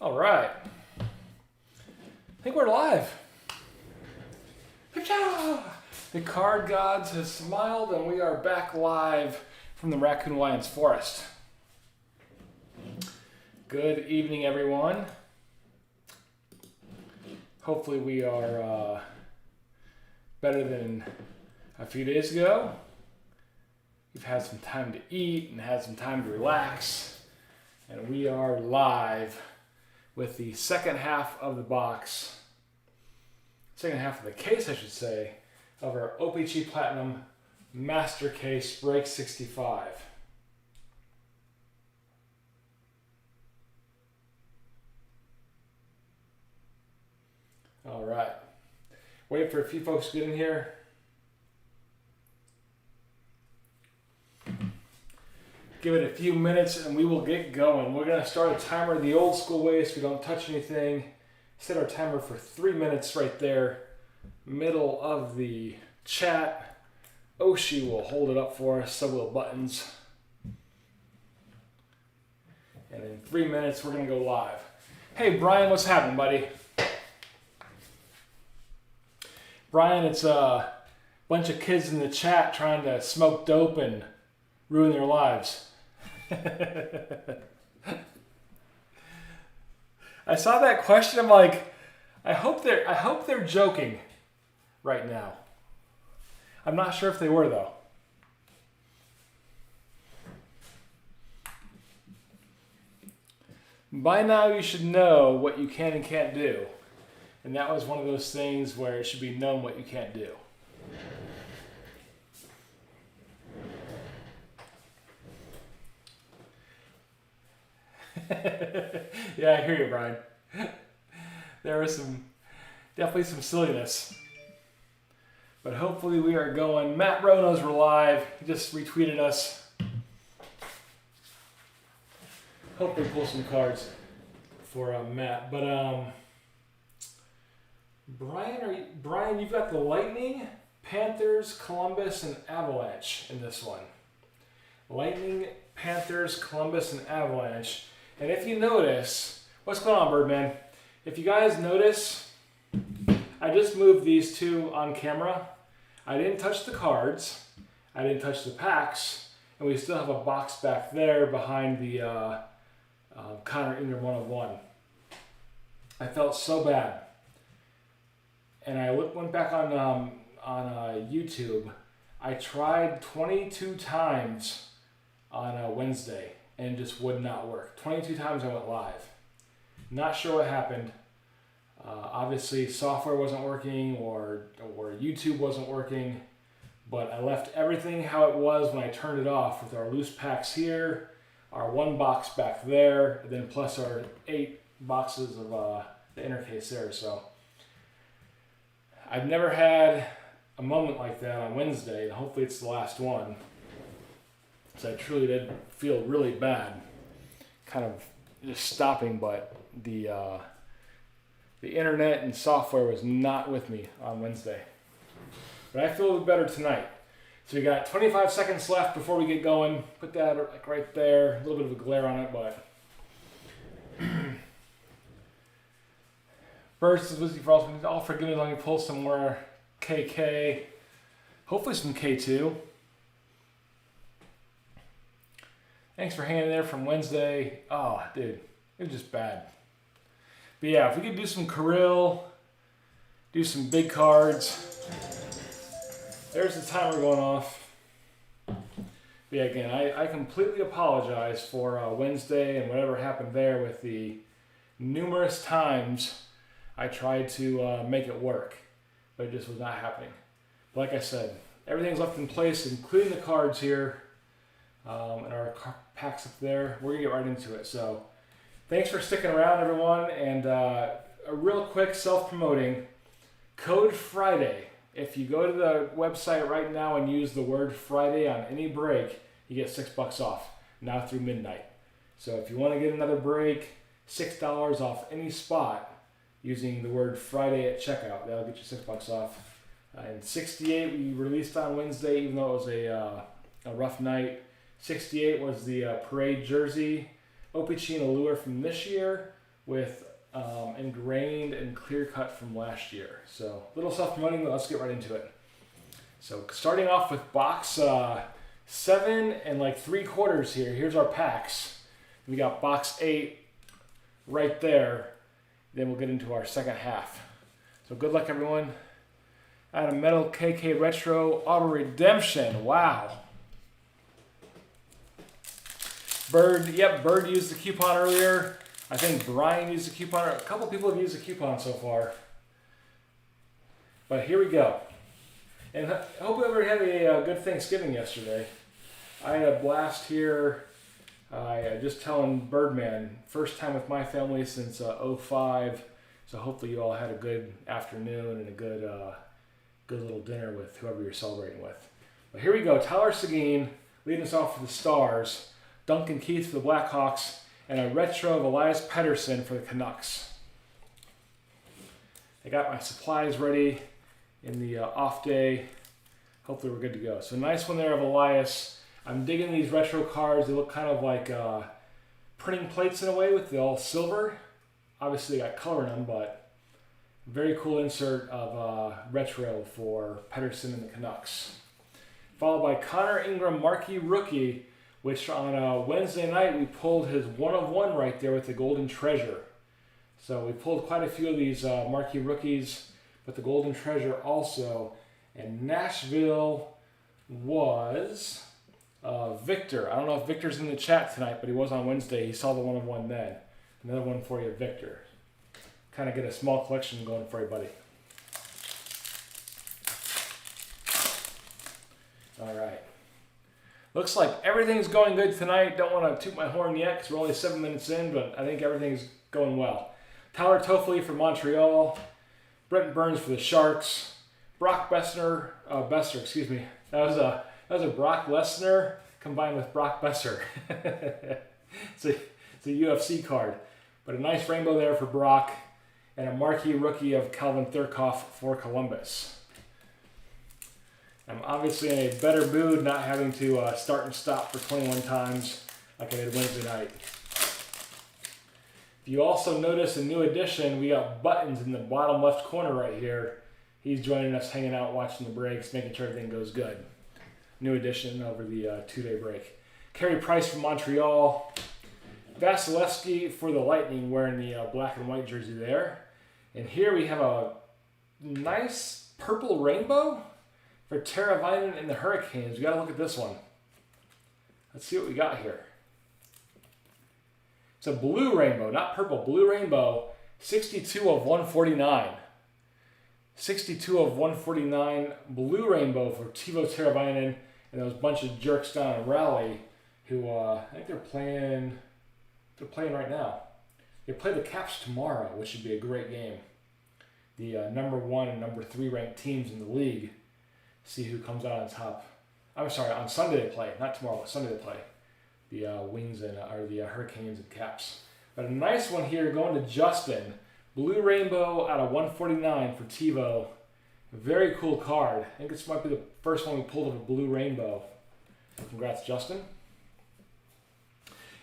All right. I think we're live. The card gods have smiled and we are back live from the Raccoon Alliance Forest. Good evening, everyone. Hopefully we are better than a few days ago. We've had some time to eat and had some time to relax. And we are live with the second half of the box, second half of the case, I should say, of our O-Pee-Chee Platinum Master Case Break 65. All right. Wait for a few folks to get in here. Give it a few minutes and we will get going. We're going to start a timer the old school way so we don't touch anything. Set our timer for 3 minutes right there, middle of the chat. Oshi will hold it up for us, so will Buttons. And in 3 minutes, we're going to go live. Hey, Brian, what's happening, buddy? Brian, it's a bunch of kids in the chat trying to smoke dope and ruin their lives. I saw that question. I'm like, I hope they're joking right now. I'm not sure if they were though. By now you should know what you can and can't do. And that was one of those things where it should be known what you can't do. Yeah, I hear you, Brian. There was definitely some silliness. But hopefully we are going. Matt Rowe knows we're live. He just retweeted us. Hopefully pull some cards for Matt. But Brian, you've got the Lightning, Panthers, Columbus, and Avalanche in this one. Lightning, Panthers, Columbus, and Avalanche. And if you notice, what's going on, Birdman? If you guys notice, I just moved these two on camera. I didn't touch the cards. I didn't touch the packs. And we still have a box back there behind the Connor Ingram 101. I felt so bad. And I went back on YouTube. I tried 22 times on Wednesday and it just would not work. 22 times I went live. Not sure what happened. Obviously software wasn't working or YouTube wasn't working, but I left everything how it was when I turned it off with our loose packs here, our one box back there, and then plus our 8 boxes of the inner case there. So I've never had a moment like that on Wednesday, and hopefully it's the last one. So I truly did feel really bad, kind of just stopping, but the internet and software was not with me on Wednesday. But I feel better tonight. So we got 25 seconds left before we get going. Put that like right there. A little bit of a glare on it, but Burst is Whiskey for all forgiveness. Let me pull some more KK. Hopefully some K2. Thanks for hanging in there from Wednesday. Oh, dude, it was just bad. But yeah, if we could do some Kirill, do some big cards. There's the timer going off. But yeah, again, I completely apologize for Wednesday and whatever happened there with the numerous times I tried to make it work, but it just was not happening. But like I said, everything's left in place, including the cards here. And our packs up there. We're going to get right into it. So thanks for sticking around, everyone. And a real quick self-promoting, Code Friday. If you go to the website right now and use the word Friday on any break, you get $6 off now through midnight. So if you want to get another break, $6 off any spot using the word Friday at checkout. That'll get you $6 off. And 68 we released on Wednesday, even though it was a rough night. 68 was the parade jersey, O-Pee-Chee and Allure from this year. with ingrained and clear cut from last year. So little self-promoting, but let's get right into it. So starting off with box 7 and like 3/4 here. Here's our packs. We got box 8 right there. Then we'll get into our second half. So good luck, everyone. I had a Metal KK Retro Auto Redemption. Wow. Bird, yep, Bird used the coupon earlier. I think Brian used the coupon. A couple people have used the coupon so far. But here we go. And I hope everybody had a good Thanksgiving yesterday. I had a blast here. I just telling Birdman, first time with my family since 05. So hopefully you all had a good afternoon and a good little dinner with whoever you're celebrating with. But here we go. Tyler Seguin leading us off for the Stars. Duncan Keith for the Blackhawks. And a retro of Elias Pettersson for the Canucks. I got my supplies ready in the off day. Hopefully we're good to go. So nice one there of Elias. I'm digging these retro cards. They look kind of like printing plates in a way with the all silver. Obviously they got color in them, but very cool insert of retro for Pettersson and the Canucks. Followed by Connor Ingram Marquee Rookie, which on Wednesday night we pulled his 1/1 right there with the Golden Treasure. So we pulled quite a few of these Marquee Rookies, but the Golden Treasure also. And Nashville was Victor. I don't know if Victor's in the chat tonight, but he was on Wednesday. He saw the 1/1 then. Another one for you, Victor. Kind of get a small collection going for everybody. All right. Looks like everything's going good tonight. Don't want to toot my horn yet because we're only 7 minutes in, but I think everything's going well. Tyler Toffoli for Montreal. Brent Burns for the Sharks. Brock Besser, excuse me. That was a Brock Lesnar combined with Brock Besser. it's a UFC card. But a nice rainbow there for Brock. And a marquee rookie of Calvin Thurkoff for Columbus. I'm obviously in a better mood not having to start and stop for 21 times like I did Wednesday night. If you also notice a new addition, we got Buttons in the bottom left corner right here. He's joining us, hanging out, watching the breaks, making sure everything goes good. New addition over the 2-day break. Carey Price from Montreal. Vasilevsky for the Lightning wearing the black and white jersey there. And here we have a nice purple rainbow for Teravainen and the Hurricanes. We got to look at this one. Let's see what we got here. It's a blue rainbow, not purple. Blue rainbow, 62 of 149. 62 of 149 blue rainbow for Teuvo Teravainen and those bunch of jerks down in Raleigh who I think they're playing right now. They play the Caps tomorrow, which should be a great game. The number 1 and number 3 ranked teams in the league. See who comes out on top. I'm sorry, on Sunday they play, not tomorrow, but Sunday they play. The Wings and the Hurricanes and Caps. But a nice one here going to Justin. Blue rainbow out of 149 for Teuvo. A very cool card. I think this might be the first one we pulled of a blue rainbow. Congrats, Justin.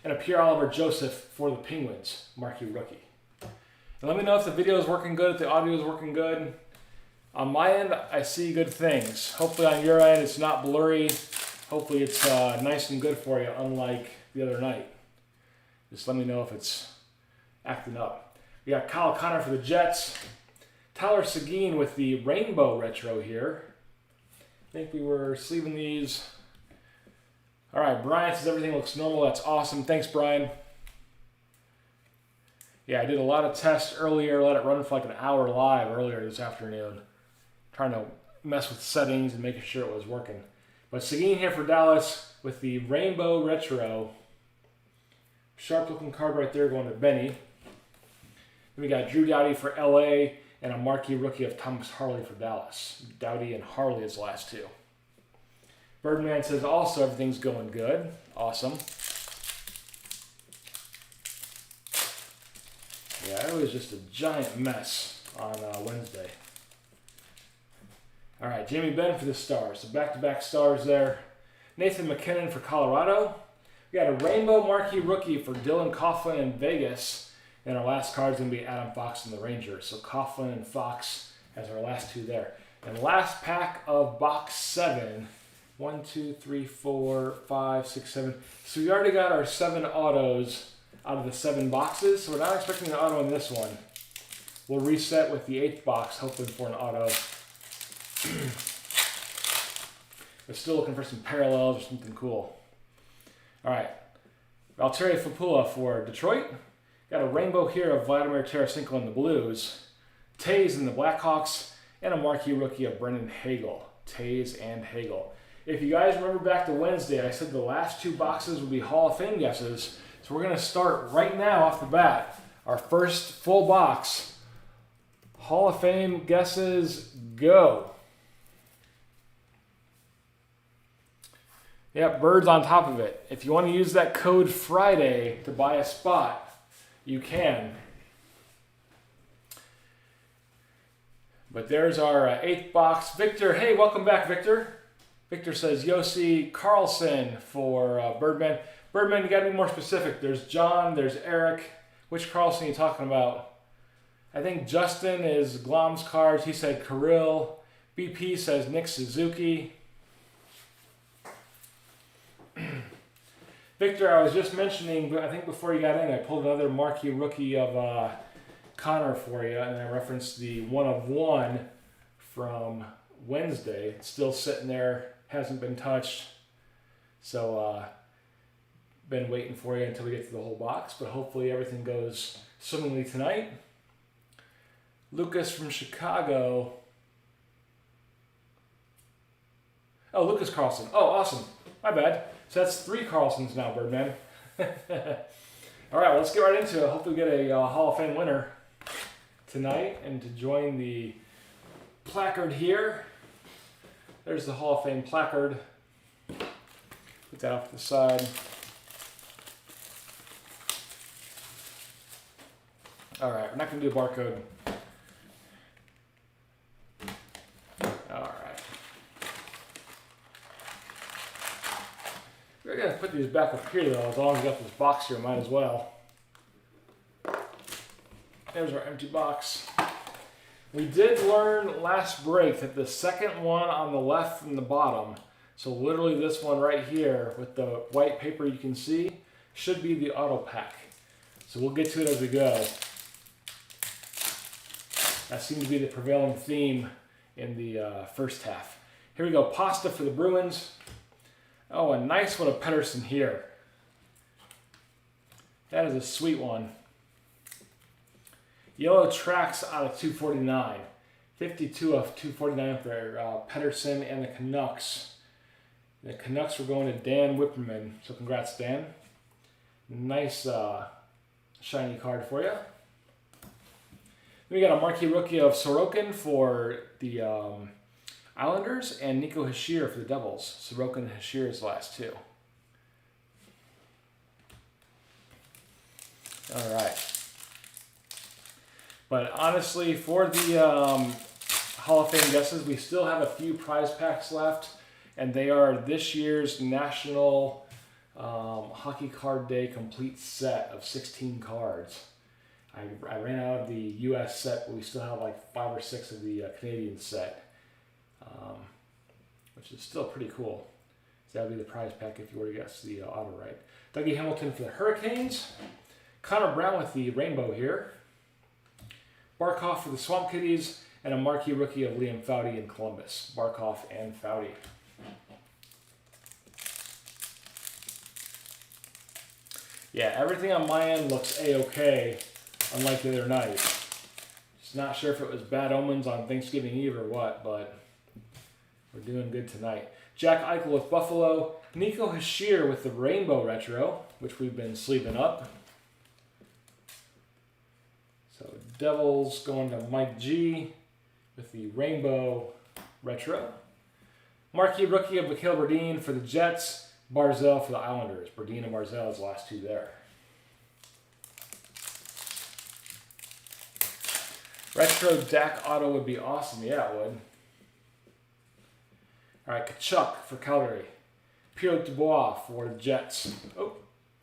And a Pierre-Olivier Joseph for the Penguins, marquee rookie. And let me know if the video is working good, if the audio is working good. On my end, I see good things. Hopefully on your end, it's not blurry. Hopefully it's nice and good for you, unlike the other night. Just let me know if it's acting up. We got Kyle Connor for the Jets. Tyler Seguin with the rainbow retro here. I think we were sleeving these. All right, Brian says everything looks normal. That's awesome. Thanks, Brian. Yeah, I did a lot of tests earlier. Let it run for like an hour live earlier this afternoon. Trying to mess with settings and making sure it was working. But Seguin here for Dallas with the rainbow retro. Sharp looking card right there going to Benny. Then we got Drew Doughty for LA and a marquee rookie of Thomas Harley for Dallas. Doughty and Harley is the last two. Birdman says also everything's going good. Awesome. Yeah, it was just a giant mess on Wednesday. All right, Jamie Benn for the Stars. So back-to-back Stars there. Nathan McKinnon for Colorado. We got a rainbow marquee rookie for Dylan Coughlin in Vegas. And our last card is going to be Adam Fox and the Rangers. So Coughlin and Fox as our last two there. And last pack of box 7. 1, 2, 3, 4, 5, 6, 7. So we already got our 7 autos out of the 7 boxes. So we're not expecting an auto in this one. We'll reset with the 8th box, hoping for an auto. We're still looking for some parallels or something cool. All right. Valtteri Filppula for Detroit. Got a rainbow here of Vladimir Tarasenko in the Blues. Tays in the Blackhawks. And a marquee rookie of Brendan Hagel. Tays and Hagel. If you guys remember back to Wednesday, I said the last 2 boxes would be Hall of Fame guesses. So we're going to start right now off the bat. Our first full box. Hall of Fame guesses, go. Yep, Bird's on top of it. If you want to use that code Friday to buy a spot, you can. But there's our 8th box. Victor, hey, welcome back, Victor. Victor says Yossi Carlson for Birdman. Birdman, you got to be more specific. There's John, there's Eric. Which Carlson are you talking about? I think Justin is Glom's cards. He said Kirill. BP says Nick Suzuki. Victor, I was just mentioning, I think before you got in, I pulled another marquee rookie of Connor for you, and I referenced the 1 of 1 from Wednesday. It's still sitting there, hasn't been touched. So, been waiting for you until we get to the whole box, but hopefully everything goes swimmingly tonight. Lucas from Chicago. Oh, Lucas Carlson. Oh, awesome. My bad. So that's 3 Carlsons now, Birdman. All right, well, let's get right into it. Hopefully we get a Hall of Fame winner tonight. And to join the placard here, there's the Hall of Fame placard. Put that off to the side. All right, we're not going to do a barcode. All right. We're going to put these back up here, though. As long as we got this box here, might as well. There's our empty box. We did learn last break that the second one on the left from the bottom, so literally this one right here with the white paper you can see, should be the auto pack. So we'll get to it as we go. That seemed to be the prevailing theme in the first half. Here we go, Pasta for the Bruins. Oh, a nice one of Pettersson here. That is a sweet one. Yellow Tracks out of 249. 52 of 249 for Pettersson and the Canucks. The Canucks were going to Dan Whipperman, so congrats, Dan. Nice shiny card for you. Then we got a marquee rookie of Sorokin for the Islanders and Nico Hischier for the Devils. Sorokin and Hischier's last 2. All right. But honestly, for the Hall of Fame guesses, we still have a few prize packs left, and they are this year's National Hockey Card Day complete set of 16 cards. I ran out of the U.S. set, but we still have like 5 or 6 of the Canadian set, which is still pretty cool. So that would be the prize pack if you were to guess the auto right. Dougie Hamilton for the Hurricanes. Connor Brown with the rainbow here. Barkov for the Swamp Kitties, and a marquee rookie of Liam Foudy in Columbus. Barkov and Foudy. Yeah, everything on my end looks A-okay, unlike the other night. Just not sure if it was bad omens on Thanksgiving Eve or what, but we're doing good tonight. Jack Eichel with Buffalo. Nico Hischier with the Rainbow Retro, which we've been sleeving up. So Devils going to Mike G with the Rainbow Retro. Marquee rookie of Mikhail Berdine for the Jets. Barzell for the Islanders. Berdine and Barzell's last 2 there. Retro Dak auto would be awesome. Yeah, it would. All right, Kachuk for Calgary. Pierre Dubois for the Jets. Oh,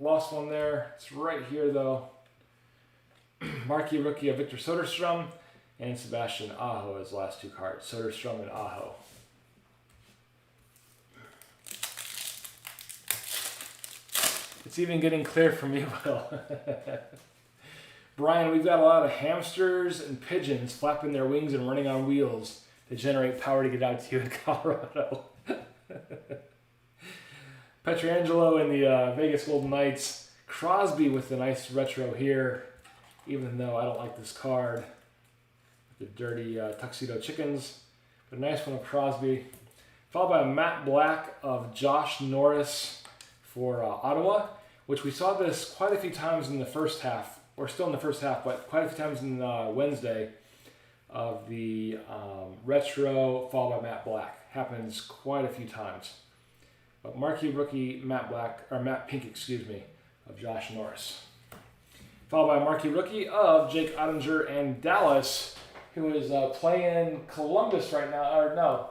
lost one there. It's right here, though. Marquee rookie of Victor Soderstrom and Sebastian Aho as the last 2 cards. Soderstrom and Aho. It's even getting clear for me, Will. Brian, we've got a lot of hamsters and pigeons flapping their wings and running on wheels to generate power to get out to you in Colorado. Petrangelo and the Vegas Golden Knights. Crosby with the nice retro here, even though I don't like this card. The dirty Tuxedo Chickens. But a nice one of Crosby. Followed by a matte black of Josh Norris for Ottawa, which we saw this quite a few times in the first half, or still in the first half, but quite a few times in Wednesday of the retro followed by matte black. Happens quite a few times. But marquee rookie matte black, or matte pink, excuse me, of Josh Norris. Followed by a marquee rookie of Jake Ottinger and Dallas, who is playing Columbus right now. Or no,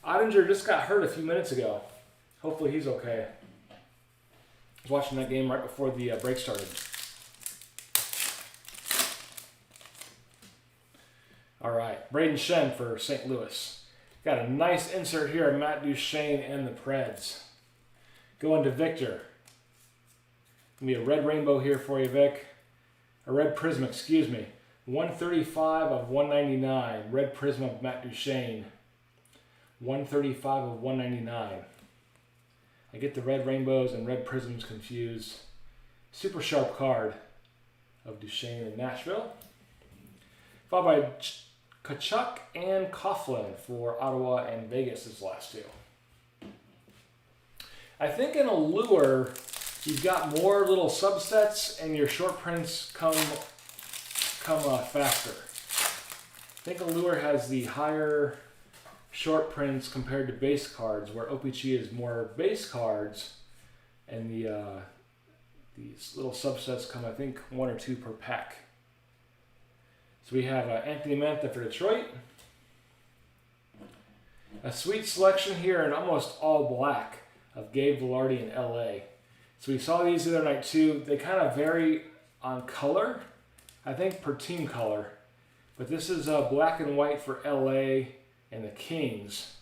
Ottinger just got hurt a few minutes ago. Hopefully he's okay. I was watching that game right before the break started. All right, Braden Shen for St. Louis. Got a nice insert here of Matt Duchene and the Preds. Going to Victor. Gonna be a red rainbow here for you, Vic. A red prism, excuse me. 135 of 199. Red prism of Matt Duchene. 135 of 199. I get the red rainbows and red prisms confused. Super sharp card of Duchene in Nashville. Followed by Kachuk and Coughlin for Ottawa and Vegas is the last 2. I think in Allure, you've got more little subsets and your short prints come faster. I think Allure has the higher short prints compared to base cards, where OPG is more base cards, and these little subsets come, I think, 1 or 2 per pack. So we have Anthony Mantha for Detroit. A sweet selection here in almost all black of Gabe Vilardi in LA. So we saw these the other night too. They kind of vary on color, I think per team color. But this is black and white for LA and the Kings.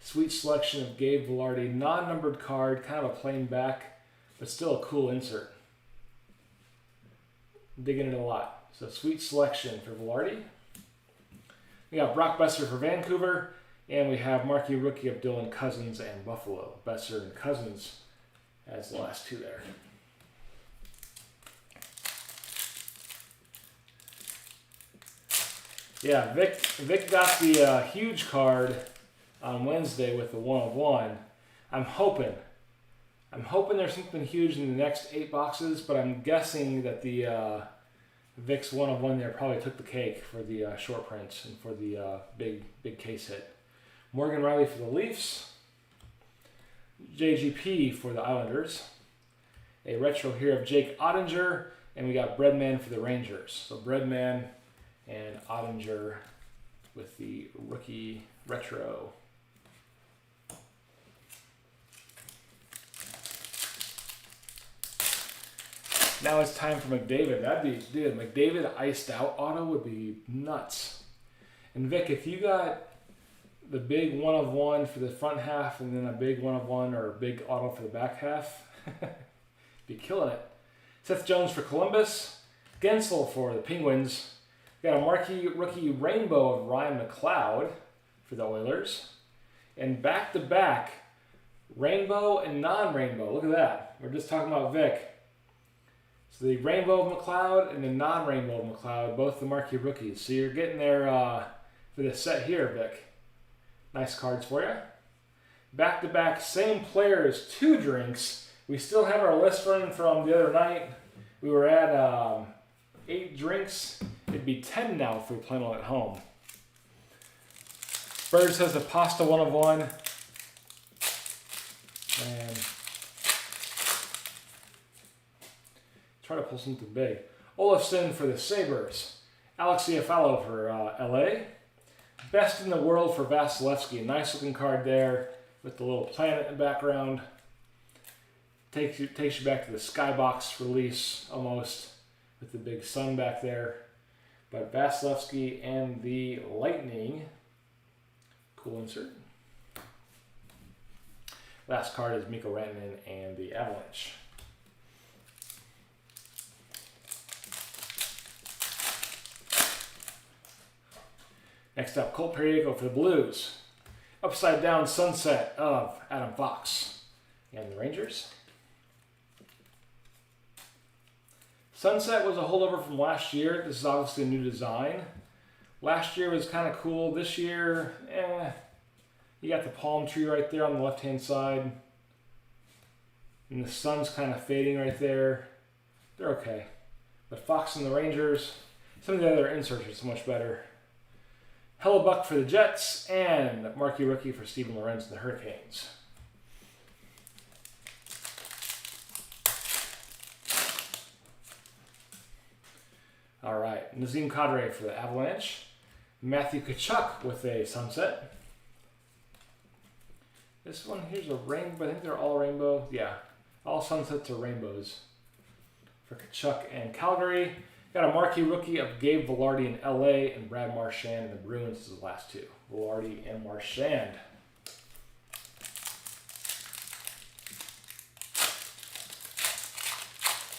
Sweet selection of Gabe Vilardi. Non-numbered card, kind of a plain back, but still a cool insert. Digging it a lot. So sweet selection for Vilardi. We got Brock Besser for Vancouver, and we have marquee rookie of Dylan Cousins and Buffalo. Besser and Cousins as the last 2 there. Yeah, Vic got the huge card on Wednesday with the 1 of 1. I'm hoping there's something huge in the next 8 boxes, but I'm guessing that the Vic's 1 of 1 there probably took the cake for the short prints and for the big case hit. Morgan Riley for the Leafs. JGP for the Islanders. A retro here of Jake Ottinger, and we got Breadman for the Rangers. So Breadman and Ottinger with the rookie retro. Now it's time for McDavid. That'd be, dude, McDavid iced out auto would be nuts. And Vic, if you got the big 1 of 1 for the front half and then a big 1 of 1 or a big auto for the back half, be killing it. Seth Jones for Columbus. Gensel for the Penguins. Got a marquee rookie rainbow of Ryan McLeod for the Oilers. And back-to-back rainbow and non-rainbow. Look at that. We're just talking about Vic. So the rainbow of McLeod and the non-rainbow of McLeod, both the marquee rookies. So you're getting there for this set here, Vic. Nice cards for you. Back-to-back, same players, 2 drinks. We still have our list running from the other night. We were at 8 drinks. It'd be 10 now if we plan on at home. Birds has a pasta 1 of 1. And try to pull something big. Olofsson for the Sabres. Alex Iafallo for LA. Best in the world for Vasilevsky. Nice looking card there with the little planet in the background. Takes you back to the Skybox release almost with the big sun back there. But Vasilevsky and the Lightning. Cool insert. Last card is Mikko Rantanen and the Avalanche. Next up, Colt Perico for the Blues. Upside Down Sunset of Adam Fox and the Rangers. Sunset was a holdover from last year. This is obviously a new design. Last year was kind of cool. This year, you got the palm tree right there on the left-hand side. And the sun's kind of fading right there. They're okay. But Fox and the Rangers, some of the other inserts are so much better. Hellebuck for the Jets, and Marquee Rookie for Steven Lorenz and the Hurricanes. All right, Nazem Kadri for the Avalanche. Matthew Tkachuk with a sunset. This one here's a rainbow. I think they're all rainbow. Yeah, all sunsets are rainbows. For Tkachuk and Calgary. Got a marquee rookie of Gabe Vilardi in LA and Brad Marchand in the Bruins. This is the last two. Vilardi and Marchand.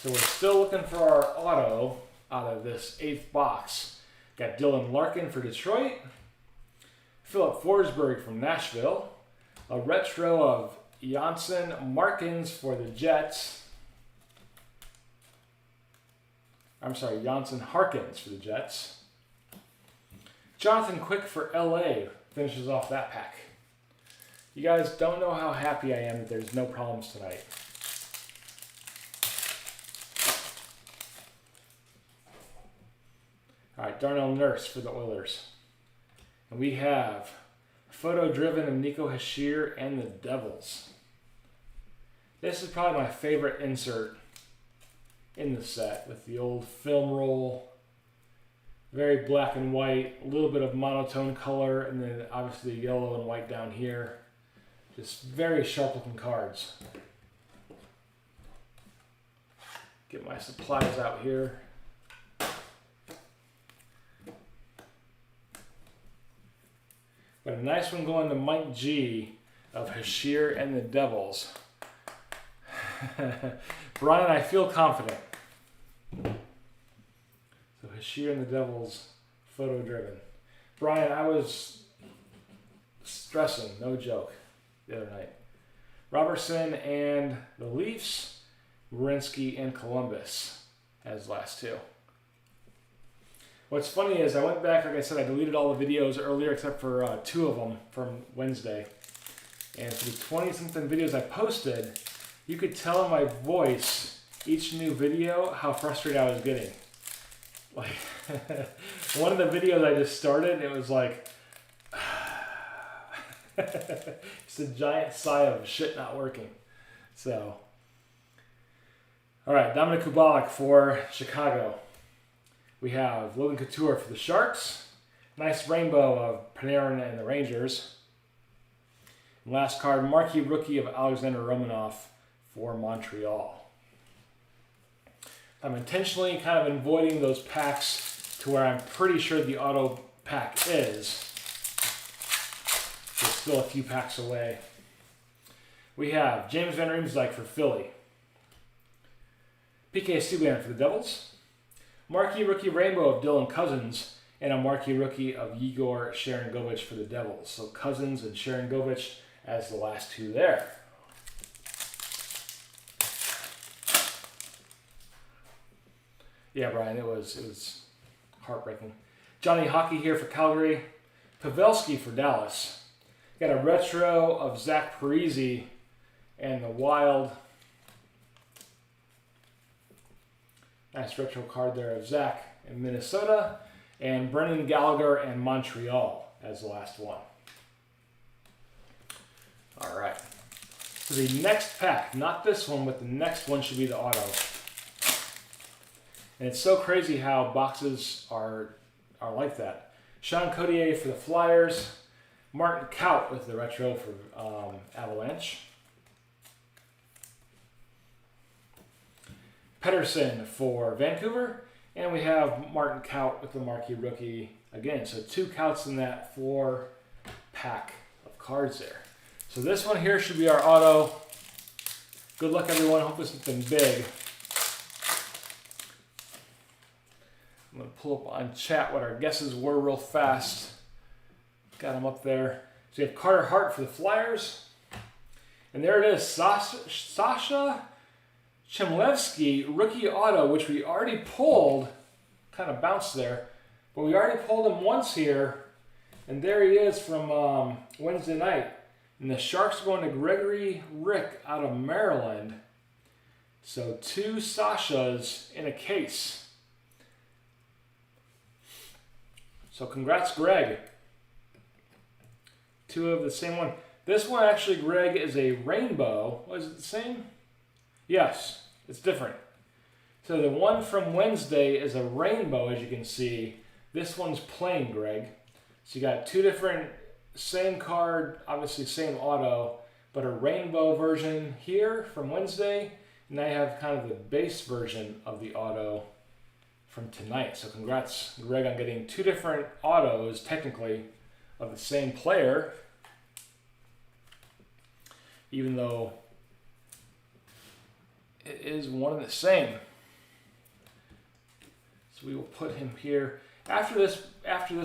So we're still looking for our auto out of this 8th box. Got Dylan Larkin for Detroit. Philip Forsberg from Nashville. A retro of Janssen Markins for the Jets. I'm sorry, Janssen Harkins for the Jets. Jonathan Quick for LA finishes off that pack. You guys don't know how happy I am that there's no problems tonight. All right, Darnell Nurse for the Oilers. And we have photo driven of Nico Hischier and the Devils. This is probably my favorite insert in the set with the old film roll. Very black and white, a little bit of monotone color, and then obviously yellow and white down here. Just very sharp looking cards. Get my supplies out here. But a nice one going to Mike G of Hischier and the Devils. Brian, I feel confident. So Hischier and the Devils, photo driven. Brian, I was stressing, no joke, the other night. Robertson and the Leafs, Werenski and Columbus as last two. What's funny is I went back, like I said, I deleted all the videos earlier except for 2 of them from Wednesday. And for the 20-something videos I posted, you could tell in my voice, each new video, how frustrated I was getting. Like, one of the videos I just started, it was like, it's a giant sigh of shit not working. So, all right, Dominic Kubalik for Chicago. We have Logan Couture for the Sharks. Nice rainbow of Panarin and the Rangers. And last card, marquee rookie of Alexander Romanov for Montreal. I'm intentionally kind of avoiding those packs to where I'm pretty sure the auto pack is. There's still a few packs away. We have James Van Riemsdyk for Philly. PK Subban for the Devils. Marquee rookie rainbow of Dylan Cousins and a marquee rookie of Igor Sharangovich for the Devils. So Cousins and Sharangovich as the last two there. Yeah, Brian, it was heartbreaking. Johnny Hockey here for Calgary. Pavelski for Dallas. Got a retro of Zach Parise and the Wild. Nice retro card there of Zach in Minnesota. And Brendan Gallagher and Montreal as the last one. All right. So the next pack, not this one, but the next one should be the auto. And it's so crazy how boxes are like that. Sean Cotier for the Flyers. Martin Kaut with the retro for Avalanche. Pettersson for Vancouver. And we have Martin Kaut with the Marquee Rookie again. So 2 Kauts in that 4-pack of cards there. So this one here should be our auto. Good luck, everyone. Hope it's something big. I'm going to pull up on chat what our guesses were real fast. Got them up there. So you have Carter Hart for the Flyers. And there it is, Sasha Chmelevski, rookie auto, which we already pulled. Kind of bounced there. But we already pulled him once here. And there he is from Wednesday night. And the Sharks are going to Gregory Rick out of Maryland. So 2 Sashas in a case. So congrats, Greg. 2 of the same one. This one actually, Greg, is a rainbow. Was it the same? Yes, it's different. So the one from Wednesday is a rainbow, as you can see. This one's plain, Greg. So you got 2 different, same card, obviously same auto, but a rainbow version here from Wednesday. And I have kind of the base version of the auto from tonight. So congrats, Greg, on getting 2 different autos, technically, of the same player. Even though it is one and the same. So we will put him here. After this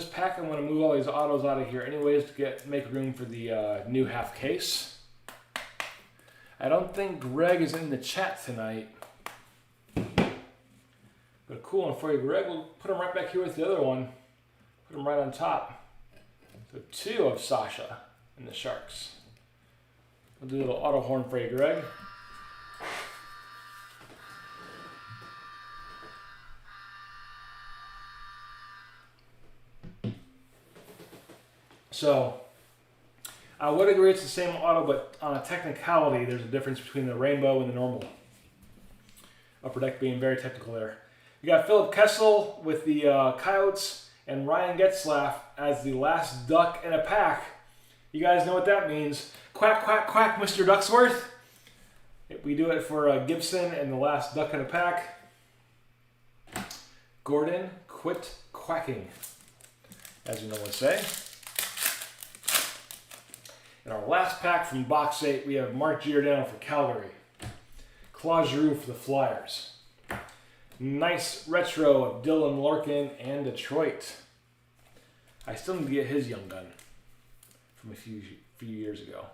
pack, I'm going to move all these autos out of here anyways to make room for the new half case. I don't think Greg is in the chat tonight. But a cool one for you, Greg. We'll put him right back here with the other one. Put him right on top. So 2 of Sasha and the Sharks. We'll do a little auto horn for you, Greg. So, I would agree it's the same auto, but on a technicality, there's a difference between the rainbow and the normal. Upper Deck being very technical there. You got Philip Kessel with the Coyotes and Ryan Getzlaf as the last duck in a pack. You guys know what that means. Quack, quack, quack, Mr. Ducksworth. We do it for Gibson and the last duck in a pack. Gordon, quit quacking, as you know what to say. In our last pack from box 8, we have Mark Giordano for Calgary. Claude Giroux for the Flyers. Nice retro of Dylan Larkin and Detroit. I still need to get his young gun from a few years ago.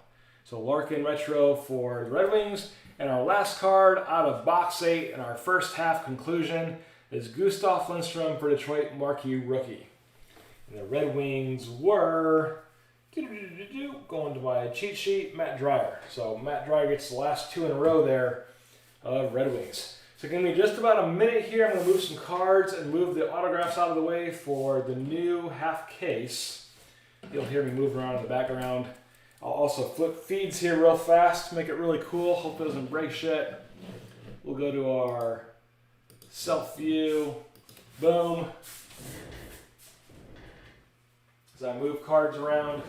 So Larkin retro for the Red Wings. And our last card out of box 8 in our first half conclusion is Gustav Lindstrom for Detroit Marquee Rookie. And the Red Wings were going to my cheat sheet, Matt Dreyer. So Matt Dreyer gets the last 2 in a row there of Red Wings. So give me just about a minute here. I'm going to move some cards and move the autographs out of the way for the new half case. You'll hear me move around in the background. I'll also flip feeds here real fast to make it really cool. Hope it doesn't break shit. We'll go to our self view. Boom. As I move cards around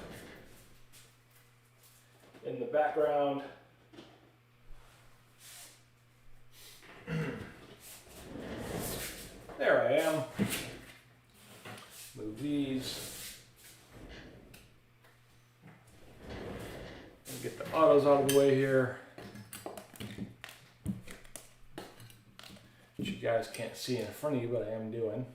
in the background. There I am. Move these. And get the autos out of the way here. Which you guys can't see in front of you, but I am doing.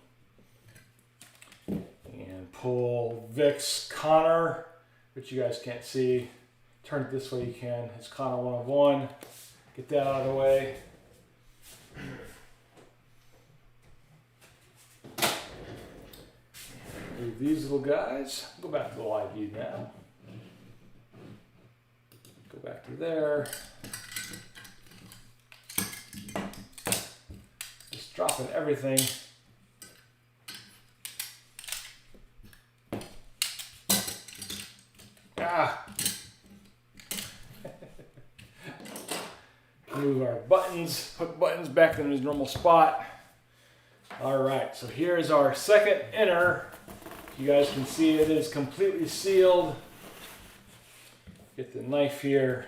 And pull Vic's Connor, which you guys can't see. Turn it this way you can. It's Connor 1 of 1. Get that out of the way. Move these little guys. Go back to the live view now. Go back to there. Just dropping everything. Ah! Move our buttons, hook buttons back in his normal spot. All right, so here's our second inner. You guys can see it is completely sealed. Get the knife here.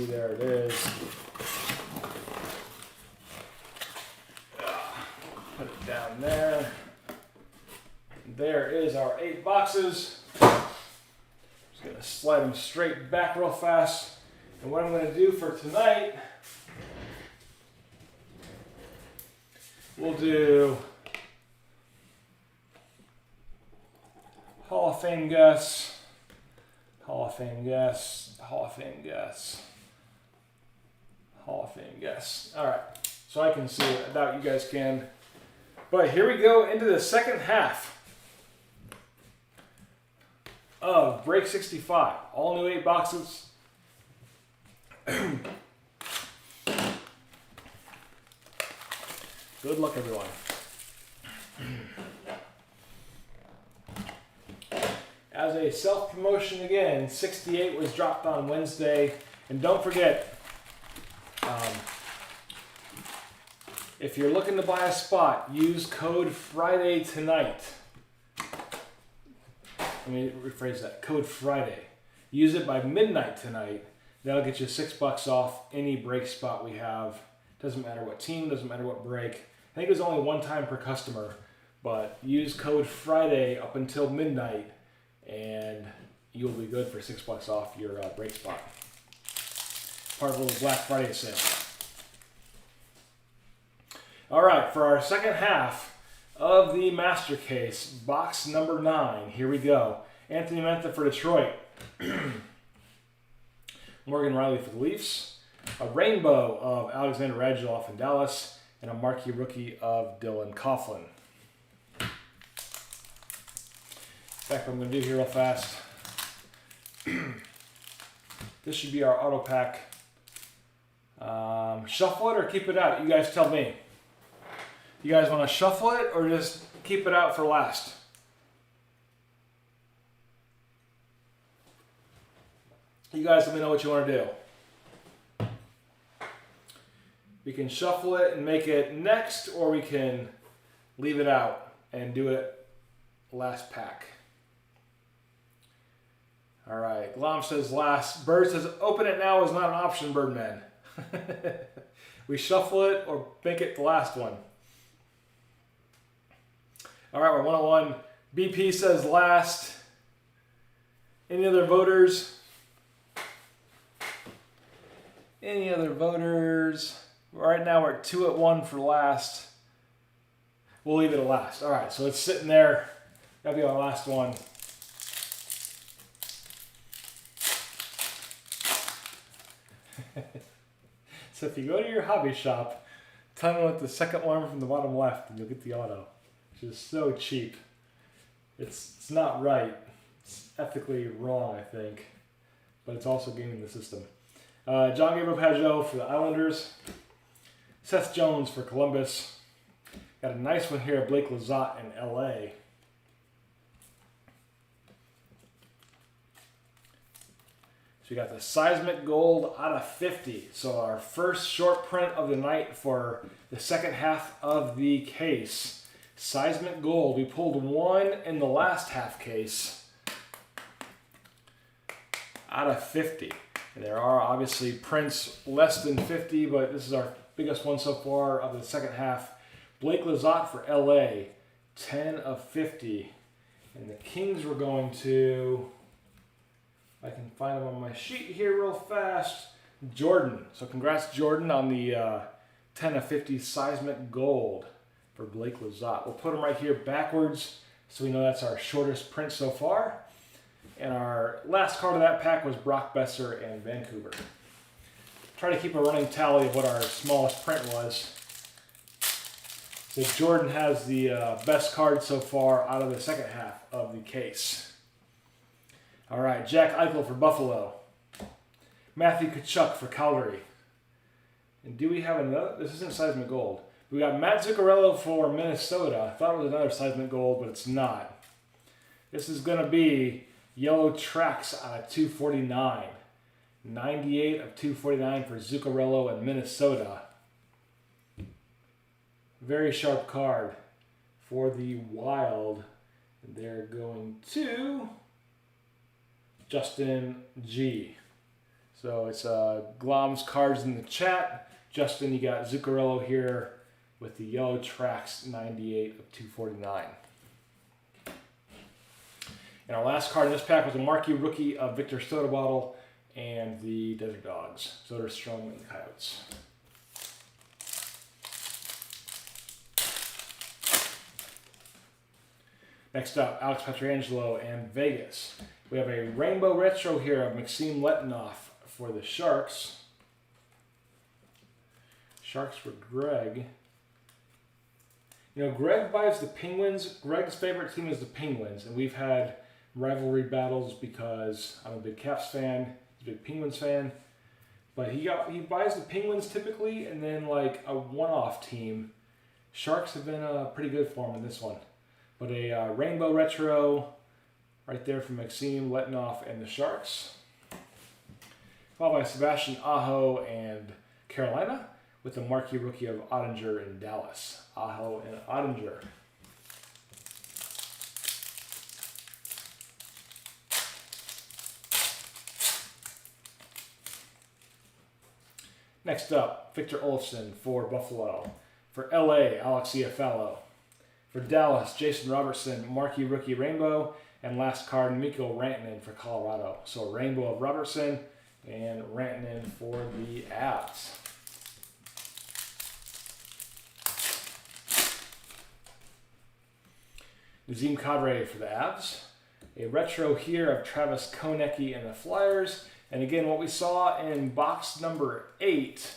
see, there it is. Put it down there. There is our 8 boxes. Just gonna slide them straight back real fast. And what I'm gonna do for tonight, we'll do Hall of Fame guess, Hall of Fame guess, Hall of Fame guess, Hall of Fame guess. All right, so I can see it. I doubt you guys can. But here we go into the second half of Break 65. All new 8 boxes. Good luck, everyone. As a self-promotion again, 68 was dropped on Wednesday. And don't forget, if you're looking to buy a spot, use code Friday tonight. Let me rephrase that. Code Friday. Use it by midnight tonight. That'll get you $6 off any break spot we have. Doesn't matter what team, doesn't matter what break. I think it's only one time per customer, but use code Friday up until midnight and you'll be good for $6 off your break spot. Part of a little Black Friday sale. All right, for our second half of the Master Case, box number 9, here we go. Anthony Mantha for Detroit. Morgan Riley for the Leafs. A rainbow of Alexander Radulov in Dallas. And a marquee rookie of Dylan Coughlin. In fact, what I'm going to do here real fast. This should be our auto pack. Shuffle it or keep it out? You guys tell me. You guys want to shuffle it or just keep it out for last? You guys let me know what you want to do. We can shuffle it and make it next, or we can leave it out and do it last pack. All right, Glom says last. Bird says open it now is not an option, Birdman. We shuffle it or make it the last one. All right, we're 101. BP says last. Any other voters? Any other voters? Right now we're at 2-1 for last. We'll leave it at last. All right, so it's sitting there. That'll be our last one. So if you go to your hobby shop, tell them what the second one from the bottom left, and you'll get the auto, which is so cheap. It's not right. It's ethically wrong, I think, but it's also gaming the system. John Gabriel Pajot for the Islanders. Seth Jones for Columbus. Got a nice one here, Blake Lizotte in LA. So we got the Seismic Gold out of 50. So our first short print of the night for the second half of the case. Seismic Gold. We pulled one in the last half case out of 50. And there are obviously prints less than 50, but this is our biggest one so far of the second half. Blake Lizotte for LA, 10 of 50. And the Kings were going to, if I can find them on my sheet here real fast, Jordan. So congrats, Jordan, on the 10 of 50 Seismic Gold for Blake Lizotte. We'll put them right here backwards so we know that's our shortest print so far. And our last card of that pack was Brock Besser and Vancouver. Try to keep a running tally of what our smallest print was. So Jordan has the best card so far out of the second half of the case. All right, Jack Eichel for Buffalo. Matthew Tkachuk for Calgary. And do we have another? This isn't Seismic Gold. We got Matt Zuccarello for Minnesota. I thought it was another Seismic Gold, but it's not. This is going to be Yellow Tracks out of 249. 98 of 249 for Zuccarello in Minnesota. Very sharp card for the Wild. They're going to Justin G. So it's Glom's cards in the chat. Justin, you got Zuccarello here with the yellow tracks 98 of 249. And our last card in this pack was a marquee rookie of Victor Soderbottle and the Desert Dogs, Soderstrom and Coyotes. Next up, Alex Pietrangelo and Vegas. We have a rainbow retro here of Maxim Letinoff for the Sharks. Sharks for Greg. You know, Greg buys the Penguins. Greg's favorite team is the Penguins, and we've had rivalry battles because I'm a big Caps fan, he's a big Penguins fan. But he buys the Penguins typically, and then like a one-off team. Sharks have been pretty good for him in this one. But a rainbow retro right there from Maxim Letinoff and the Sharks. Followed by Sebastian Aho and Carolina with the marquee rookie of Ottinger in Dallas. Aho and Ottinger. Next up, Victor Olofsson for Buffalo. For LA, Alex Iafallo. For Dallas, Jason Robertson, marquee rookie rainbow. And last card, Mikko Rantanen for Colorado. So a rainbow of Robertson and Rantanen for the Avs. Nazem Kadri for the Avs. A retro here of Travis Konecny and the Flyers. And again, what we saw in box number 8,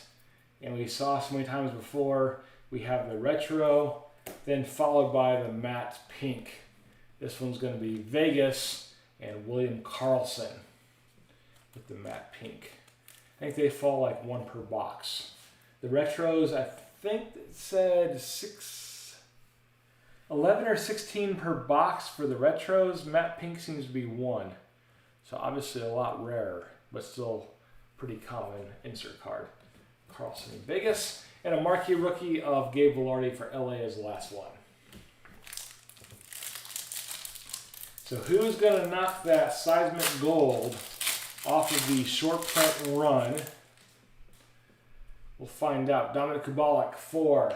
and we saw so many times before, we have the retro, then followed by the matte pink. This one's going to be Vegas and William Karlsson with the matte pink. I think they fall like one per box. The retros, I think it said 11 or 16 per box for the retros. Matte pink seems to be 1. So obviously a lot rarer, but still pretty common insert card. Karlsson in Vegas. And a marquee rookie of Gabe Vilardi for LA as the last one. So who's going to knock that seismic gold off of the short print run? We'll find out. Dominik Kubalik for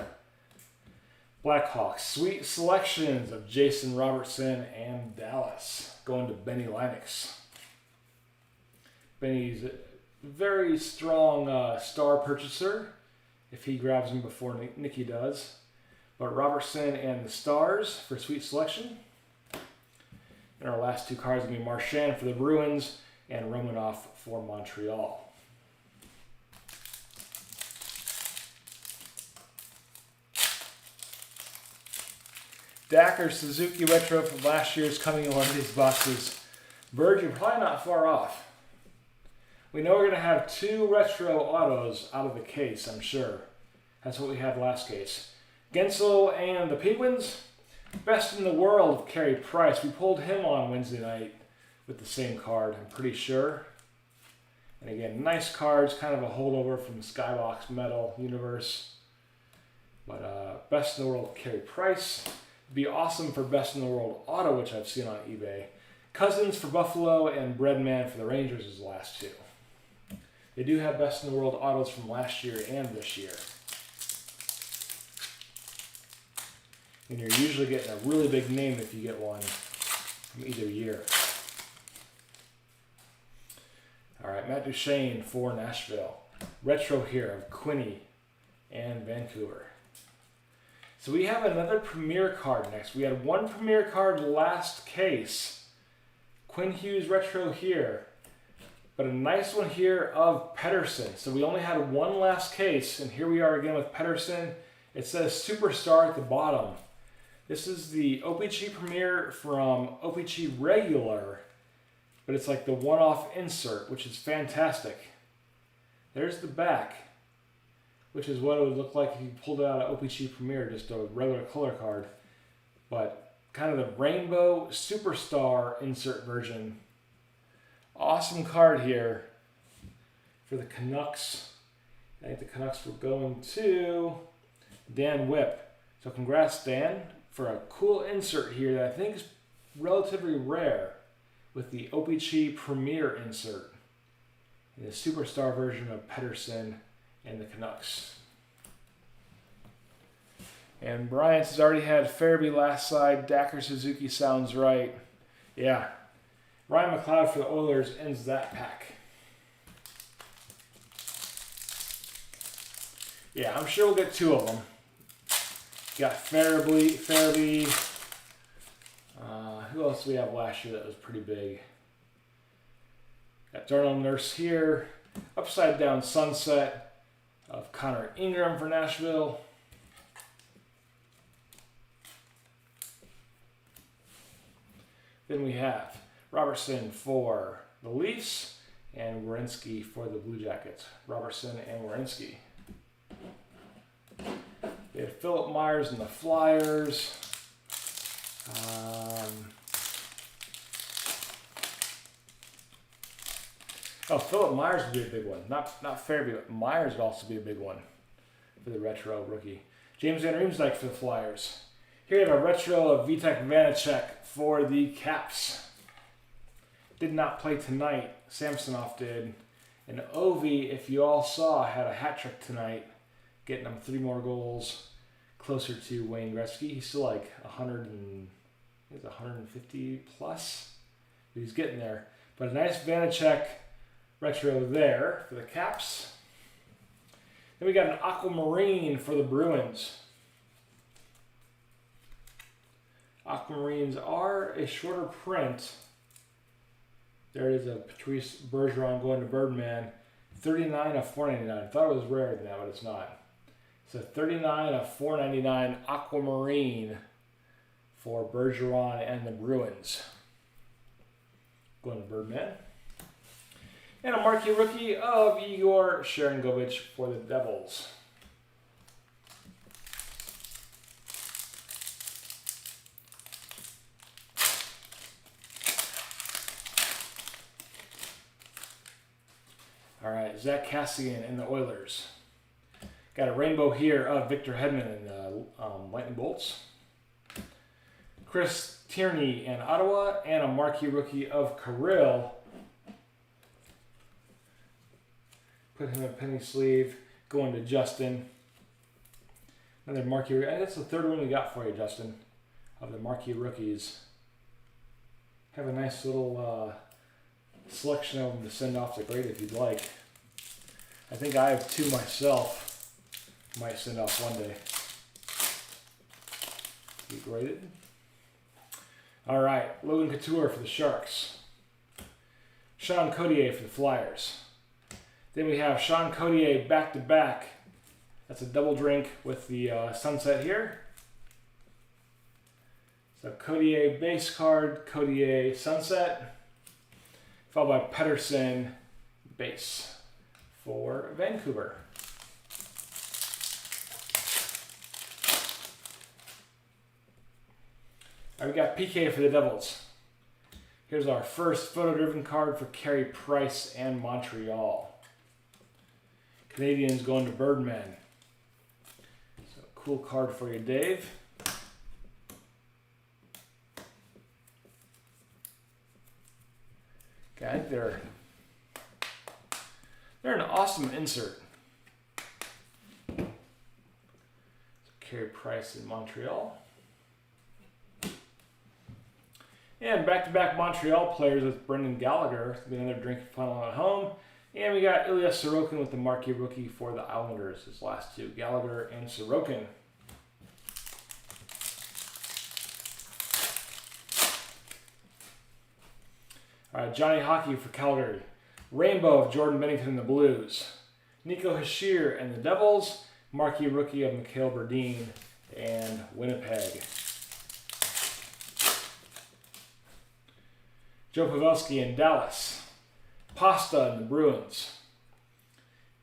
Blackhawks. Sweet selections of Jason Robertson and Dallas. Going to Benny Lennox. Benny's a very strong star purchaser if he grabs him before Nicky does. But Robertson and the Stars for sweet selection. And our last two cards are going to be Marchand for the Bruins and Romanov for Montreal. Dacker Suzuki Retro from last year's coming in one of these boxes. Bird, you're probably not far off. We know we're going to have 2 retro autos out of the case, I'm sure. That's what we had last case. Guentzel and the Penguins. Best in the world of Carey Price. We pulled him on Wednesday night with the same card, I'm pretty sure. And again, nice cards, kind of a holdover from the Skybox Metal universe. But best in the world of Carey Price. Be awesome for best in the world auto, which I've seen on eBay. Cousins for Buffalo and Breadman for the Rangers is the last 2. They do have best in the world autos from last year and this year. And you're usually getting a really big name if you get one from either year. All right, Matt Duchene for Nashville. Retro here of Quinney and Vancouver. So we have another Premier card next. We had one Premier card last case. Quinn Hughes retro here. But a nice one here of Pettersson. So we only had one last case, and here we are again with Pettersson. It says Superstar at the bottom. This is the OPC Premier from OPC Regular, but it's like the one-off insert, which is fantastic. There's the back, which is what it would look like if you pulled it out of OPC Premier, just a regular color card. But kind of the rainbow Superstar insert version. Awesome card here for the Canucks. I think the Canucks were going to Dan Whip. So congrats, Dan, for a cool insert here that I think is relatively rare with the OPC Premier insert. and the superstar version of Pedersen and the Canucks. And Bryant's has already had Farabee last side. Dacker Suzuki sounds right. Yeah. Ryan McLeod for the Oilers ends that pack. Yeah, I'm sure we'll get 2 of them. Got Farabee. Who else did we have last year that was pretty big? Got Darnell Nurse here. Upside down sunset of Connor Ingram for Nashville. Then we have Robertson for the Leafs and Werenski for the Blue Jackets. Robertson and Werenski. They have Philip Myers and the Flyers. Philip Myers would be a big one. Not Farabee, but Myers would also be a big one for the retro rookie. James Van Riemsdyk for the Flyers. Here you have a retro of Vitek Vanacek for the Caps. Did not play tonight. Samsonov did. And Ovi, if you all saw, had a hat trick tonight, getting him 3 more goals, closer to Wayne Gretzky. He's still like 150 plus. But he's getting there. But a nice Vanacek retro there for the Caps. Then we got an Aquamarine for the Bruins. Aquamarines are a shorter print. There it is, a Patrice Bergeron going to Birdman. 39 of 499. I thought it was rarer than that, but it's not. So 39 of 499 Aquamarine for Bergeron and the Bruins. Going to Birdman. And a marquee rookie of Igor Sharangovich for the Devils. All right, Zach Kassian and the Oilers. Got a rainbow here of Victor Hedman and the Lightning Bolts. Chris Tierney and Ottawa, and a marquee rookie of Kirill. Put him in a penny sleeve. Going to Justin. Another marquee rookie. That's the 3rd one we got for you, Justin, of the marquee rookies. Have a nice little selection of them to send off to grade if you'd like. I think I have 2 myself. Might send off one day. Be graded. All right, Logan Couture for the Sharks. Sean Codier for the Flyers. Then we have Sean Codier back-to-back. That's a double drink with the sunset here. So Codier base card, Codier sunset, followed by Pedersen base for Vancouver. All right, we got PK for the Devils. Here's our first photo-driven card for Carey Price and Montreal. Canadians going to Birdman. So cool card for you, Dave. Okay, they're an awesome insert. So Carey Price in Montreal. And back-to-back Montreal players with Brendan Gallagher. Another drink final at home. And we got Ilya Sorokin with the marquee rookie for the Islanders. His last 2, Gallagher and Sorokin. All right, Johnny Hockey for Calgary. Rainbow of Jordan Bennington and the Blues. Nico Hischier and the Devils. Marquee rookie of Mikhail Berdin and Winnipeg. Joe Pavelski in Dallas. Pasta and the Bruins.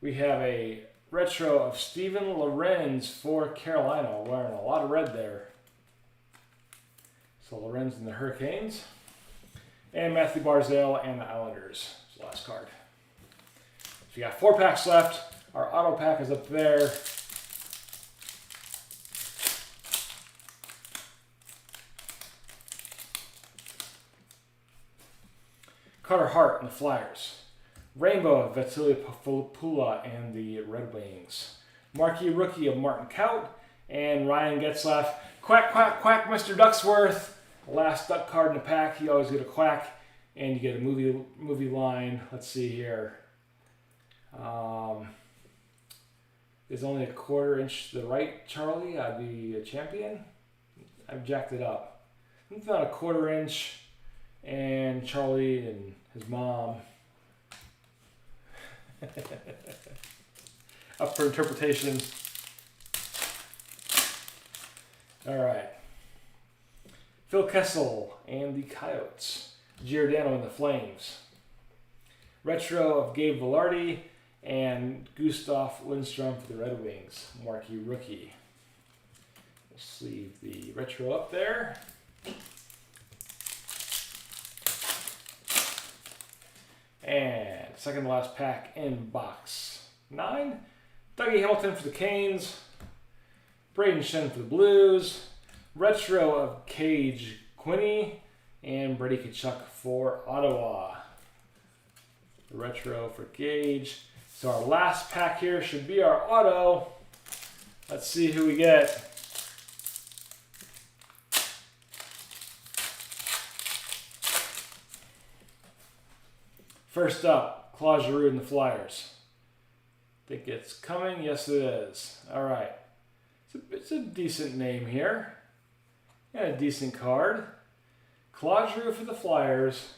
We have a retro of Steven Lorenz for Carolina. Wearing a lot of red there. So Lorenz and the Hurricanes. And Matthew Barzal and the Islanders. It's the last card. So you got 4 packs left. Our auto pack is up there. Carter Hart and the Flyers. Rainbow of Vasilia Pula and the Red Wings. Marquee Rookie of Martin Kaut and Ryan Getzlaf. Quack, quack, quack, Mr. Ducksworth. Last duck card in the pack. You always get a quack, and you get a movie line. Let's see here. Is only a 1/4 inch to the right, Charlie. I'd be a champion. I've jacked it up. It's about a 1/4 inch, and Charlie and his mom. Up for interpretation. All right. Phil Kessel and the Coyotes. Giordano and the Flames. Retro of Gabe Vilardi and Gustav Lindstrom for the Red Wings. Marquee Rookie. We'll sleeve the retro up there. And second to last pack in box 9. Dougie Hamilton for the Canes. Braden Shen for the Blues. Retro of Cage Quinney. And Brady Tkachuk for Ottawa. The retro for Gage. So our last pack here should be our auto. Let's see who we get. First up, Claude Giroux and the Flyers. Think it's coming? Yes, it is. All right. It's a decent name here. And a decent card. Claude Giroux for the Flyers.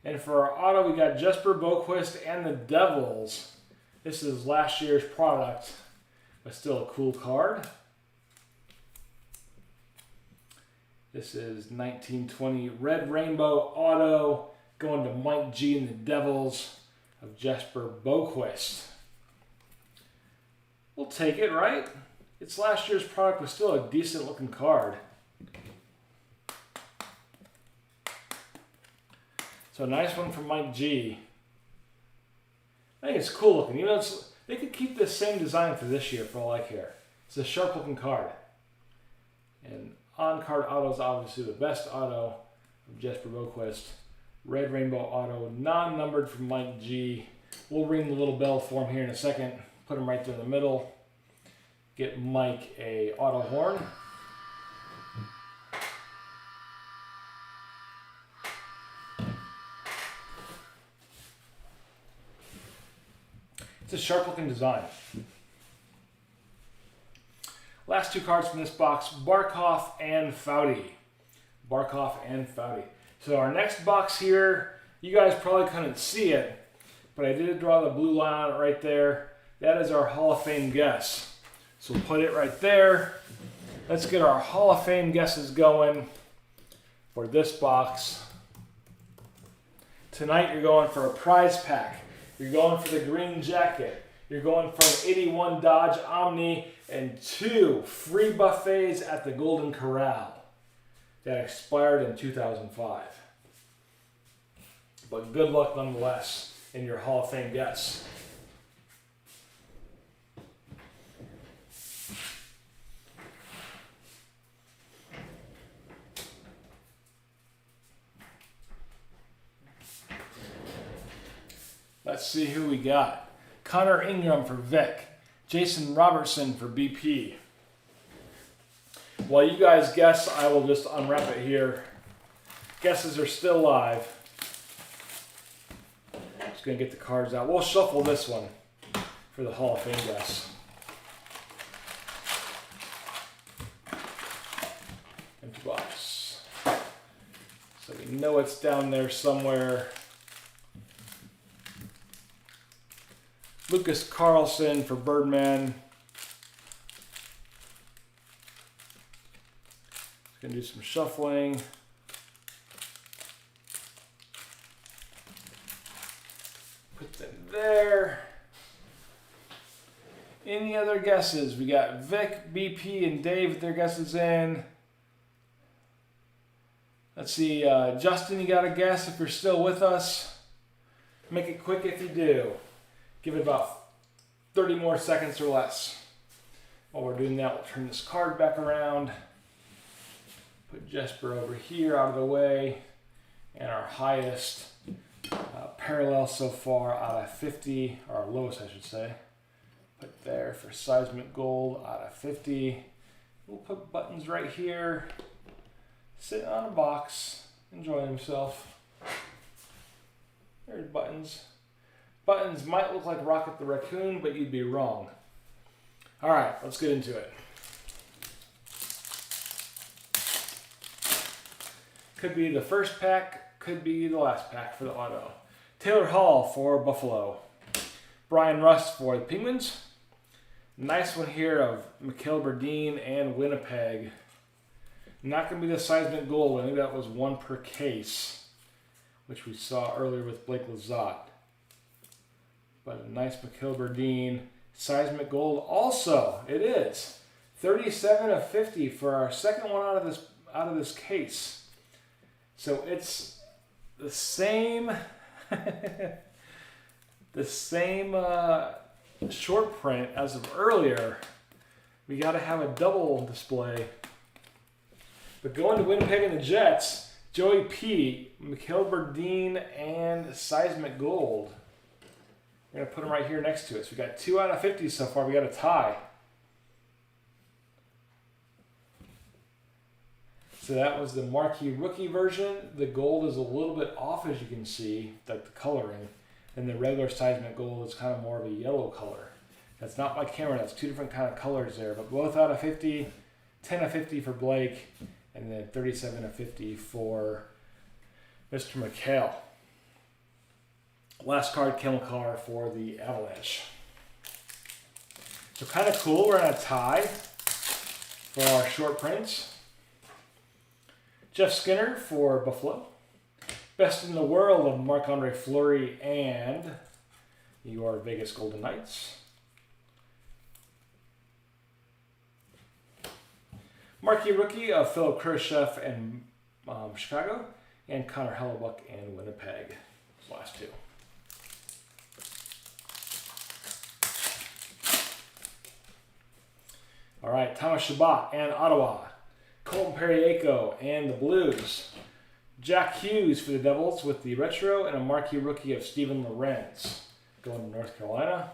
And for our auto, we got Jesper Boquist and the Devils. This is last year's product, but still a cool card. This is 1920 Red Rainbow Auto going to Mike G and the Devils of Jesper Boquist. We'll take it, right? It's last year's product, but still a decent looking card. So a nice one from Mike G. I think it's cool looking. Even though they could keep this same design for this year for all I care. It's a sharp looking card. And on-card auto is obviously the best auto of Jesper Boquist. Red Rainbow Auto, non-numbered from Mike G. We'll ring the little bell for him here in a second. Put him right there in the middle. Get Mike a auto horn. It's a sharp looking design. Last two cards from this box, Barkov and Foudy. Barkov and Foudy. So our next box here, you guys probably couldn't see it, but I did draw the blue line on it right there. That is our Hall of Fame guess. So we'll put it right there. Let's get our Hall of Fame guesses going for this box. Tonight you're going for a prize pack. You're going for the green jacket. You're going for an 81 Dodge Omni and 2 free buffets at the Golden Corral that expired in 2005. But good luck nonetheless in your Hall of Fame guess. Let's see who we got. Connor Ingram for Vic. Jason Robertson for BP. While you guys guess, I will just unwrap it here. Guesses are still live. Just going to get the cards out. We'll shuffle this one for the Hall of Fame guess. Empty box. So we know it's down there somewhere. Lucas Carlson for Birdman. Just gonna do some shuffling. Put them there. Any other guesses? We got Vic, BP, and Dave with their guesses in. Let's see, Justin, you got a guess if you're still with us? Make it quick if you do. Give it about 30 more seconds or less. While we're doing that, we'll turn this card back around. Put Jesper over here out of the way. And our highest parallel so far out of 50, or lowest I should say. Put there for Seismic Gold out of 50. We'll put Buttons right here, sitting on a box, enjoying himself. There's Buttons. Buttons might look like Rocket the Raccoon, but you'd be wrong. All right, let's get into it. Could be the first pack, could be the last pack for the auto. Taylor Hall for Buffalo. Brian Rust for the Penguins. Nice one here of Mikhail Berdine and Winnipeg. Not going to be the Seismic Gold. I think that was one per case, which we saw earlier with Blake Lizotte. But a nice Mikhail Berdine. Seismic Gold also, it is. 37 of 50 for our second one out of this case. So it's the same the same short print as of earlier. We got to have a double display. But going to Winnipeg and the Jets, Joey P, Mikhail Berdine, and Seismic Gold. We're going to put them right here next to us. We got 2 out of 50 so far. We got a tie. So that was the Marquee Rookie version. The gold is a little bit off, as you can see, like the coloring. And the regular Seismic Gold is kind of more of a yellow color. That's not my camera. That's 2 different kind of colors there. But both out of 50, 10 of 50 for Blake, and then 37 of 50 for Mr. McHale. Last card, Kemel Carr for the Avalanche. So kind of cool. We're in a tie for our short prints. Jeff Skinner for Buffalo. Best in the World of Marc-Andre Fleury and your Vegas Golden Knights. Marquee Rookie of Philip Khrushchev and Chicago, and Connor Hellebuck and Winnipeg. Those last 2. All right, Thomas Chabot and Ottawa. Colton Periaco and the Blues. Jack Hughes for the Devils with the retro, and a Marquee Rookie of Steven Lorenz going to North Carolina.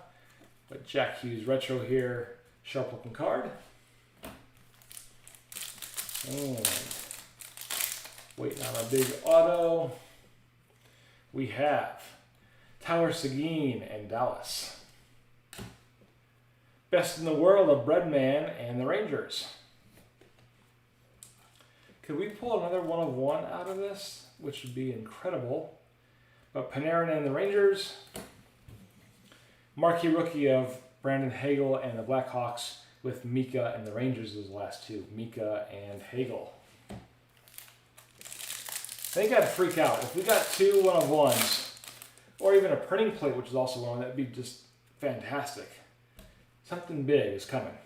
But Jack Hughes retro here, sharp looking card. And waiting on a big auto, we have Tyler Seguin and Dallas. Best in the World of Breadman and the Rangers. Could we pull another 1 of 1 out of this, which would be incredible? But Panarin and the Rangers. Marquee Rookie of Brandon Hagel and the Blackhawks with Mika and the Rangers as the last 2. Mika and Hagel. They got to freak out. If we got 2 1 of 1s, or even a printing plate, which is also one, that'd be just fantastic. Something big is coming.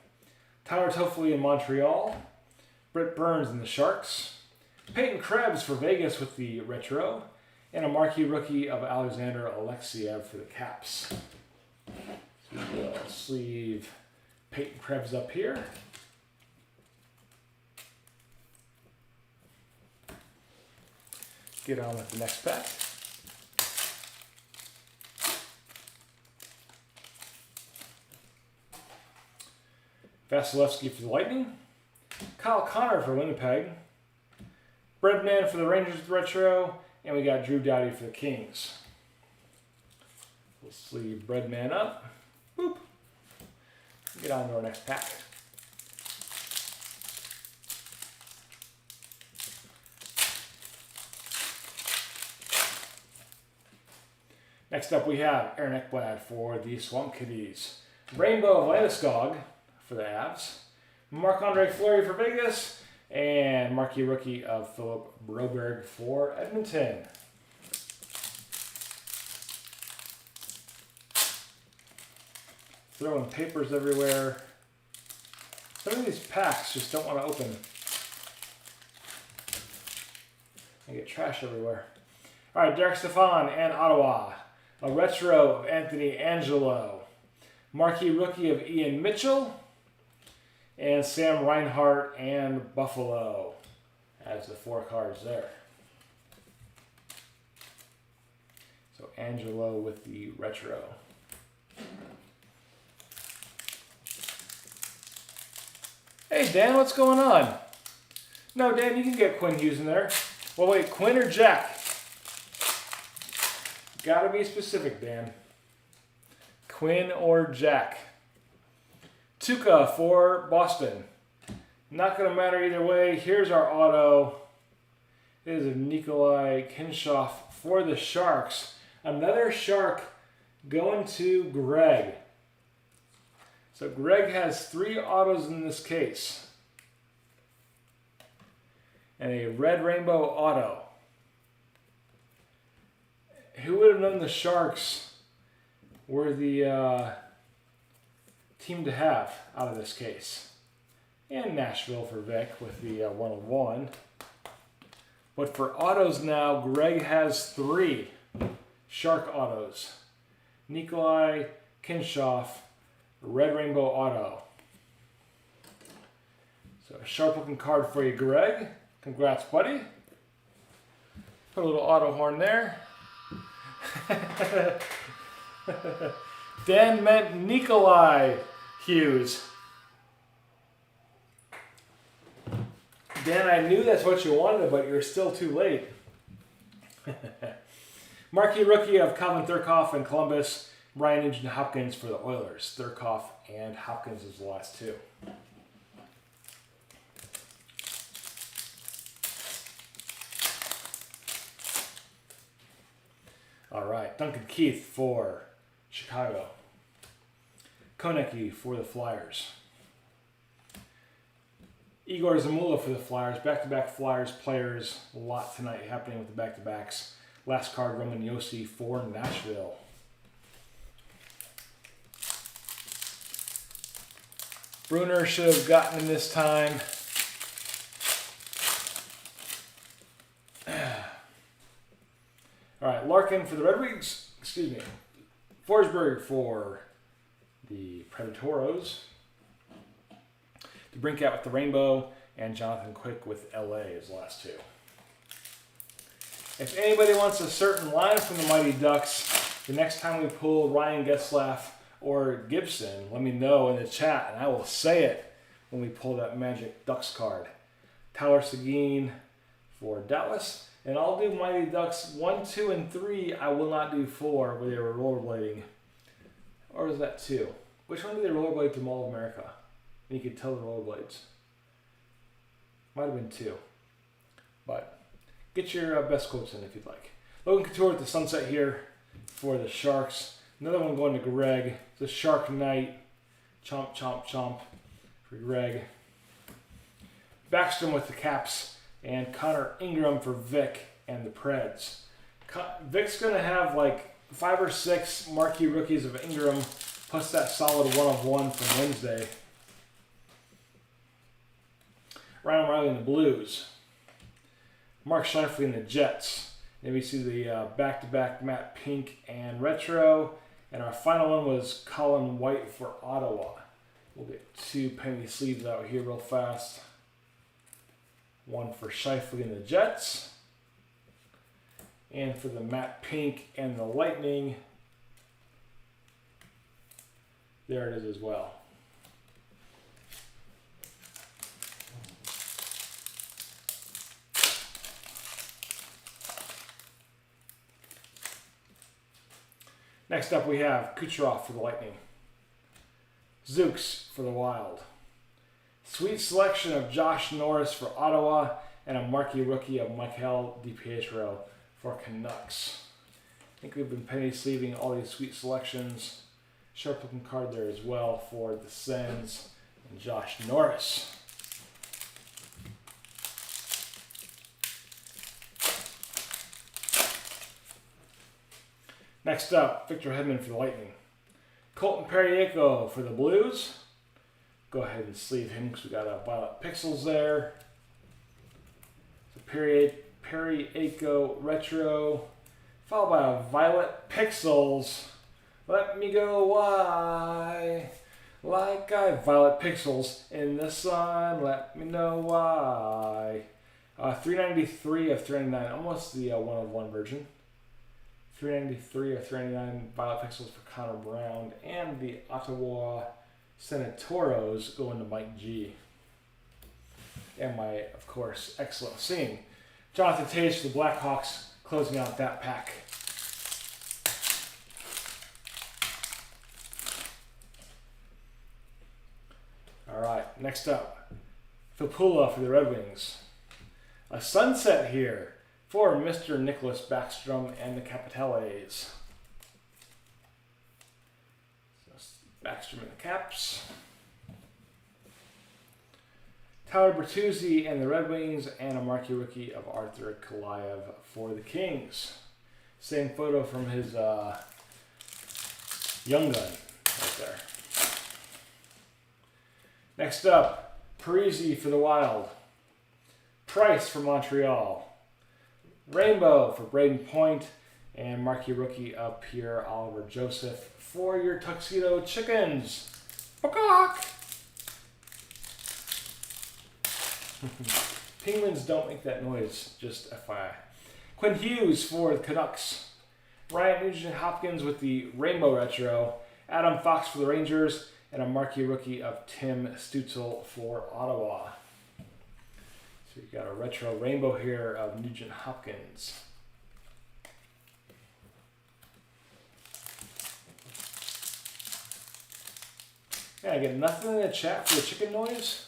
Tyler Toffoli in Montreal. Britt Burns and the Sharks. Peyton Krebs for Vegas with the retro. And a Marquee Rookie of Alexander Alexiev for the Caps. So we'll sleeve Peyton Krebs up here. Get on with the next pack. Vasilevsky for the Lightning. Kyle Connor for Winnipeg. Breadman for the Rangers with retro. And we got Drew Doughty for the Kings. We'll sleeve Breadman up. Boop. Get on to our next pack. Next up we have Aaron Ekblad for the Swamp Kitties. Rainbow of Landeskog for the Avs. Marc-Andre Fleury for Vegas. And Marquee Rookie of Philip Broberg for Edmonton. Throwing papers everywhere. Some of these packs just don't want to open. I get trash everywhere. All right, Derek Stepan and Ottawa. A retro of Anthony Angelo. Marquee Rookie of Ian Mitchell. And Sam Reinhart and Buffalo as the 4 cards there. So Angelo with the retro. Hey, Dan, what's going on? No, Dan, you can get Quinn Hughes in there. Well, wait, Quinn or Jack? Gotta be specific, Dan. Quinn or Jack? Tuca for Boston. Not gonna matter either way. Here's our auto. It is of Nikolai Kinshoff for the Sharks. Another Shark going to Greg. So Greg has 3 autos in this case. And a red rainbow auto. Who would have known the Sharks were the team to have out of this case? And Nashville for Vic with the 101. But for autos now, Greg has 3 Shark autos. Nikolai Kinshoff, red rainbow auto. So a sharp looking card for you, Greg. Congrats, buddy. Put a little auto horn there. Dan meant Nikolai Hughes. Dan, I knew that's what you wanted, but you're still too late. Marquee rookie of Calvin Thurkoff and Columbus. Ryan Nugent-Hopkins for the Oilers. Thurkoff and Hopkins is the last 2. All right, Duncan Keith for Chicago. Konecki for the Flyers. Igor Zamula for the Flyers. Back-to-back Flyers players. A lot tonight happening with the back-to-backs. Last card, Roman Josi for Nashville. Bruner should have gotten him this time. All right, Larkin for the Red Wings. Excuse me. Forsberg for the Predatoros. DeBrincat with the Rainbow, and Jonathan Quick with LA is the last 2. If anybody wants a certain line from the Mighty Ducks, the next time we pull Ryan Getzlaf or Gibson, let me know in the chat, and I will say it when we pull that Magic Ducks card. Tyler Seguin for Dallas, and I'll do Mighty Ducks 1, 2, and 3. I will not do 4 where they were rollerblading. Or is that 2? Which one did they rollerblade to Mall of America? And you could tell the rollerblades. Might have been 2. But get your best quotes in if you'd like. Logan Couture with the sunset here for the Sharks. Another one going to Greg. The Shark Knight. Chomp, chomp, chomp for Greg. Backstrom with the Caps. And Connor Ingram for Vic and the Preds. Vic's going to have like 5 or 6 marquee rookies of Ingram, plus that solid 1 of 1 from Wednesday. Ryan O'Reilly in the Blues. Mark Scheifele in the Jets. Then we see the back-to-back Matt Pink and Retro. And our final one was Colin White for Ottawa. We'll get 2 penny sleeves out here real fast. One for Scheifele and the Jets. And for the Matt Pink and the Lightning, there it is as well. Next up we have Kucherov for the Lightning. Zooks for the Wild. Sweet selection of Josh Norris for Ottawa and a marquee rookie of Michael DiPietro for Canucks. I think we've been penny sleeving all these sweet selections. Sharp looking card there as well for the Sens and Josh Norris. Next up, Victor Hedman for the Lightning. Colton Parayko for the Blues. Go ahead and sleeve him because we got a Violet Pixels there. So Parayko Retro, followed by a Violet Pixels. Let me go why, like I Violet Pixels in the sun. Let me know why. 393 of 399, almost the 1 of 1 version. 393 or 399 Violet Pixels for Connor Brown. And the Ottawa Senatoros going to Mike G. And my, of course, excellent seeing Jonathan Tage for the Blackhawks closing out that pack. All right, next up, Filppula for the Red Wings. A sunset here for Mr. Nicholas Backstrom and the Capitales. Backstrom and the Caps. Tyler Bertuzzi and the Red Wings, and a marquee rookie of Arthur Kalayev for the Kings. Same photo from his young gun right there. Next up, Parisi for the Wild. Price for Montreal. Rainbow for Braden Point, and marquee rookie of Pierre-Olivier Joseph for your Tuxedo Chickens. Peacock! Penguins don't make that noise, just FYI. Quinn Hughes for the Canucks. Ryan Nugent-Hopkins with the Rainbow Retro. Adam Fox for the Rangers, and a marquee rookie of Tim Stützle for Ottawa. So you got a retro rainbow here of Nugent-Hopkins. Yeah, I get nothing in the chat for the chicken noise.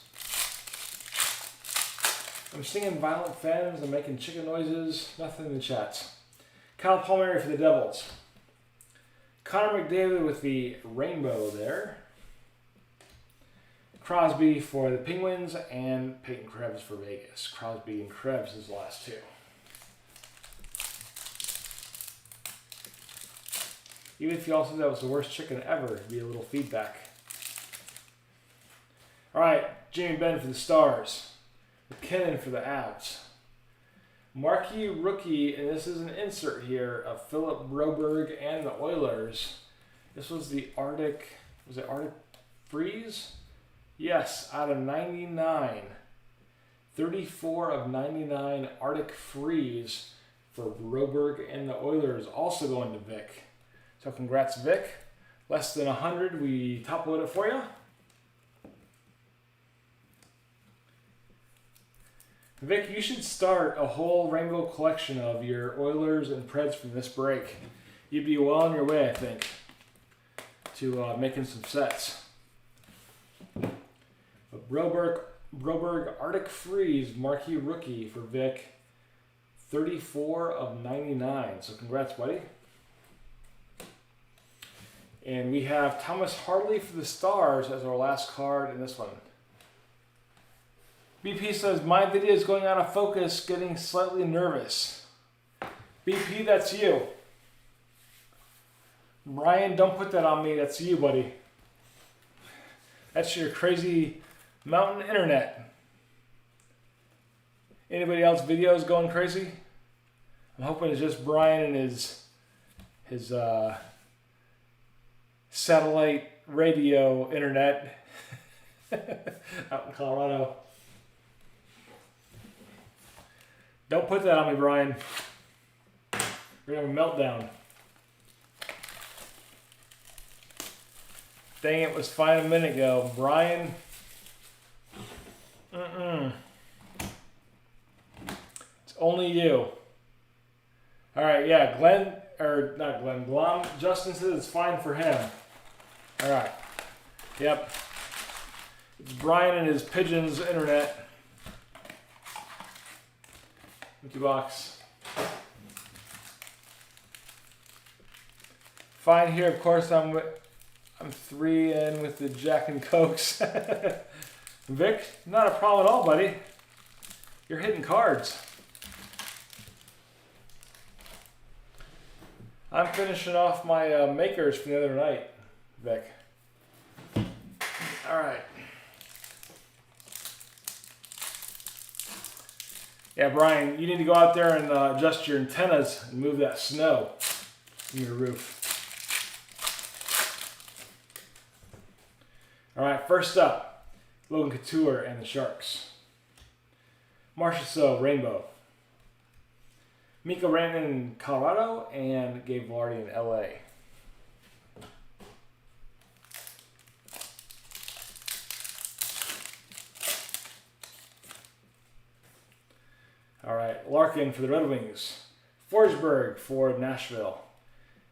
I'm singing Violent Femmes, I'm making chicken noises, nothing in the chats. Kyle Palmieri for the Devils. Connor McDavid with the rainbow there. Crosby for the Penguins, and Peyton Krebs for Vegas. Crosby and Krebs is the last two. Even if you all said that was the worst chicken ever, it'd be a little feedback. All right, Jamie Benn for the Stars. McKinnon for the Avs. Marquee rookie, and this is an insert here, of Philip Broberg and the Oilers. This was the Arctic, was it Arctic Freeze? Yes, out of 99. 34 of 99 Arctic Freeze for Broberg and the Oilers, also going to Vic. So congrats, Vic. Less than 100, we top load it for you. Vic, you should start a whole rainbow collection of your Oilers and Preds from this break. You'd be well on your way, I think, to making some sets. But Broberg Arctic Freeze marquee rookie for Vic. 34 of 99. So congrats, buddy. And we have Thomas Harley for the Stars as our last card in this one. BP says, my video is going out of focus, getting slightly nervous. BP, that's you. Brian, don't put that on me. That's you, buddy. That's your crazy mountain internet. Anybody else videos going crazy? I'm hoping it's just Brian and his satellite radio internet out in Colorado. Don't put that on me, Brian. We're gonna have a meltdown. Dang, it was fine a minute ago. Brian. It's only you. Alright, yeah, Glom, Justin says it's fine for him. Alright. Yep. It's Brian and his pigeon's internet. Empty box. Fine here, of course, I'm 3 in with the Jack and Cokes. Vic, not a problem at all, buddy. You're hitting cards. I'm finishing off my makers from the other night, Vic. All right. Yeah, Brian, you need to go out there and adjust your antennas and move that snow from your roof. All right, first up, Logan Couture and the Sharks. Marcia So, Rainbow. Miko Rantanen in Colorado and Gabe Vilardi in LA. All right, Larkin for the Red Wings. Forsberg for Nashville.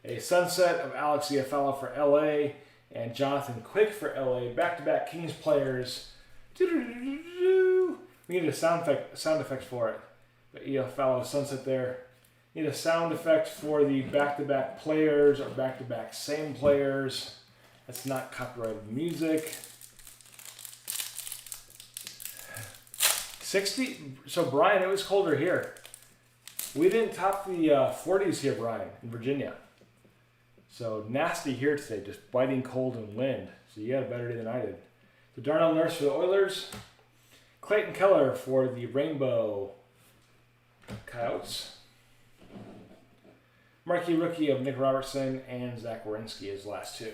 A sunset of Alex Iafallo for LA and Jonathan Quick for LA. Back-to-back Kings players. We need a sound effect for it. But Iafallo sunset there. Need a sound effect for the back-to-back players or back-to-back same players. That's not copyrighted music. 60. So Brian, it was colder here. We didn't top the 40s here, Brian, in Virginia. So nasty here today, just biting cold and wind. So you had a better day than I did. So Darnell Nurse for the Oilers. Clayton Keller for the Rainbow Coyotes. Marquee rookie of Nick Robertson and Zach Werenski as last two.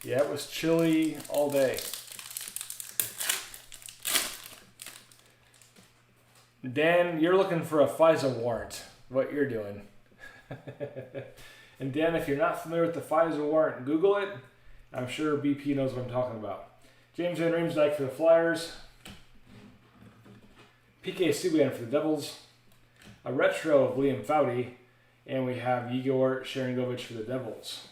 Yeah, it was chilly all day. Dan, you're looking for a FISA warrant, what you're doing. And Dan, if you're not familiar with the FISA warrant, Google it. I'm sure BP knows what I'm talking about. James Van Riemsdyk for the Flyers. PK Subban for the Devils. A retro of Liam Foudy. And we have Igor Sharangovich for the Devils.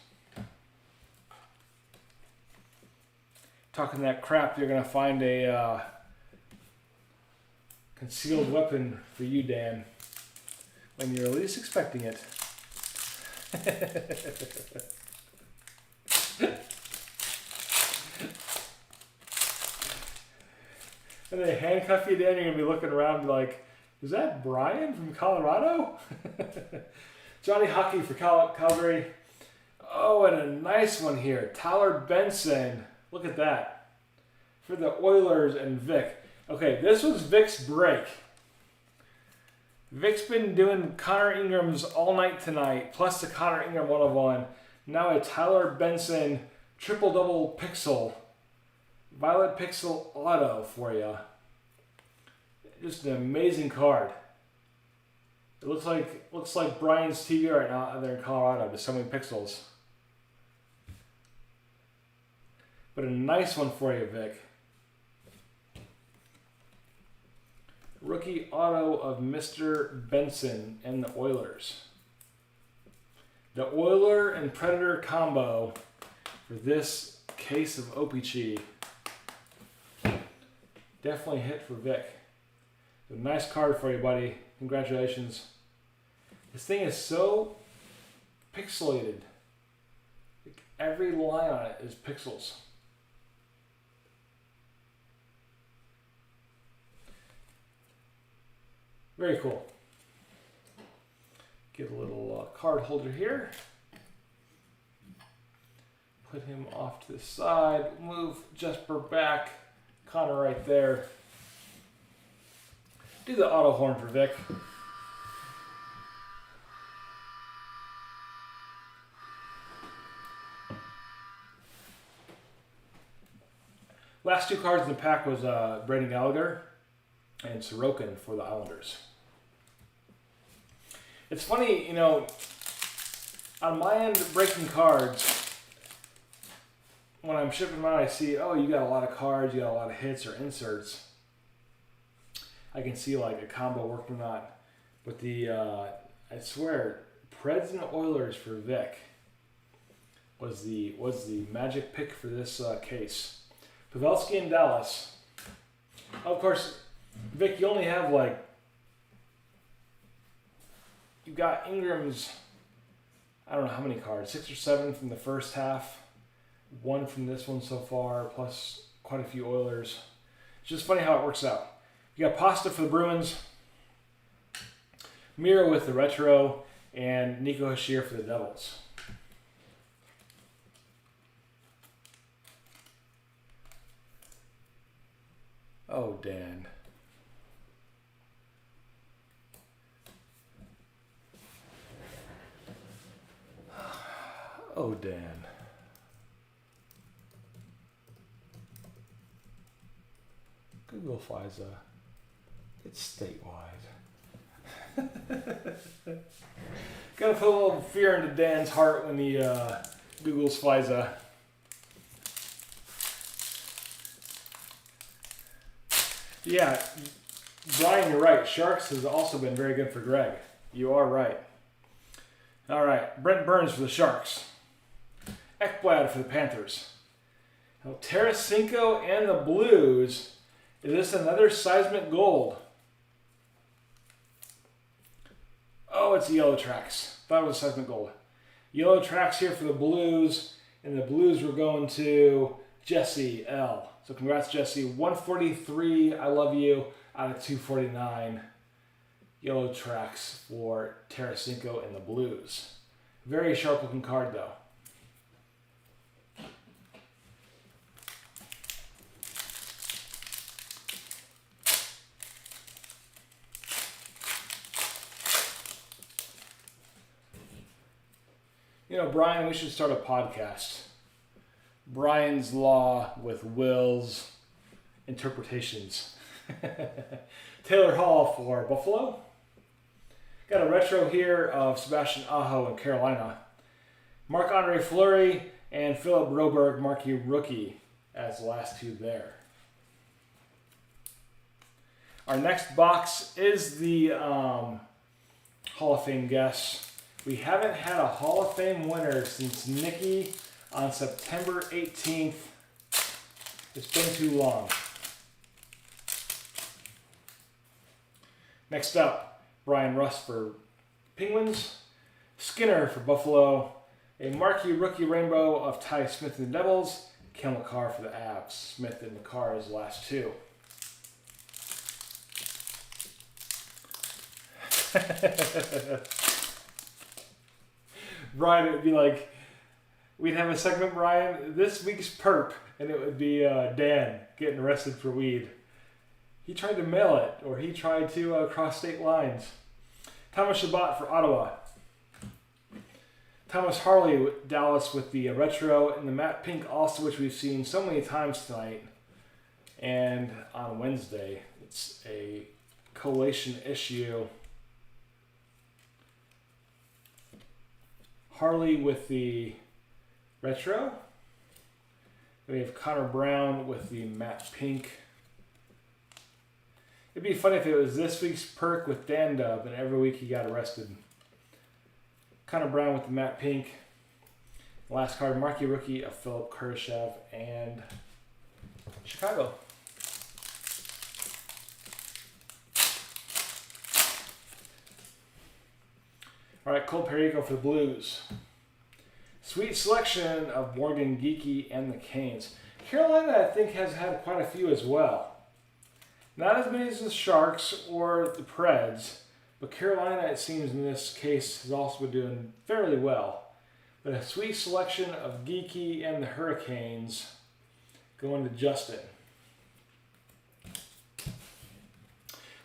Talking that crap, you're going to find a concealed weapon for you, Dan, when you're least expecting it. And they handcuff you, Dan, you're going to be looking around like, is that Brian from Colorado? Johnny Hockey for Calgary. Oh, and a nice one here. Tyler Benson. Look at that. For the Oilers and Vic. Okay, this was Vic's break. Vic's been doing Connor Ingram's all night tonight, plus the Connor Ingram 101. Now a Tyler Benson triple-double pixel. Violet Pixel Auto for you. Just an amazing card. It looks like Brian's TV right now out there in Colorado. Just so many pixels. But a nice one for you, Vic. Rookie auto of Mr. Benson and the Oilers. The Oiler and Predator combo for this case of OPC. Definitely hit for Vic. A nice card for you, buddy. Congratulations. This thing is so pixelated. Like every line on it is pixels. Very cool. Get a little card holder here. Put him off to the side. Move Jesper back. Connor right there. Do the auto horn for Vic. Last two cards in the pack was Brendan Gallagher and Sorokin for the Islanders. It's funny, you know, on my end breaking cards, when I'm shipping them out, I see, oh, you got a lot of cards, you got a lot of hits or inserts. I can see like a combo working or not. But the, I swear, Preds and Oilers for Vic was the magic pick for this case. Pavelski in Dallas. Of course, Vic, you only have like, you got Ingram's, I don't know how many cards, 6 or 7 from the first half, 1 from this one so far, plus quite a few Oilers. It's just funny how it works out. You got Pasta for the Bruins, Mira with the retro, and Nico Hischier for the Devils. Oh, Dan. Oh, Dan. Google FISA. It's statewide. Gotta put a little fear into Dan's heart when he Googles FISA. Yeah, Brian, you're right. Sharks has also been very good for Greg. You are right. All right, Brent Burns for the Sharks. Ekblad for the Panthers. Now, Tarasenko and the Blues. Is this another seismic gold? Oh, it's Yellow Tracks. Thought it was seismic gold. Yellow Tracks here for the Blues. And the Blues were going to Jesse L. So congrats, Jesse. 143, I love you, out of 249. Yellow Tracks for Tarasenko and the Blues. Very sharp looking card, though. You know, Brian, we should start a podcast. Brian's Law with Will's Interpretations. Taylor Hall for Buffalo. Got a retro here of Sebastian Aho in Carolina. Marc-Andre Fleury and Philip Broberg, marquee rookie, as the last two there. Our next box is the Hall of Fame guess. We haven't had a Hall of Fame winner since Nikki on September 18th. It's been too long. Next up, Brian Rust for Penguins, Skinner for Buffalo, a marquee rookie rainbow of Ty Smith and the Devils, Kel McCarr for the Avs. Smith and McCarr is the last two. Brian, it would be like, we'd have a segment, Brian, this week's perp, and it would be Dan getting arrested for weed. He tried to mail it, or he tried to cross state lines. Thomas Chabot for Ottawa. Thomas Harley with Dallas with the retro, and the matte pink also, which we've seen so many times tonight. And on Wednesday, it's a collation issue. Harley with the retro. We have Connor Brown with the matte pink. It'd be funny if it was this week's perk with Dan Dub and every week he got arrested. Connor Brown with the matte pink. Last card, marquee rookie of Philip Kurashev and Chicago. All right, Cole Perico for the Blues. Sweet selection of Morgan Geekie and the Canes. Carolina, I think, has had quite a few as well. Not as many as the Sharks or the Preds, but Carolina, it seems in this case, has also been doing fairly well. But a sweet selection of Geekie and the Hurricanes going to Justin.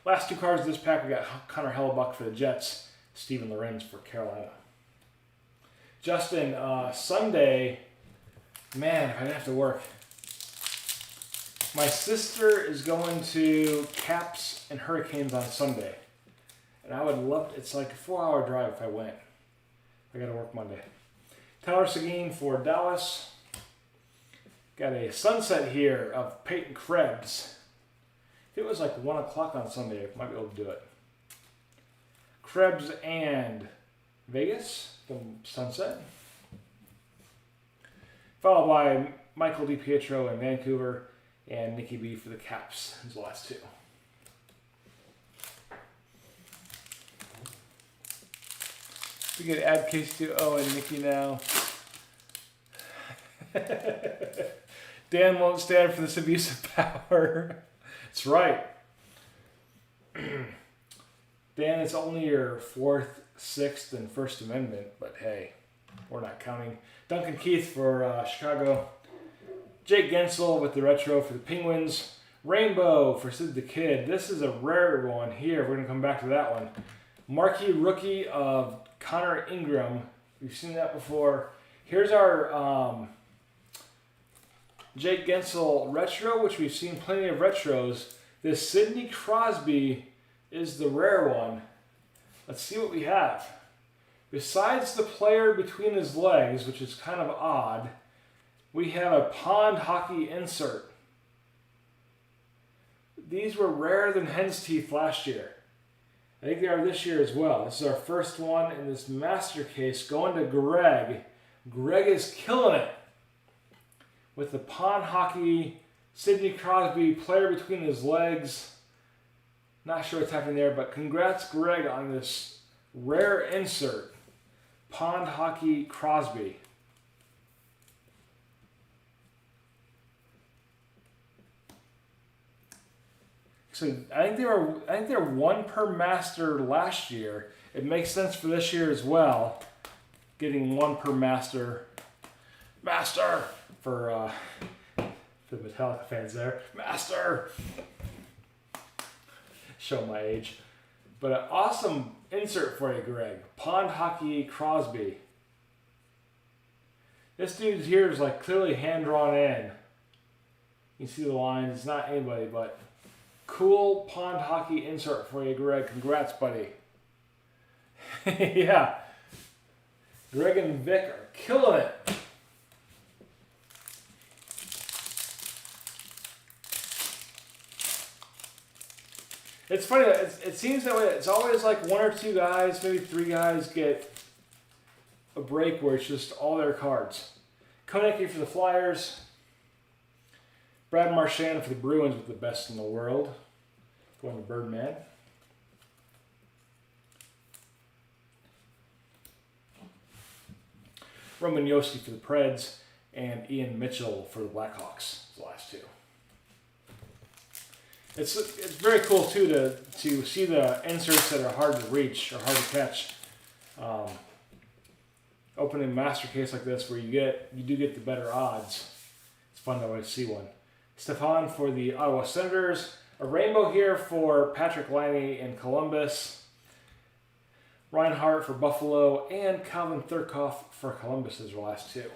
Last two cards of this pack, we got Connor Hellebuck for the Jets, Steven Lorenz for Carolina. Justin, Sunday, man, I'd have to work. My sister is going to Caps and Hurricanes on Sunday. And I would love, it's like a 4-hour drive if I went. I got to work Monday. Tyler Seguin for Dallas. Got a sunset here of Peyton Krebs. If it was like 1 o'clock on Sunday, I might be able to do it. Krebs and Vegas, the sunset. Followed by Michael DiPietro in Vancouver and Nikki B for the Caps, his last two. We could add K2O and Nikki now. Dan won't stand for this abuse of power. That's right. Dan, it's only your 4th, 6th, and 1st Amendment, but hey, we're not counting. Duncan Keith for Chicago. Jake Gensel with the retro for the Penguins. Rainbow for Sid the Kid. This is a rare one here. We're going to come back to that one. Marquee rookie of Connor Ingram. We've seen that before. Here's our Jake Gensel retro, which we've seen plenty of retros. This Sidney Crosby is the rare one. Let's see what we have. Besides the player between his legs, which is kind of odd, we have a pond hockey insert. These were rarer than hen's teeth last year. I think they are this year as well. This is our first one in this master case going to Greg. Greg is killing it with the pond hockey Sidney Crosby player between his legs. Not sure what's happening there, but congrats, Greg, on this rare insert. Pond hockey Crosby. So I think they were one per master last year. It makes sense for this year as well, getting one per master for the Metallica fans there. Master. Show my age. But an awesome insert for you, Greg. Pond hockey Crosby. This dude here is like clearly hand drawn in. You can see the lines. It's not anybody, but cool pond hockey insert for you, Greg. Congrats, buddy. Yeah. Greg and Vic are killing it. It's funny that it seems that way. It's always like one or two guys, maybe three guys get a break where it's just all their cards. Konecki for the Flyers. Brad Marchand for the Bruins with the best in the world. Going to Birdman. Roman Josi for the Preds. And Ian Mitchell for the Blackhawks. The last two. It's very cool too to see the inserts that are hard to reach or hard to catch. Opening a master case like this where you do get the better odds. It's fun to always see one. Stefan for the Ottawa Senators. A rainbow here for Patrick Laine in Columbus. Reinhart for Buffalo and Calvin Thurkoff for Columbus as the last two.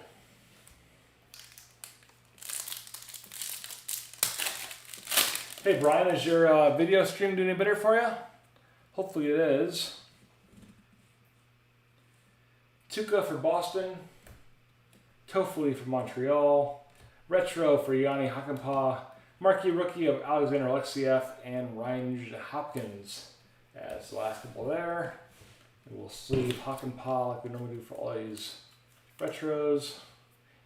Hey Brian, is your video stream doing any better for you? Hopefully it is. Tuukka for Boston. Toffoli for Montreal. Retro for Yanni Hakanpää. Marquee rookie of Alexander Alexiev and Ryan Hopkins as the last couple there. And we'll sleeve Hakanpää like we normally do for all these retros.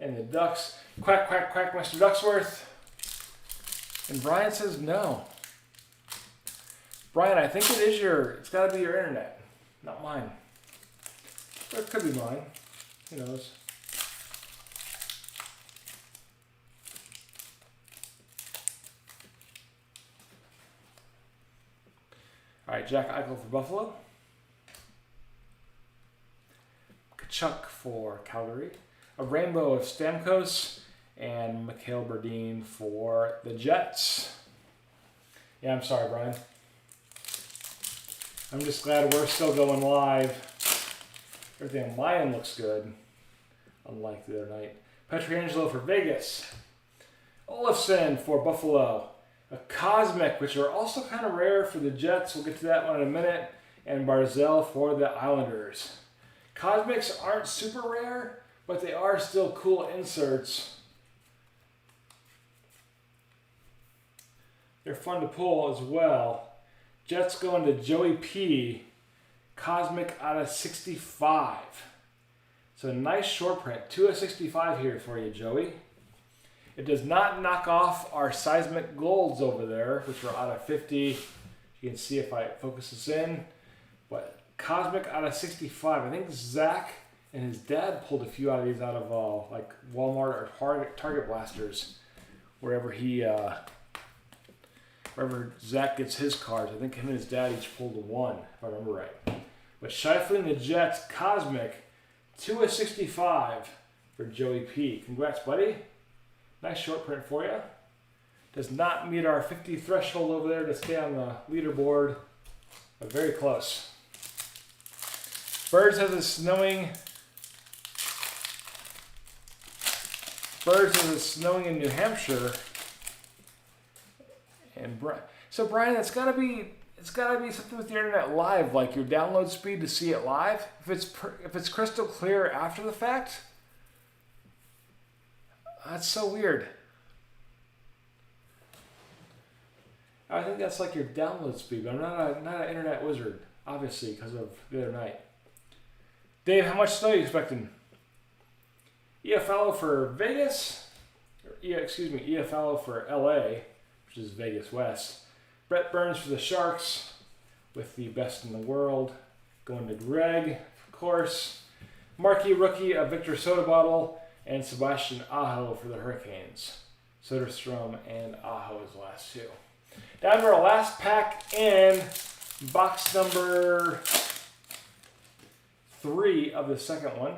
And the Ducks. Quack, quack, quack, Mr. Ducksworth. And Brian says no. Brian, I think it's got to be your internet, not mine. Or it could be mine. Who knows? All right, Jack Eichel for Buffalo. Kachuk for Calgary. A rainbow of Stamkos. And Mikhail Berdine for the Jets. Yeah, I'm sorry, Brian. I'm just glad we're still going live. Everything on my end looks good, unlike the other night. Pietrangelo for Vegas. Olofsson for Buffalo. A Cosmic, which are also kind of rare for the Jets. We'll get to that one in a minute. And Barzell for the Islanders. Cosmics aren't super rare, but they are still cool inserts. They're fun to pull as well. Jets going to Joey P. Cosmic out of 65. So nice short print. 2 of 65 here for you, Joey. It does not knock off our seismic golds over there, which are out of 50. You can see if I focus this in. But Cosmic out of 65. I think Zach and his dad pulled a few out of these out of like Walmart or Target blasters. Wherever Zach gets his cards. I think him and his dad each pulled a 1, if I remember right. But Scheifele and the Jets, Cosmic, 2 of 65 for Joey P. Congrats, buddy. Nice short print for you. Does not meet our 50 threshold over there to stay on the leaderboard, but very close. Birds has it snowing in New Hampshire. And so Brian, it's got to be it's got to be something with the internet live, like your download speed to see it live. If it's crystal clear after the fact, that's so weird. I think that's like your download speed, but I'm not an internet wizard, obviously, because of the other night. Dave, how much snow are you expecting? Iafallo for Vegas, Iafallo for LA, which is Vegas West. Brett Burns for the Sharks with the best in the world. Going to Greg, of course. Marquee rookie of Victor Soda and Sebastian Aho for the Hurricanes. Soderstrom and Aho is the last two. Down to our last pack in box number 3 of the second one.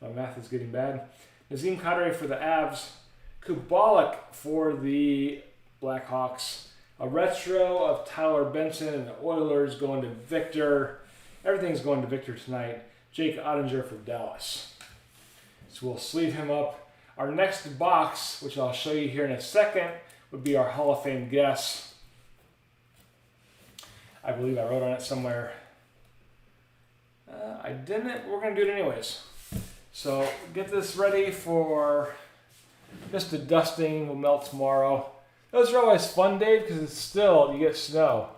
My math is getting bad. Nazem Kadri for the Avs. Kubalik for the Blackhawks. A retro of Tyler Benson and the Oilers going to Victor. Everything's going to Victor tonight. Jake Ottinger for Dallas. So we'll sleeve him up. Our next box, which I'll show you here in a second, would be our Hall of Fame guess. I believe I wrote on it somewhere. I didn't. We're going to do it anyways. So get this ready for just the dusting. Will melt tomorrow. Those are always fun, Dave, because it's still, you get snow.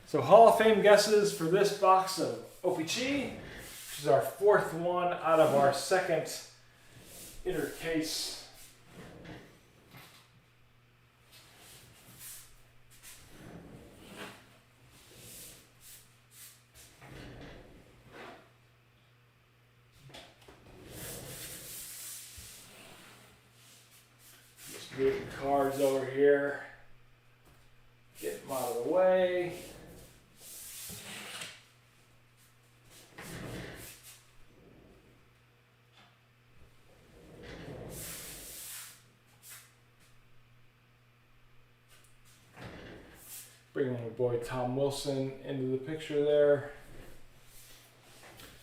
So Hall of Fame guesses for this box of OPC, which is our 4th one out of our second inner case. Move the cards over here. Get them out of the way. Bring my boy Tom Wilson into the picture there.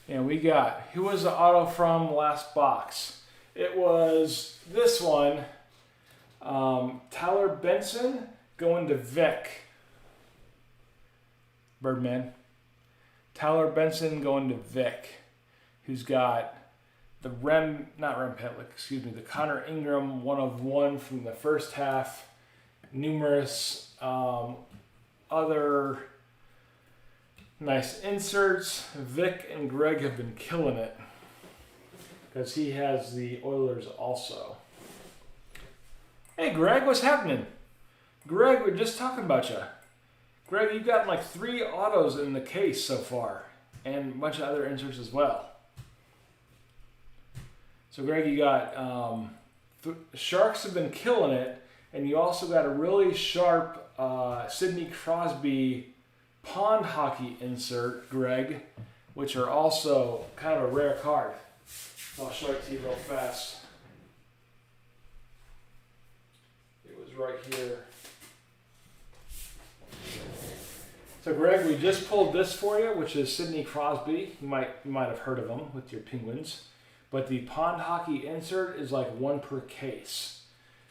And we got, who was the auto from last box? It was this one. Tyler Benson going to Vic. Birdman. Tyler Benson going to Vic, who's got the the Connor Ingram 1/1 from the first half. Numerous other nice inserts. Vic and Greg have been killing it because he has the Oilers also. Hey Greg, what's happening? Greg, we're just talking about you. Greg, you've gotten like 3 autos in the case so far, and a bunch of other inserts as well. So Greg, you got Sharks have been killing it, and you also got a really sharp Sidney Crosby pond hockey insert, Greg, which are also kind of a rare card. I'll show it to you real fast. Right here. So Greg, we just pulled this for you, which is Sidney Crosby. You might have heard of him with your Penguins. But the pond hockey insert is like 1 per case.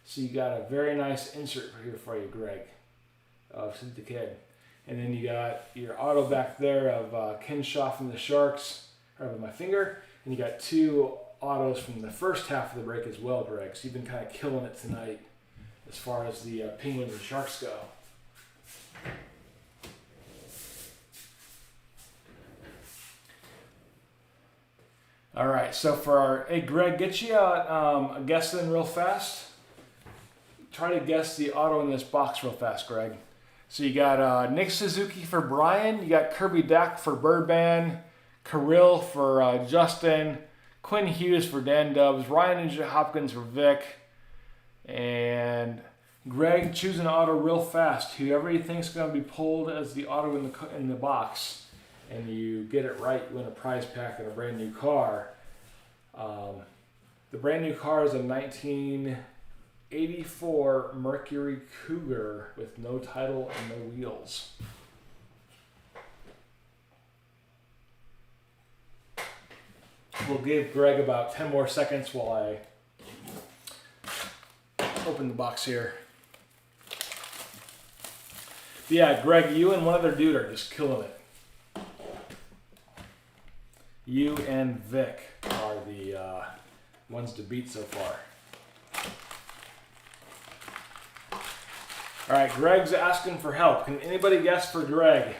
So you got a very nice insert here for you, Greg, of Sid the Kid. And then you got your auto back there of Kenshaw from the Sharks, right with my finger. And you got 2 autos from the first half of the break as well, Greg. So you've been kind of killing it tonight as far as the Penguins and Sharks go. All right, so for our, hey Greg, get you a guess in real fast. Try to guess the auto in this box real fast, Greg. So you got Nick Suzuki for Brian, you got Kirby Dack for Birdman, Kirill for Justin, Quinn Hughes for Dan Dubs, Ryan Ninja Hopkins for Vic, and Greg, choose an auto real fast. Whoever you think is going to be pulled as the auto in the box, and you get it right, you win a prize pack and a brand new car. The brand new car is a 1984 Mercury Cougar with no title and no wheels. We'll give Greg about 10 more seconds while I open the box here. Yeah, Greg, you and one other dude are just killing it. You and Vic are the ones to beat so far. All right, Greg's asking for help. Can anybody guess for Greg?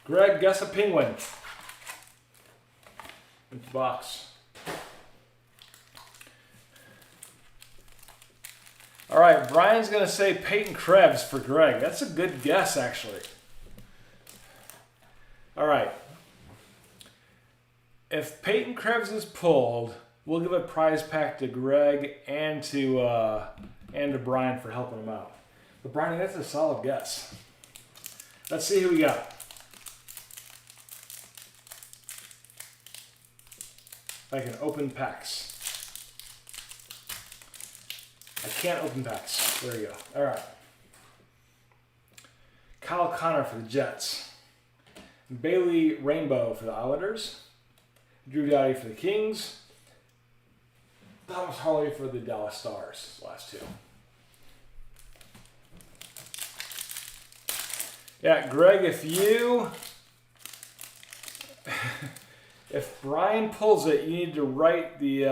Greg, guess a penguin. Empty box. All right, Brian's going to say Peyton Krebs for Greg. That's a good guess, actually. All right. If Peyton Krebs is pulled, we'll give a prize pack to Greg and to Brian for helping him out. But Brian, that's a solid guess. Let's see who we got. I can open packs. I can't open packs. There you go. All right. Kyle Connor for the Jets. Bailey Rainbow for the Islanders. Drew Doughty for the Kings. Thomas Harley for the Dallas Stars. Last two. Yeah, Greg, if Brian pulls it, you need to write the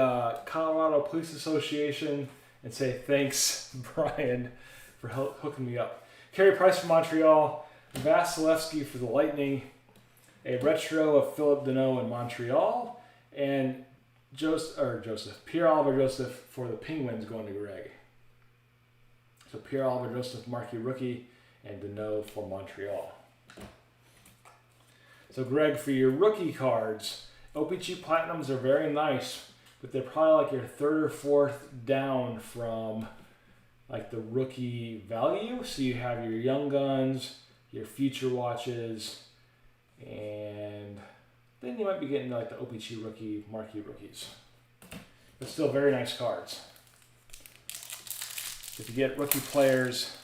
Colorado Police Association and say, thanks, Brian, for hooking me up. Carey Price for Montreal. Vasilevsky for the Lightning. A retro of Philip Deneau in Montreal. And Pierre-Olivier Joseph for the Penguins going to Greg. So Pierre-Olivier Joseph, marquee rookie, and Deneau for Montreal. So Greg, for your rookie cards, OPG Platinums are very nice, but they're probably like your third or fourth down from like the rookie value. So you have your Young Guns, your Future Watches, and then you might be getting like the OPG rookie, marquee rookies. But still very nice cards. If you get rookie players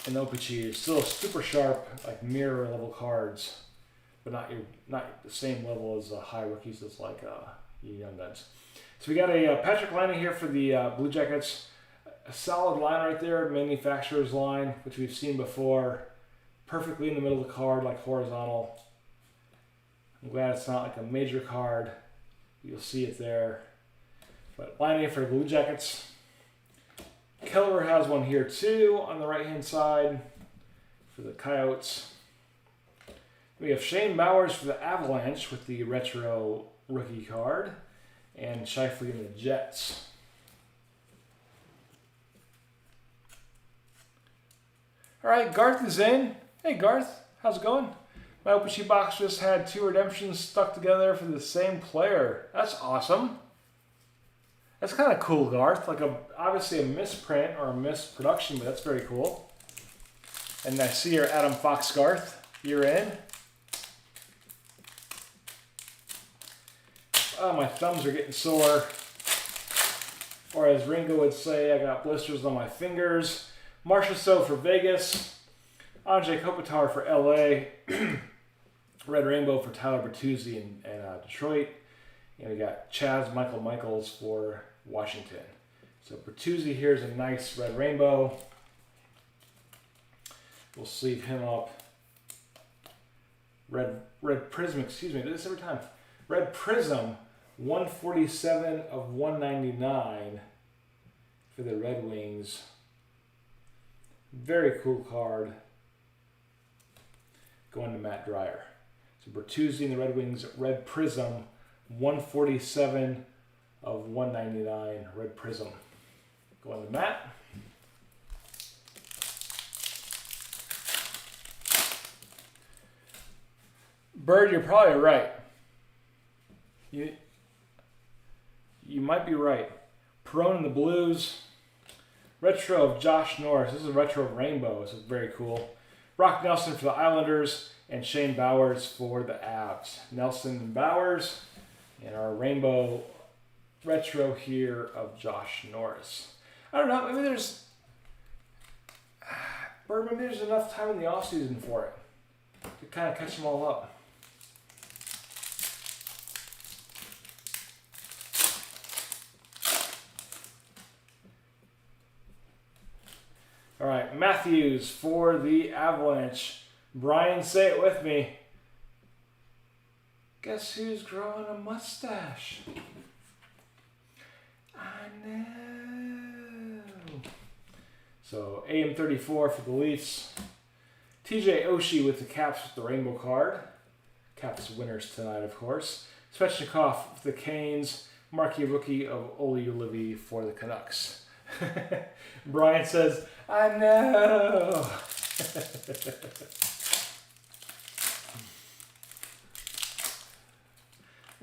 in OPG, it's still super sharp, like mirror level cards, but not the same level as high rookies as like Young Guns. So we got a Patrick Laine here for the Blue Jackets. A solid line right there, manufacturer's line, which we've seen before. Perfectly in the middle of the card, like horizontal. I'm glad it's not like a major card. You'll see it there. But Laine for the Blue Jackets. Keller has one here too on the right hand side for the Coyotes. We have Shane Bowers for the Avalanche with the retro rookie card, and Scheifele in the Jets. All right, Garth is in. Hey Garth, how's it going? My OPG box just had 2 redemptions stuck together for the same player. That's awesome. That's kind of cool, Garth. Like obviously a misprint or a misproduction, but that's very cool. And I see your Adam Fox, Garth. You're in. Oh, my thumbs are getting sore. Or as Ringo would say, I got blisters on my fingers. Marcia So for Vegas. Andrzej Kopitar for LA. Red Rainbow for Tyler Bertuzzi in Detroit. And we got Chaz Michaels for Washington. So Bertuzzi here is a nice red rainbow. We'll sleeve him up. Red Prism, excuse me, I do this every time. Red Prism, 147 of 199 for the Red Wings. Very cool card. Going to Matt Dreyer. So Bertuzzi and the Red Wings, Red Prism, 147 of 199, Red Prism. Going to Matt. Bird, you're probably right. You might be right. Perone and the Blues. Retro of Josh Norris. This is a retro of Rainbow. This is very cool. Brock Nelson for the Islanders and Shane Bowers for the Avs. Nelson and Bowers. And our Rainbow retro here of Josh Norris. I don't know. Maybe there's enough time in the offseason for it to kind of catch them all up. All right, Matthews for the Avalanche. Brian, say it with me. Guess who's growing a mustache? I know. So AM34 for the Leafs. TJ Oshie with the Caps with the rainbow card. Caps winners tonight, of course. Svechnikov for the Canes. Marquee rookie of Oli Ulivi for the Canucks. Brian says, I know.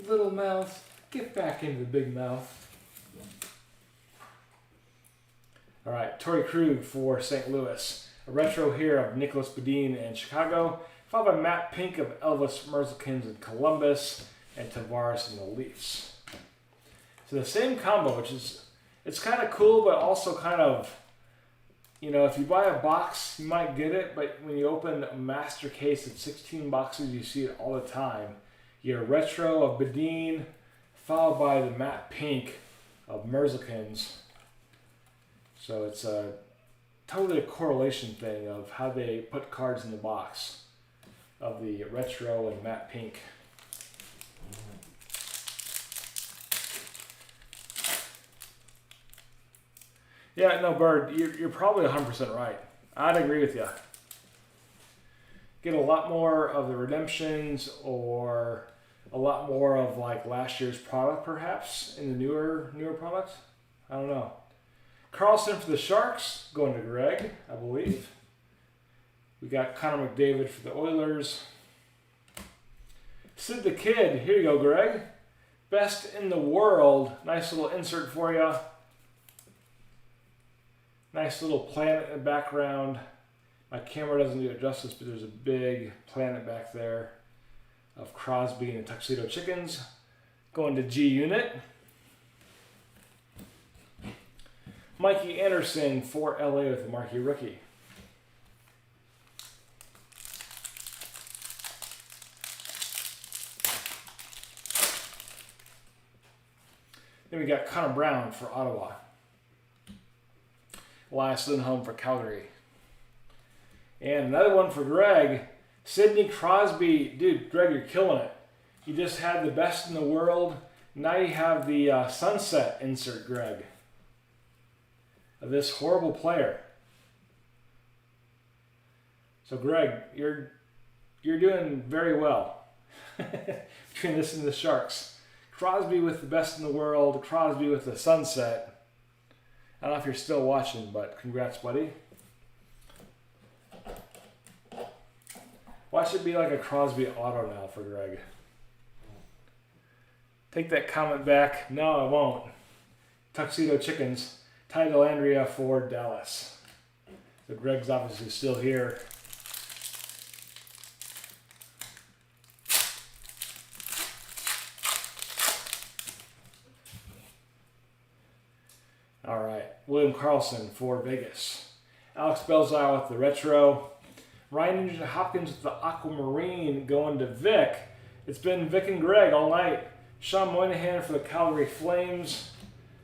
Little mouth, get back into the big mouth. All right, Torrey Krug for St. Louis. A retro here of Nicholas Badin in Chicago, followed by Matt Pink of Elvis Merzlikins in Columbus, and Tavares in the Leafs. So the same combo, which is, it's kind of cool, but also kind of, you know, if you buy a box, you might get it, but when you open a master case of 16 boxes, you see it all the time. You get a retro of Badin, followed by the Matt Pink of Merzlikins. So it's totally a correlation thing of how they put cards in the box of the retro and Matt Pink. Yeah, no, Bird, you're probably 100% right. I'd agree with you. Get a lot more of the redemptions or a lot more of like last year's product perhaps in the newer product. I don't know. Carlson for the Sharks, going to Greg, I believe. We got Connor McDavid for the Oilers. Sid the Kid, here you go, Greg. Best in the world. Nice little insert for you. Nice little planet in the background. My camera doesn't do it justice, but there's a big planet back there of Crosby and the Tuxedo Chickens. Going to G Unit. Mikey Anderson for LA with the marquee rookie. Then we got Connor Brown for Ottawa. Elias Lindholm for Calgary. And another one for Greg. Sidney Crosby. Dude, Greg, you're killing it. You just had the best in the world. Now you have the sunset insert, Greg, of this horrible player. So, Greg, you're doing very well between this and the Sharks. Crosby with the best in the world. Crosby with the sunset. I don't know if you're still watching, but congrats, buddy. Why should it be like a Crosby auto now for Greg? Take that comment back. No, I won't. Tuxedo Chickens. Ty Dellandrea for Dallas. So Greg's obviously still here. All right, William Karlsson for Vegas. Alex Belzile with the retro. Ryan Nugent Hopkins with the aquamarine going to Vic. It's been Vic and Greg all night. Sean Moynihan for the Calgary Flames.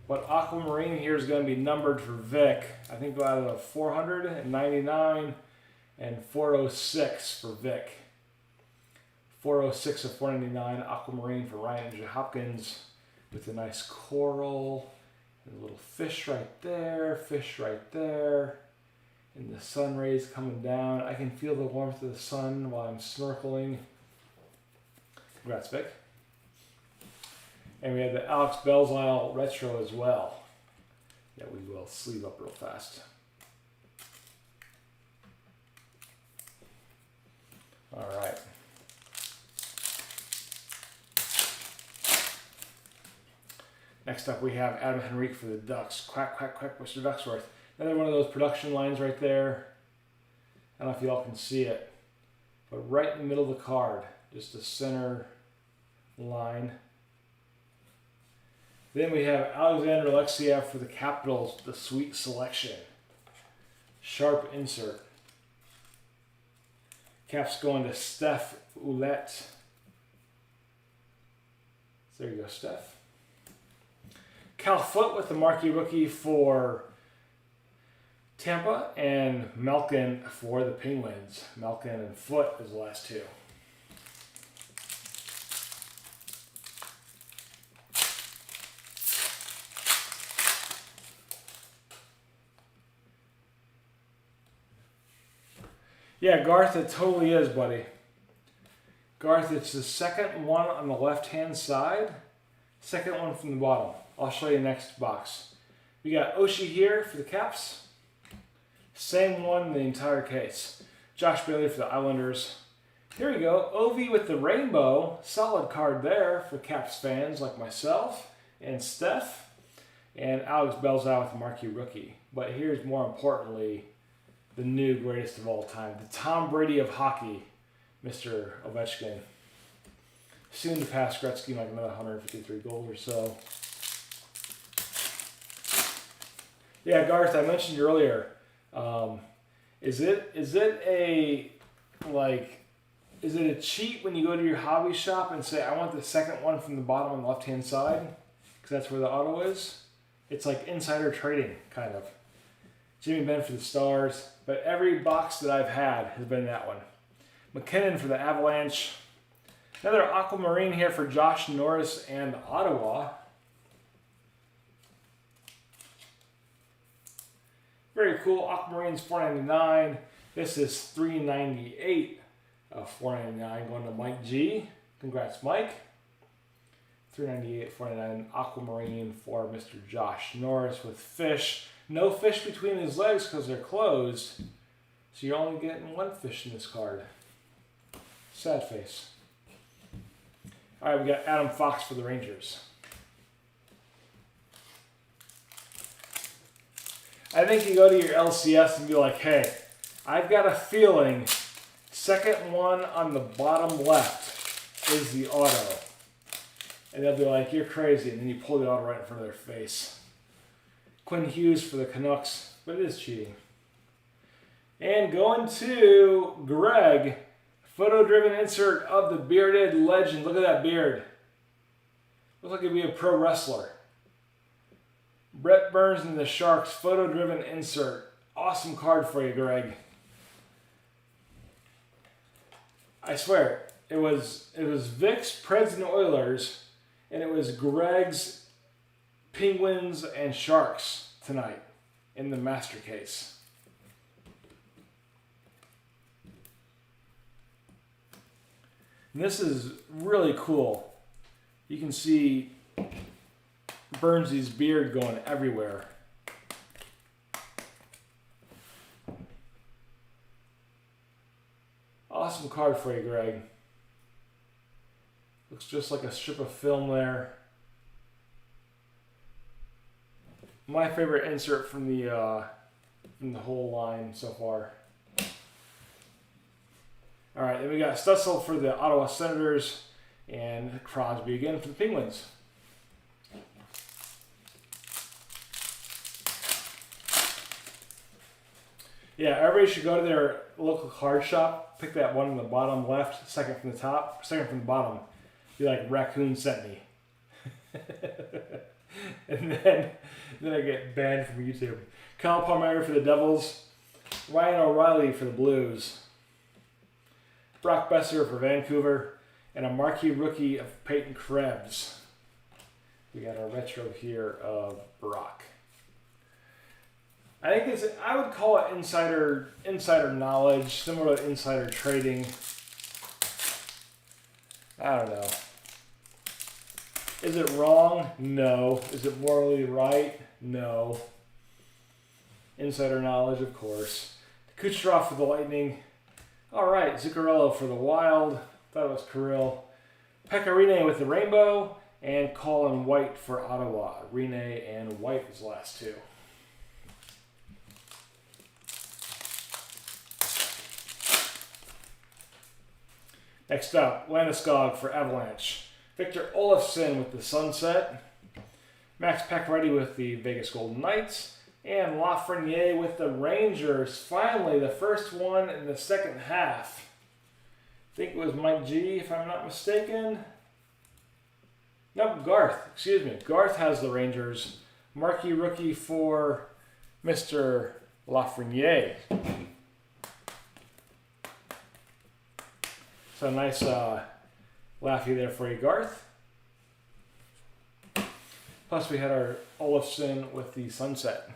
But aquamarine here is going to be numbered for Vic. I think out of 499 and 406 for Vic. 406 of 499 aquamarine for Ryan Nugent Hopkins with a nice coral. And a little fish right there, and the sun rays coming down. I can feel the warmth of the sun while I'm snorkeling. Congrats, Vic. And we have the Alex Belzile retro as well. Yeah, we will sleeve up real fast. All right. Next up, we have Adam Henrique for the Ducks. Quack, quack, quack, Mr. Ducksworth. Another one of those production lines right there. I don't know if y'all can see it, but right in the middle of the card, just the center line. Then we have Alexander Alexiev for the Capitals, the Sweet Selection. Sharp insert. Caps going to Steph Ouellette. There you go, Steph. Cal Foote with the marquee rookie for Tampa, and Malkin for the Penguins. Malkin and Foot is the last two. Yeah, Garth, it totally is, buddy. Garth, it's the second one on the left-hand side. Second one from the bottom. I'll show you next box. We got Oshie here for the Caps. Same one in the entire case. Josh Bailey for the Islanders. Here we go. Ovi with the rainbow. Solid card there for Caps fans like myself and Steph. And Alex Belzal with the marquee rookie. But here's more importantly the new greatest of all time. The Tom Brady of hockey, Mr. Ovechkin. Soon to pass Gretzky like another 153 goals or so. Yeah, Garth, I mentioned earlier. Is it a cheat when you go to your hobby shop and say, I want the second one from the bottom on the left-hand side? Because that's where the auto is. It's like insider trading, kind of. Jimmy Benn for the Stars. But every box that I've had has been that one. McKinnon for the Avalanche. Another Aquamarine here for Josh Norris and Ottawa. Very cool. Aquamarines $4.99. This is $3.98 of $4.99 going to Mike G. Congrats, Mike. $3.98, $4.99 Aquamarine for Mr. Josh Norris with fish. No fish between his legs because they're closed. So you're only getting one fish in this card. Sad face. All right, we got Adam Fox for the Rangers. I think you go to your LCS and be like, hey, I've got a feeling second one on the bottom left is the auto. And they'll be like, you're crazy. And then you pull the auto right in front of their face. Quinn Hughes for the Canucks, but it is cheating. And going to Greg, photo-driven insert of the bearded legend. Look at that beard. Looks like he'd be a pro wrestler. Brett Burns and the Sharks, photo-driven insert. Awesome card for you, Greg. I swear, it was Vic's, Preds, and Oilers, and it was Greg's Penguins and Sharks tonight in the master case. And this is really cool. You can see Burnsy's beard going everywhere. Awesome card for you, Greg. Looks just like a strip of film there. My favorite insert from the whole line so far. All right, then we got Stützle for the Ottawa Senators and Crosby again for the Penguins. Yeah, everybody should go to their local card shop, pick that one in the bottom left, second from the top, second from the bottom. Be like, raccoon sent me. And then I get banned from YouTube. Kyle Palmieri for the Devils. Ryan O'Reilly for the Blues. Brock Besser for Vancouver. And a marquee rookie of Peyton Krebs. We got our retro here of Brock. I think I would call it insider knowledge, similar to insider trading. I don't know. Is it wrong? No. Is it morally right? No. Insider knowledge, of course. Kucherov for the Lightning. All right, Zuccarello for the Wild. Thought it was Kirill. Pekka Rinne with the Rainbow. And Colin White for Ottawa. Rinne and White is the last two. Next up, Landeskog for Avalanche. Victor Olofsson with the Sunset. Max Pacioretty with the Vegas Golden Knights. And Lafreniere with the Rangers. Finally, the first one in the second half. I think it was Mike G, if I'm not mistaken. Nope, Garth. Excuse me. Garth has the Rangers. Marquee rookie for Mr. Lafreniere. So nice Laffy there for you, Garth. Plus we had our Olafson with the Sunset.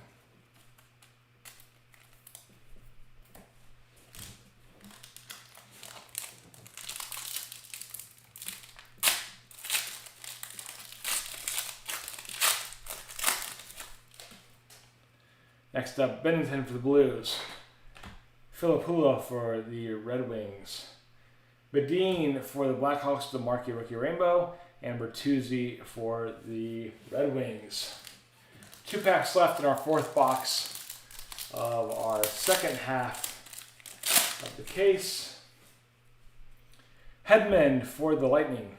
Next up, Bennington for the Blues. Filipula for the Red Wings. Bedeen for the Blackhawks, the Marquee Rookie Rainbow. And Bertuzzi for the Red Wings. 2 packs left in our 4th box of our second half of the case. Hedman for the Lightning.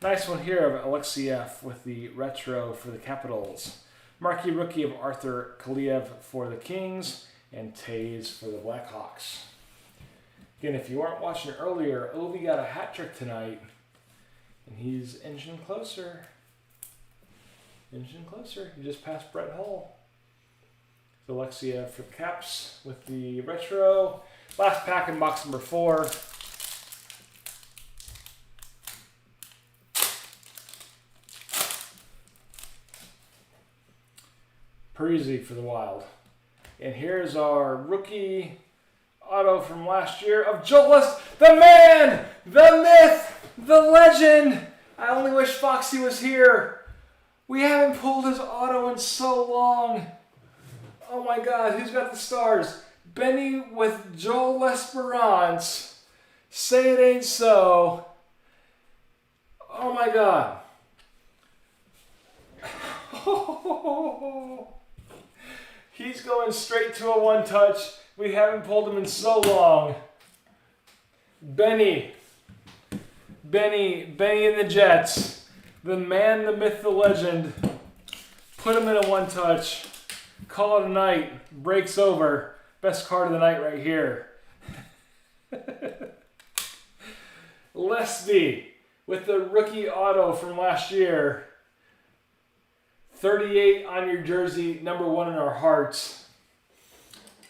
Nice one here of Alexiev with the retro for the Capitals. Marquee Rookie of Arthur Kaliev for the Kings, and Taves for the Blackhawks. Again, if you weren't watching earlier, Ovi got a hat trick tonight, and he's inching closer. Inching closer. He just passed Brett Hull. So Alexiev for the Caps with the retro. Last pack in box number 4. Parisi for the Wild. And here's our rookie auto from last year of Joel West, the man, the myth, the legend. I only wish Foxy was here. We haven't pulled his auto in so long. Oh my God, who's got the stars? Benny with Joel L'Esperance. Say it ain't so. Oh my God. He's going straight to a 1-touch. We haven't pulled him in so long. Benny and the Jets. The man, the myth, the legend. Put him in a 1-touch. Call it a night. Breaks over. Best card of the night right here. Lesby with the rookie auto from last year. 38 on your jersey, number 1 in our hearts.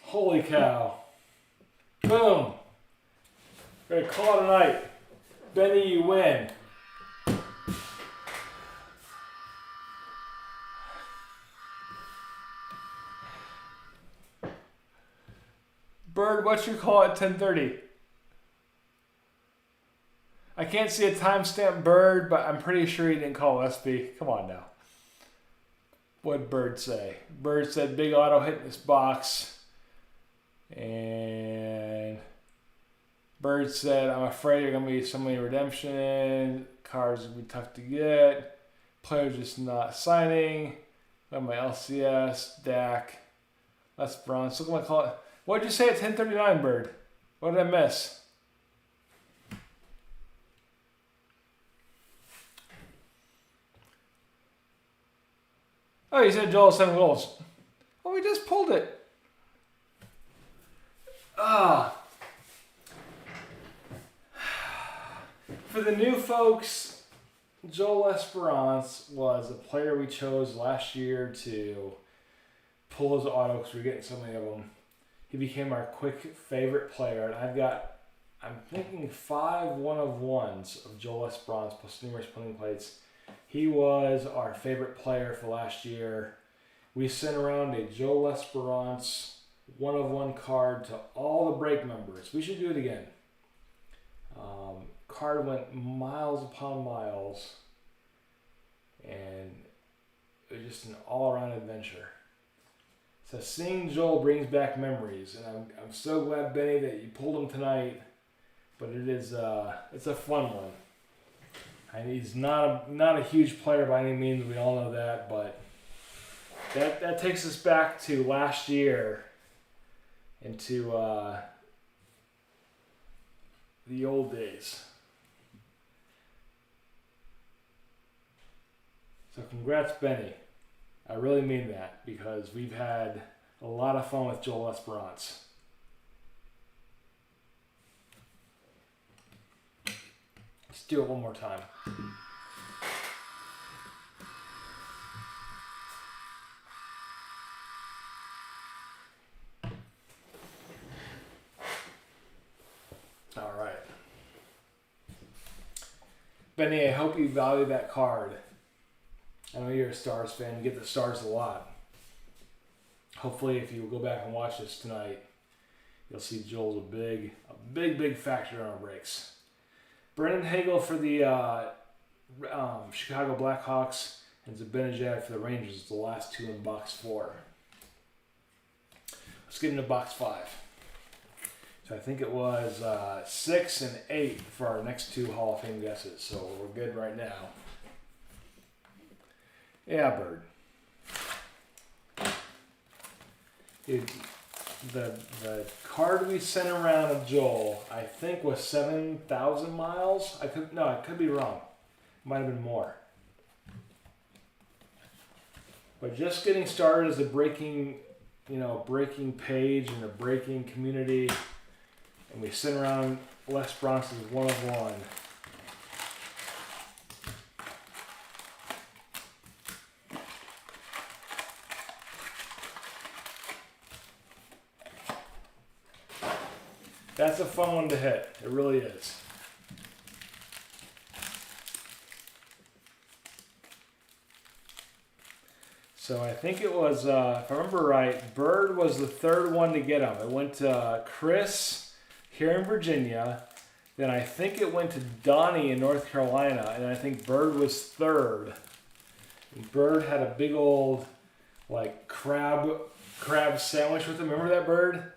Holy cow. Boom. We're gonna call it a night. Benny, you win. Bird, what's your call at 10:30? I can't see a timestamp, Bird, but I'm pretty sure he didn't call SB. Come on now. What'd Bird say? Bird said big auto hit in this box. And Bird said, I'm afraid you're going to be so many redemption. Cards will be tough to get. Players just not signing. Got my LCS, Dak, L'Esperance. Look at my call. What did you say at 10:39, Bird? What did I miss? Oh, you said Joel 7 goals. Oh, we just pulled it. For the new folks, Joel L'Esperance was a player we chose last year to pull his auto because we were getting so many of them. He became our quick favorite player, and I'm thinking 5 1-of-1s of Joel L'Esperance plus numerous printing plates. He was our favorite player for last year. We sent around a Joel L'Esperance 1-of-1 card to all the break members. We should do it again. Card went miles upon miles, and it was just an all-around adventure. So seeing Joel brings back memories, and I'm so glad, Benny, that you pulled him tonight. But it's a fun one. And he's not a huge player by any means. We all know that, but that takes us back to last year and to the old days. So congrats, Benny. I really mean that because we've had a lot of fun with Joel L'Esperance. Let's do it one more time. All right. Benny, I hope you value that card. I know you're a Stars fan. You get the Stars a lot. Hopefully, if you go back and watch this tonight, you'll see Joel's a big factor on our breaks. Brendan Hagel for the Chicago Blackhawks and Zibanejad for the Rangers. The last two in box 4. Let's get into box 5. So I think it was 6 and 8 for our next 2 Hall of Fame guesses. So we're good right now. Yeah, Bird. Dude, the card we sent around of Joel, I think was 7,000 miles. I could be wrong. Might have been more. But just getting started as a breaking page and a breaking community, and we sent around Les Bronson's 1 of 1. That's a fun one to hit. It really is. So I think it was, if I remember right, Bird was the 3rd one to get him. It went to Chris here in Virginia. Then I think it went to Donnie in North Carolina. And I think Bird was 3rd. And Bird had a big old, like, crab sandwich with him. Remember that, Bird?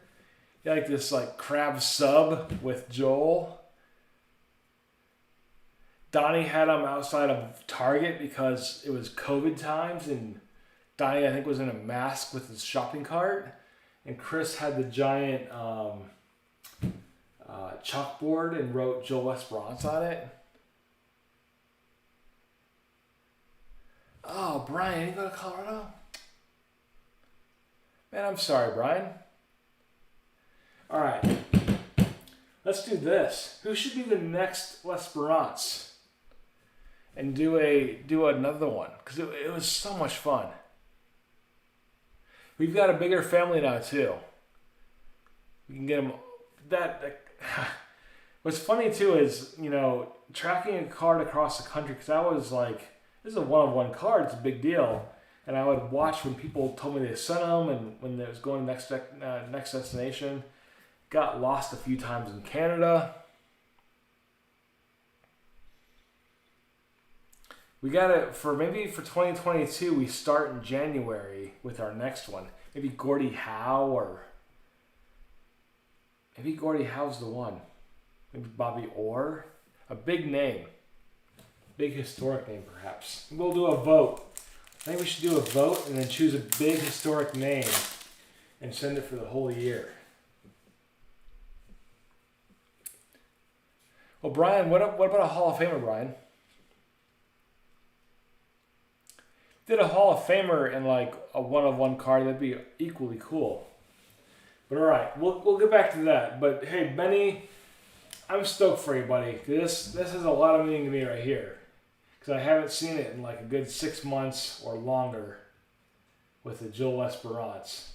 He had like this like crab sub with Joel. Donnie had him outside of Target because it was COVID times, and Donnie, I think, was in a mask with his shopping cart. And Chris had the giant chalkboard and wrote Joel Esperance on it. Oh, Brian, you go to Colorado? Man, I'm sorry, Brian. All right, let's do this. Who should be the next L'Esperance? And do another one, because it was so much fun. We've got a bigger family now too. We can get them. What's funny too is, tracking a card across the country, because I was like, this is a 1 of 1 card. It's a big deal. And I would watch when people told me they sent them, and when it was going to next destination. Got lost a few times in Canada. We got it for 2022. We start in January with our next one. Maybe Gordie Howe, or maybe Gordie Howe's the one. Maybe Bobby Orr. A big name. Big historic name, perhaps. We'll do a vote. I think we should do a vote and then choose a big historic name and send it for the whole year. Well, Brian, what about a Hall of Famer, Brian? Did a Hall of Famer in like a 1 of 1 card, that'd be equally cool. But all right, we'll get back to that. But hey, Benny, I'm stoked for you, buddy. This has a lot of meaning to me right here, because I haven't seen it in like a good 6 months or longer with the Joel Esperance.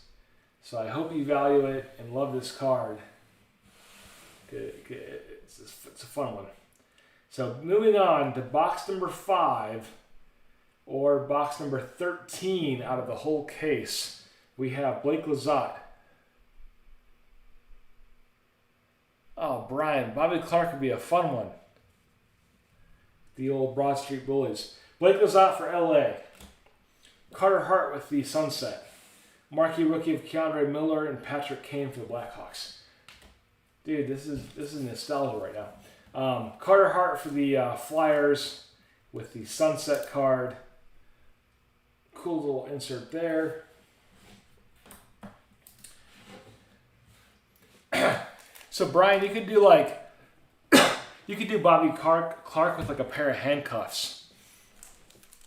So I hope you value it and love this card. It's a fun one. So moving on to box number 5, or box number 13 out of the whole case, we have Blake Lizotte. Oh, Brian, Bobby Clarke would be a fun one. The old Broad Street Bullies. Blake Lizotte for LA. Carter Hart with the Sunset. Marquee rookie of Keandre Miller and Patrick Kane for the Blackhawks. Dude, this is nostalgia right now. Carter Hart for the Flyers with the Sunset card. Cool little insert there. So Brian, you could do Bobby Clarke with like a pair of handcuffs.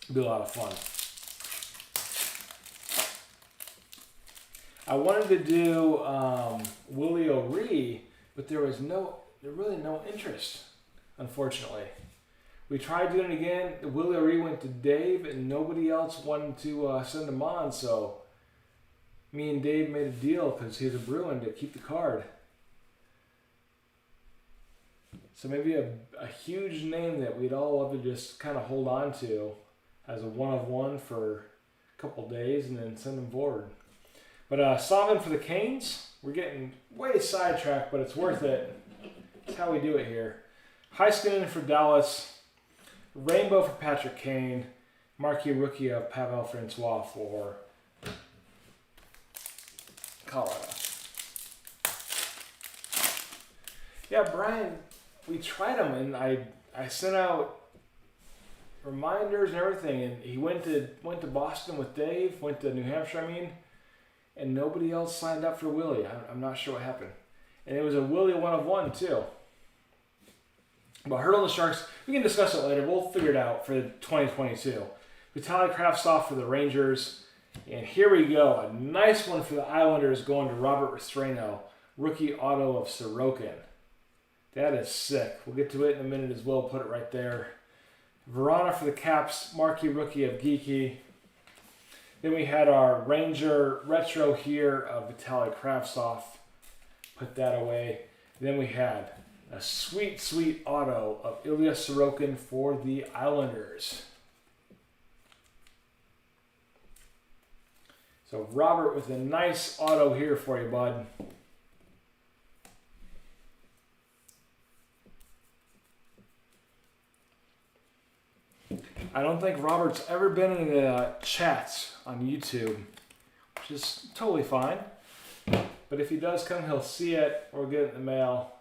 It'd be a lot of fun. I wanted to do Willie O'Ree, but there was really no interest, unfortunately. We tried doing it again. Willie O'Ree went to Dave, and nobody else wanted to send him on, so me and Dave made a deal, because he's a Bruin, to keep the card. So maybe a huge name that we'd all love to just kind of hold on to as a one-of-one for a couple days and then send them forward. But Sullivan for the Canes. We're getting way sidetracked, but it's worth it. That's how we do it here. Heiskanen for Dallas. Rainbow for Patrick Kane. Marquee rookie of Pavel Francois for Colorado. Yeah, Brian, we tried him, and I sent out reminders and everything, and he went to Boston with Dave, went to New Hampshire, and nobody else signed up for Willie. I'm not sure what happened. And it was a Willie one-of-one, too. But Hurdle the Sharks, we can discuss it later. We'll figure it out for 2022. Vitaly Kravtsov for the Rangers. And here we go. A nice one for the Islanders going to Robert Restrano. Rookie auto of Sorokin. That is sick. We'll get to it in a minute as well. Put it right there. Verona for the Caps. Marquee rookie of Geeky. Then we had our Ranger retro here of Vitaly Kravtsov. Put that away. Then we had a sweet, sweet auto of Ilya Sorokin for the Islanders. So Robert with a nice auto here for you, bud. I don't think Robert's ever been in the chats on YouTube, which is totally fine. But if he does come, he'll see it or get it in the mail.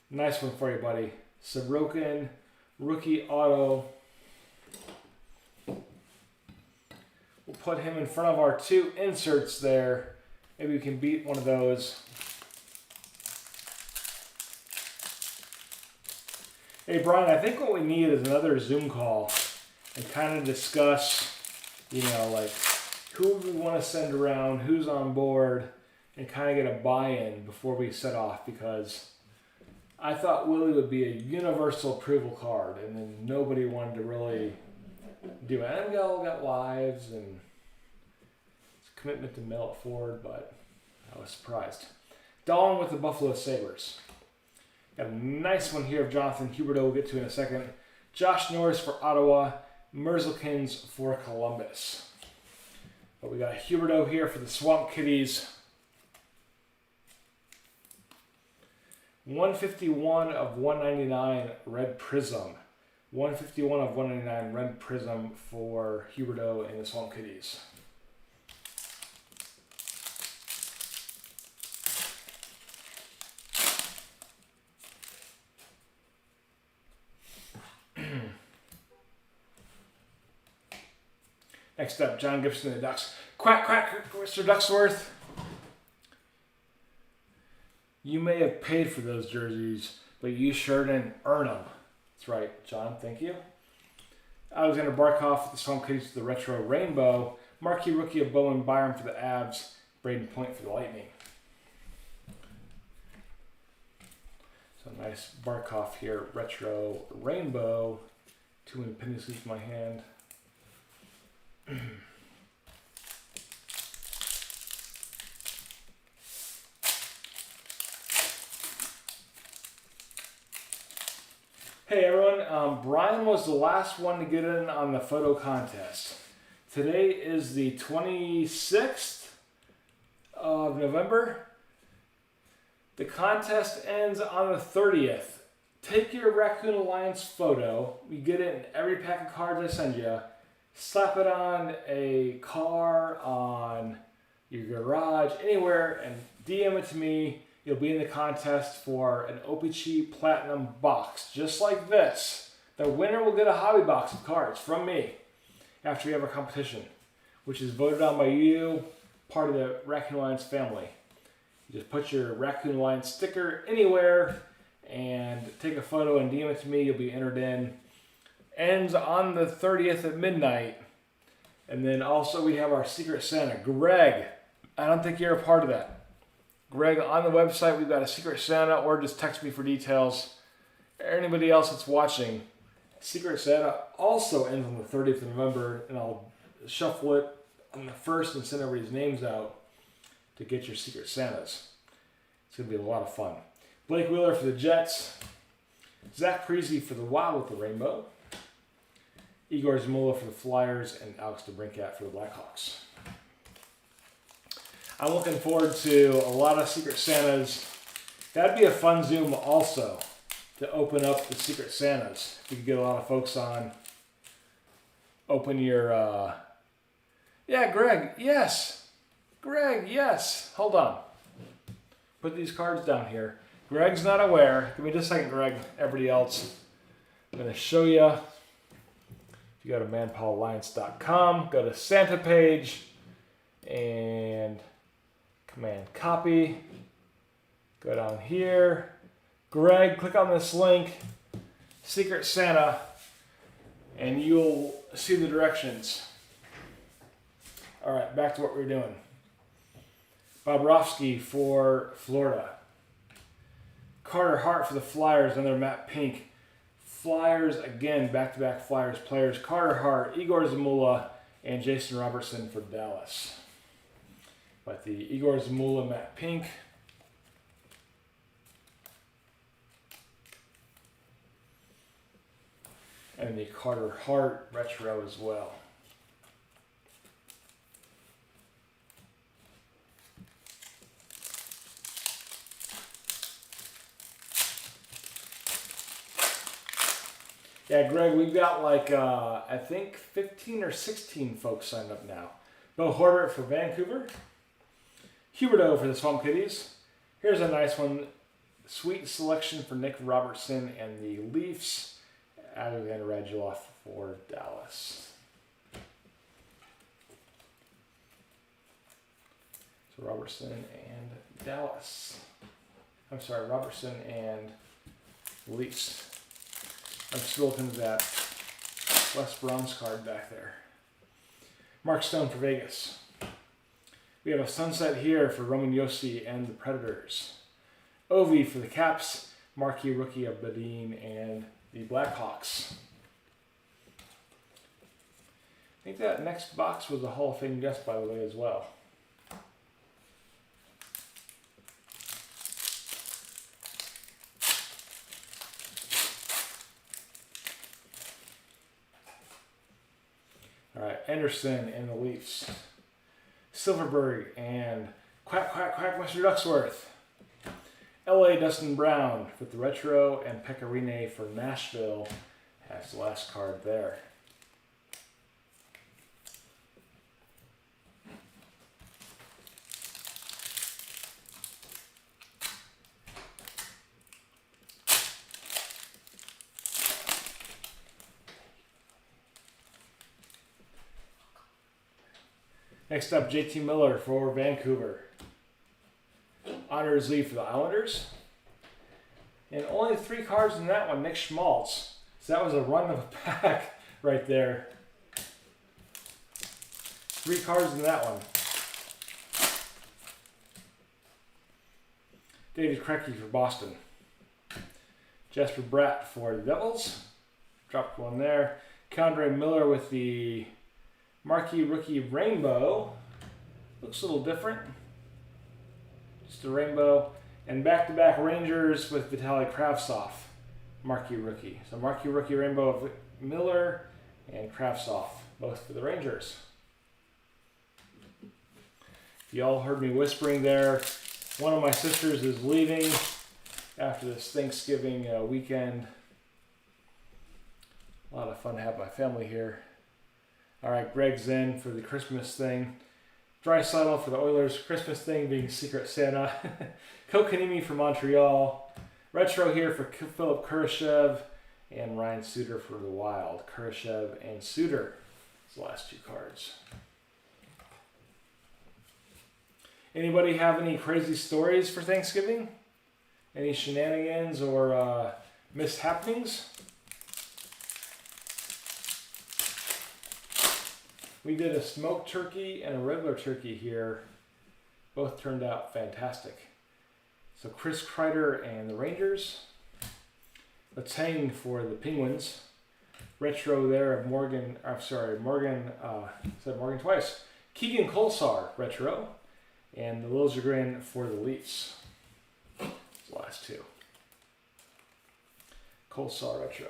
Nice one for you, buddy. Sorokin, rookie auto. We'll put him in front of our two inserts there. Maybe we can beat one of those. Hey, Brian, I think what we need is another Zoom call and kind of discuss, like who we want to send around, who's on board, and kind of get a buy-in before we set off, because I thought Willie would be a universal approval card, and then nobody wanted to really do it. And we all got lives and commitment to mail it forward, but I was surprised. Dahlin with the Buffalo Sabres. Got a nice one here of Jonathan Huberdeau we'll get to in a second. Josh Norris for Ottawa. Merzlikins for Columbus. But we got Huberdeau here for the Swamp Kitties. 151 of 199 Red Prism. 151 of 199 Red Prism for Huberdeau and the Swamp Kitties. Next up, John Gibson and the Ducks. Quack, quack, Mr. Ducksworth. You may have paid for those jerseys, but you sure didn't earn them. That's right, John. Thank you. Alexander Barkov with the Swamp Kitties to the Retro Rainbow. Marquee rookie of Bowen Byram for the Avs. Braden Point for the Lightning. So nice Barkov here. Retro Rainbow. 2 independent sleeves in my hand. Hey everyone, Brian was the last one to get in on the photo contest. Today is the 26th of November. The contest ends on the 30th. Take your Raccoon Alliance photo. You get it in every pack of cards I send you. Slap it on a car, on your garage, anywhere, and DM it to me. You'll be in the contest for an O-Pee-Chee Platinum box, just like this. The winner will get a hobby box of cards from me after we have our competition, which is voted on by you, part of the Raccoon Alliance family. You just put your Raccoon Alliance sticker anywhere and take a photo and DM it to me. You'll be entered in. Ends on the 30th at midnight. And then also we have our Secret Santa. Greg, I don't think you're a part of that. Greg, on the website we've got a Secret Santa, or just text me for details. Anybody else that's watching, Secret Santa also ends on the 30th of November, and I'll shuffle it on the 1st and send everybody's names out to get your Secret Santas. It's going to be a lot of fun. Blake Wheeler for the Jets. Zach Parise for the Wild with the Rainbow. Igor Zamula for the Flyers, and Alex DeBrincat for the Blackhawks. I'm looking forward to a lot of Secret Santas. That'd be a fun Zoom also, to open up the Secret Santas. We could get a lot of folks on. Open your, yeah, Greg, yes. Greg, yes. Hold on. Put these cards down here. Greg's not aware. Give me just a second, Greg. Everybody else. I'm going to show you. If you go to manpawalliance.com, go to Santa page, and Command copy. Go down here. Greg, click on this link, Secret Santa, and you'll see the directions. All right, back to what we were doing. Bobrovsky for Florida. Carter Hart for the Flyers, another Matt Pink. Flyers, again, back-to-back Flyers players. Carter Hart, Igor Zamula, and Jason Robertson for Dallas. But the Igor Zamula, Matt Pink. And the Carter Hart retro as well. Yeah, Greg, we've got like, I think 15 or 16 folks signed up now. Bo Horvat for Vancouver. Huberdeau for the Swamp Kitties. Here's a nice one. Sweet selection for Nick Robertson and the Leafs. Alexander Radulov for Dallas. So Robertson and Dallas. I'm sorry, Robertson and Leafs. I'm still looking at that West Bronze card back there. Mark Stone for Vegas. We have a sunset here for Roman Josi and the Predators. Ovi for the Caps. Marquee rookie of Badin and the Blackhawks. I think that next box was a Hall of Fame guest, by the way, as well. All right, Anderson and the Leafs. Silverberg and Quack, Quack, Quack, Mr. Ducksworth. LA Dustin Brown with the retro, and Pecorine for Nashville has the last card there. Next up, JT Miller for Vancouver. Honors Lee for the Islanders. And only 3 cards in that one, Nick Schmaltz. So that was a run of a pack right there. 3 cards in that one. David Krecke for Boston. Jasper Bratt for the Devils. Dropped one there. K'Andre Miller with the Marquee Rookie Rainbow. Looks a little different. Just a rainbow. And back-to-back Rangers with Vitaly Kravtsov. Marquee Rookie. So Marquee Rookie Rainbow of Miller and Kravtsov, both for the Rangers. You all heard me whispering there. One of my sisters is leaving after this Thanksgiving weekend. A lot of fun to have my family here. All right, Greg's in for the Christmas thing. Draisaitl for the Oilers. Christmas thing being Secret Santa. Kotkaniemi for Montreal. Retro here for Philip Kurashev. And Ryan Suter for the Wild. Kurashev and Suter. Those last 2 cards. Anybody have any crazy stories for Thanksgiving? Any shenanigans or mishappenings? We did a smoked turkey and a regular turkey here. Both turned out fantastic. So Chris Kreider and the Rangers. Letang for the Penguins. Retro there of Morgan twice. Keegan Kolesar, retro. And the Liljegren for the Leafs. The last 2. Coleslaw Retro.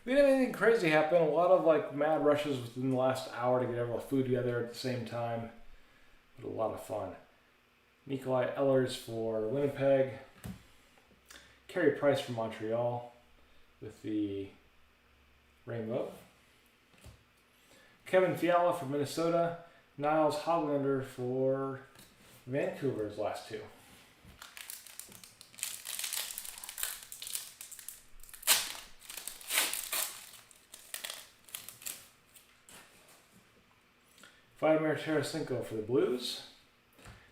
We didn't have anything crazy happen. A lot of like mad rushes within the last hour to get all the food together at the same time. But a lot of fun. Nikolai Ehlers for Winnipeg. Carey Price for Montreal with the rainbow. Kevin Fiala for Minnesota. Niles Hoglander for Vancouver's last two. Vladimir Tarasenko for the Blues.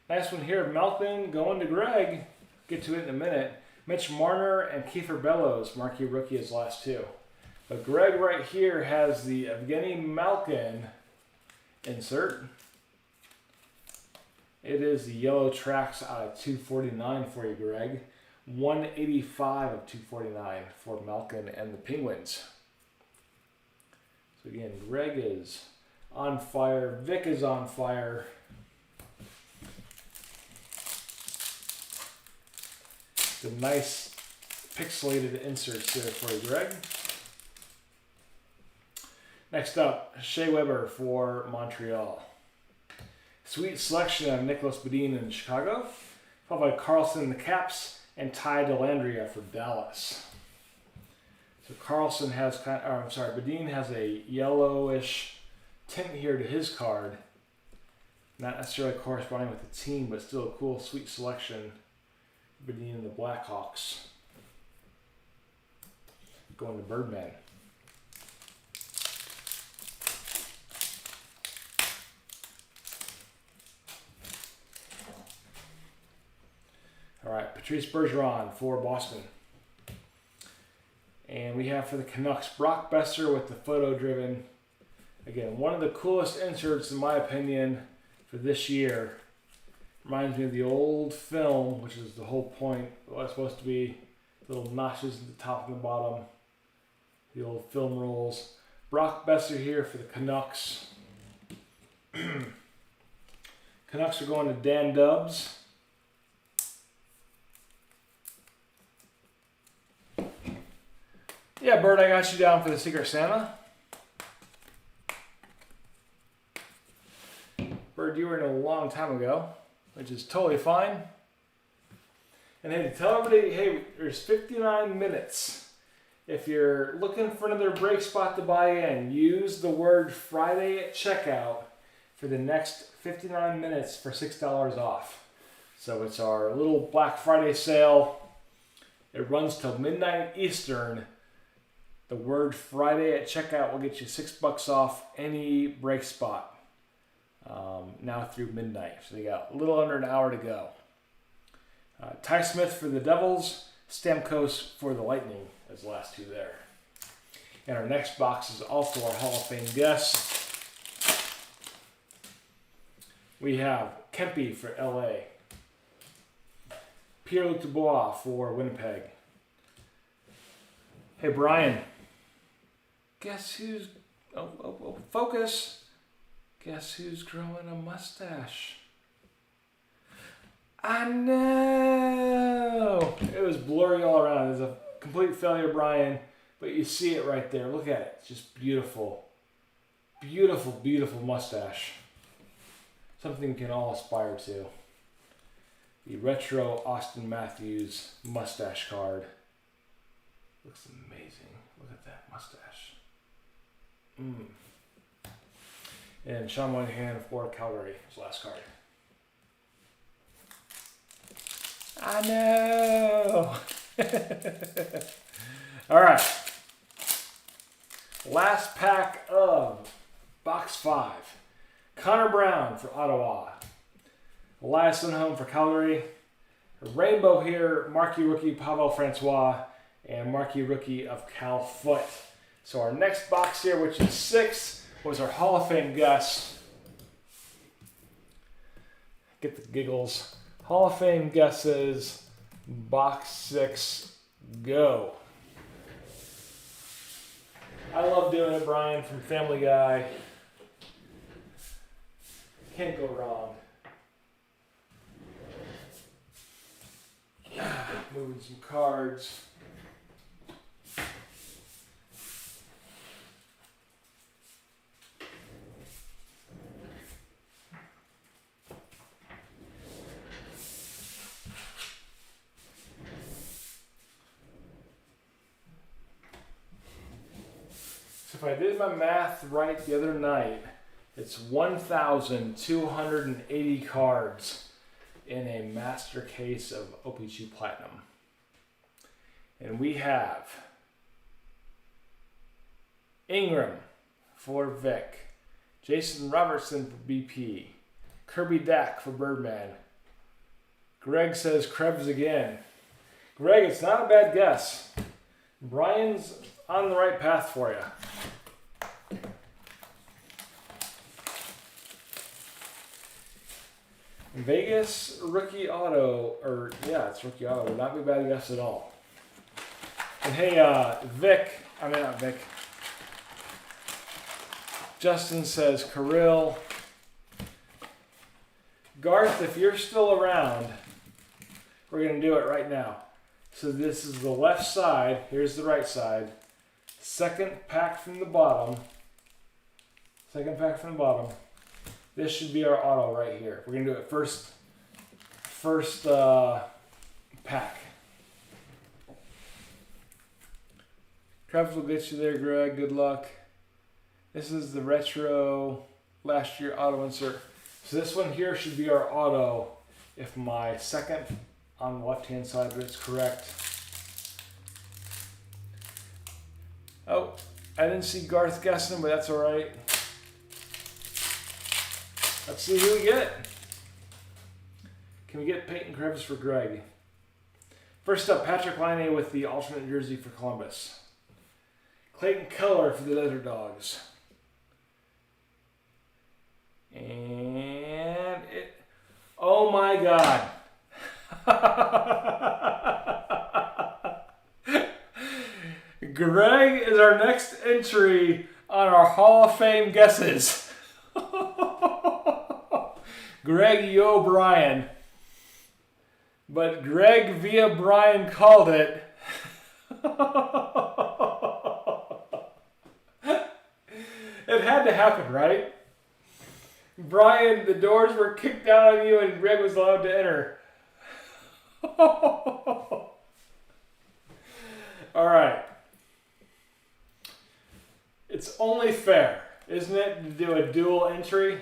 Nice one here. Malkin going to Greg. Get to it in a minute. Mitch Marner and Kiefer Bellows, marquee rookie, his last two. But Greg right here has the Evgeny Malkin insert. It is the yellow tracks out of 249 for you, Greg. 185 of 249 for Malkin and the Penguins. So again, Greg is on fire. Vic is on fire. The nice pixelated inserts there for you, Greg. Next up, Shea Weber for Montreal. Sweet selection of Nicholas Bedin in Chicago, followed by Carlson in the Caps and Ty Dellandrea for Dallas. So Carlson has Bedin has a yellowish tint here to his card. Not necessarily corresponding with the team, but still a cool, sweet selection. Bedin and the Blackhawks. Going to Birdman. All right, Patrice Bergeron for Boston. And we have for the Canucks, Brock Besser with the photo-driven. Again, one of the coolest inserts, in my opinion, for this year. Reminds me of the old film, which is the whole point. Well, it's supposed to be little notches at the top and the bottom. The old film rolls. Brock Besser here for the Canucks. Canucks are going to Dan Dubs. Yeah, Bird, I got you down for the Secret Santa. Bird, you were in a long time ago, which is totally fine. And hey, to tell everybody, hey, there's 59 minutes. If you're looking for another break spot to buy in, use the word Friday at checkout for the next 59 minutes for $6 off. So it's our little Black Friday sale. It runs till midnight Eastern. The word Friday at checkout will get you $6 off any break spot. Now through midnight. So you got a little under an hour to go. Ty Smith for the Devils, Stamkos for the Lightning as the last two there. And our next box is also our Hall of Fame guest. We have Kempe for LA, Pierre-Luc Dubois for Winnipeg. Hey Brian, guess who's, focus. Guess who's growing a mustache? I know! It was blurry all around. It was a complete failure, Brian. But you see it right there. Look at it. It's just beautiful. Beautiful, beautiful mustache. Something we can all aspire to. The retro Austin Matthews mustache card. Looks amazing. Look at that mustache. And Sean Moynihan for Calgary, his last card. I know. All right. Last pack of box 5. Connor Brown for Ottawa. Elias Lindholm for Calgary. A rainbow here, marquee rookie Pavel Francois and marquee rookie of Cal Foote. So our next box here, which is 6, was our Hall of Fame guess. Get the giggles. Hall of Fame guesses, box 6, go. I love doing it, Brian, from Family Guy. Can't go wrong. Moving some cards. So if I did my math right the other night, it's 1,280 cards in a master case of OPC Platinum. And we have Ingram for Vic, Jason Robertson for BP, Kirby Dack for Birdman. Greg says Krebs again. Greg, it's not a bad guess. Brian's on the right path for you. Vegas rookie auto, or yeah, it's rookie auto. Would not be a bad guess at all. And hey, not Vic. Justin says Kirill. Garth, if you're still around, we're going to do it right now. So this is the left side. Here's the right side. Second pack from the bottom. This should be our auto right here. We're going to do it first pack. Krebs will get you there, Greg. Good luck. This is the retro last year auto insert. So this one here should be our auto if my second on the left-hand side is correct. Oh, I didn't see Garth guessing, but that's all right. Let's see who we get. Can we get Peyton Krebs for Greg? First up, Patrick Laine with the alternate jersey for Columbus. Clayton Keller for the Desert Dogs. And it, oh my God. Greg is our next entry on our Hall of Fame guesses. Greg, you owe Brian. But Greg via Brian called it. It had to happen, right? Brian, the doors were kicked down on you and Greg was allowed to enter. All right. It's only fair, isn't it, to do a dual entry?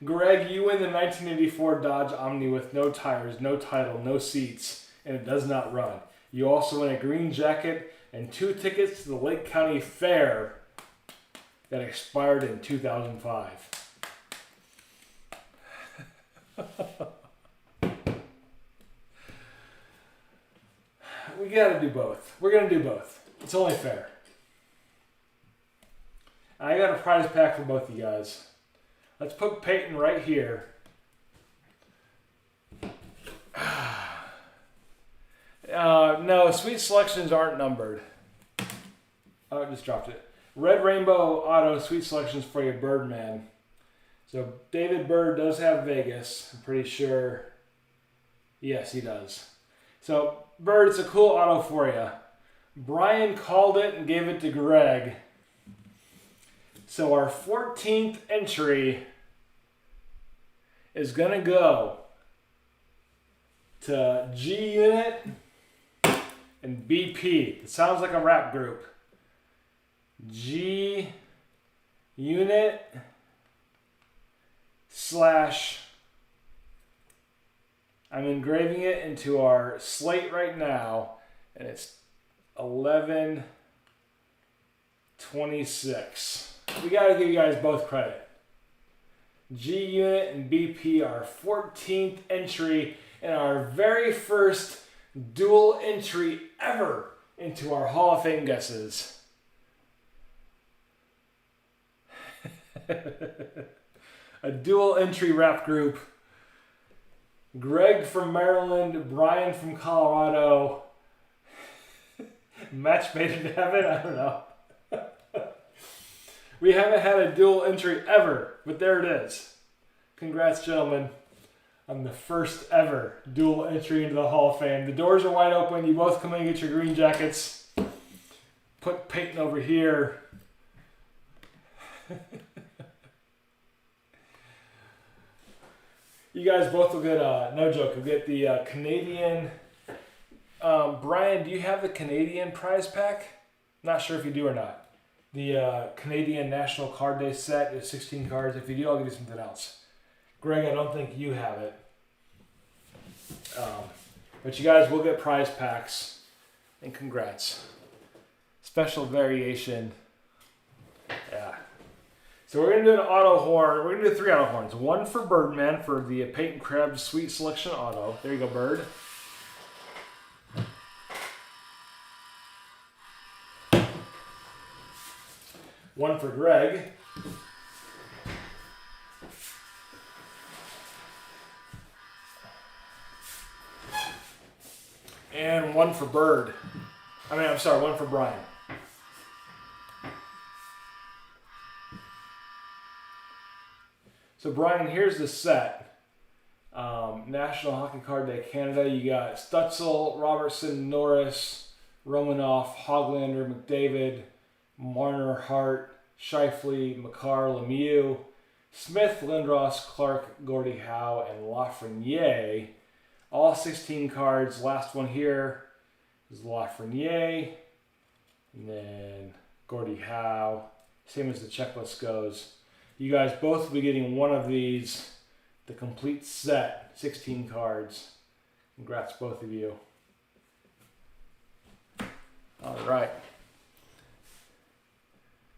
Greg, you win the 1984 Dodge Omni with no tires, no title, no seats, and it does not run. You also win a green jacket and 2 tickets to the Lake County Fair that expired in 2005. We gotta do both. We're gonna do both. It's only fair. I got a prize pack for both of you guys. Let's put Peyton right here. No, sweet selections aren't numbered. Oh, I just dropped it. Red Rainbow Auto Sweet Selections for you, Birdman. So David Bird does have Vegas. I'm pretty sure. Yes, he does. So Bird, it's a cool auto for you. Brian called it and gave it to Greg. So our 14th entry is going to go to G Unit and BP. It sounds like a rap group. G Unit / I'm engraving it into our slate right now, and it's 11/26. We got to give you guys both credit. G Unit and BP, our 14th entry and our very first dual entry ever into our Hall of Fame guesses. A dual entry rap group. Greg from Maryland, Brian from Colorado. Match made in heaven? I don't know. We haven't had a dual entry ever, but there it is. Congrats, gentlemen, on the first ever dual entry into the Hall of Fame. The doors are wide open. You both come in and get your green jackets. Put Peyton over here. You guys both will get, no joke, you'll get the Canadian. Brian, do you have the Canadian prize pack? Not sure if you do or not. The Canadian National Card Day set is 16 cards. If you do, I'll give you something else. Greg, I don't think you have it. But you guys will get prize packs. And congrats. Special variation. Yeah. So we're going to do an auto horn. We're going to do 3 auto horns. One for Birdman for the Peyton Krebs Sweet Selection Auto. There you go, Bird. One for Greg. And one for Bird. I'm sorry, one for Brian. So Brian, here's the set. National Hockey Card Day Canada. You got Stutzel, Robertson, Norris, Romanoff, Hoglander, McDavid, Marner, Hart, Scheifele, Makar, Lemieux, Smith, Lindros, Clark, Gordie Howe, and Lafreniere. All 16 cards. Last one here is Lafreniere. And then Gordie Howe. Same as the checklist goes. You guys both will be getting one of these. The complete set. 16 cards. Congrats, both of you. All right.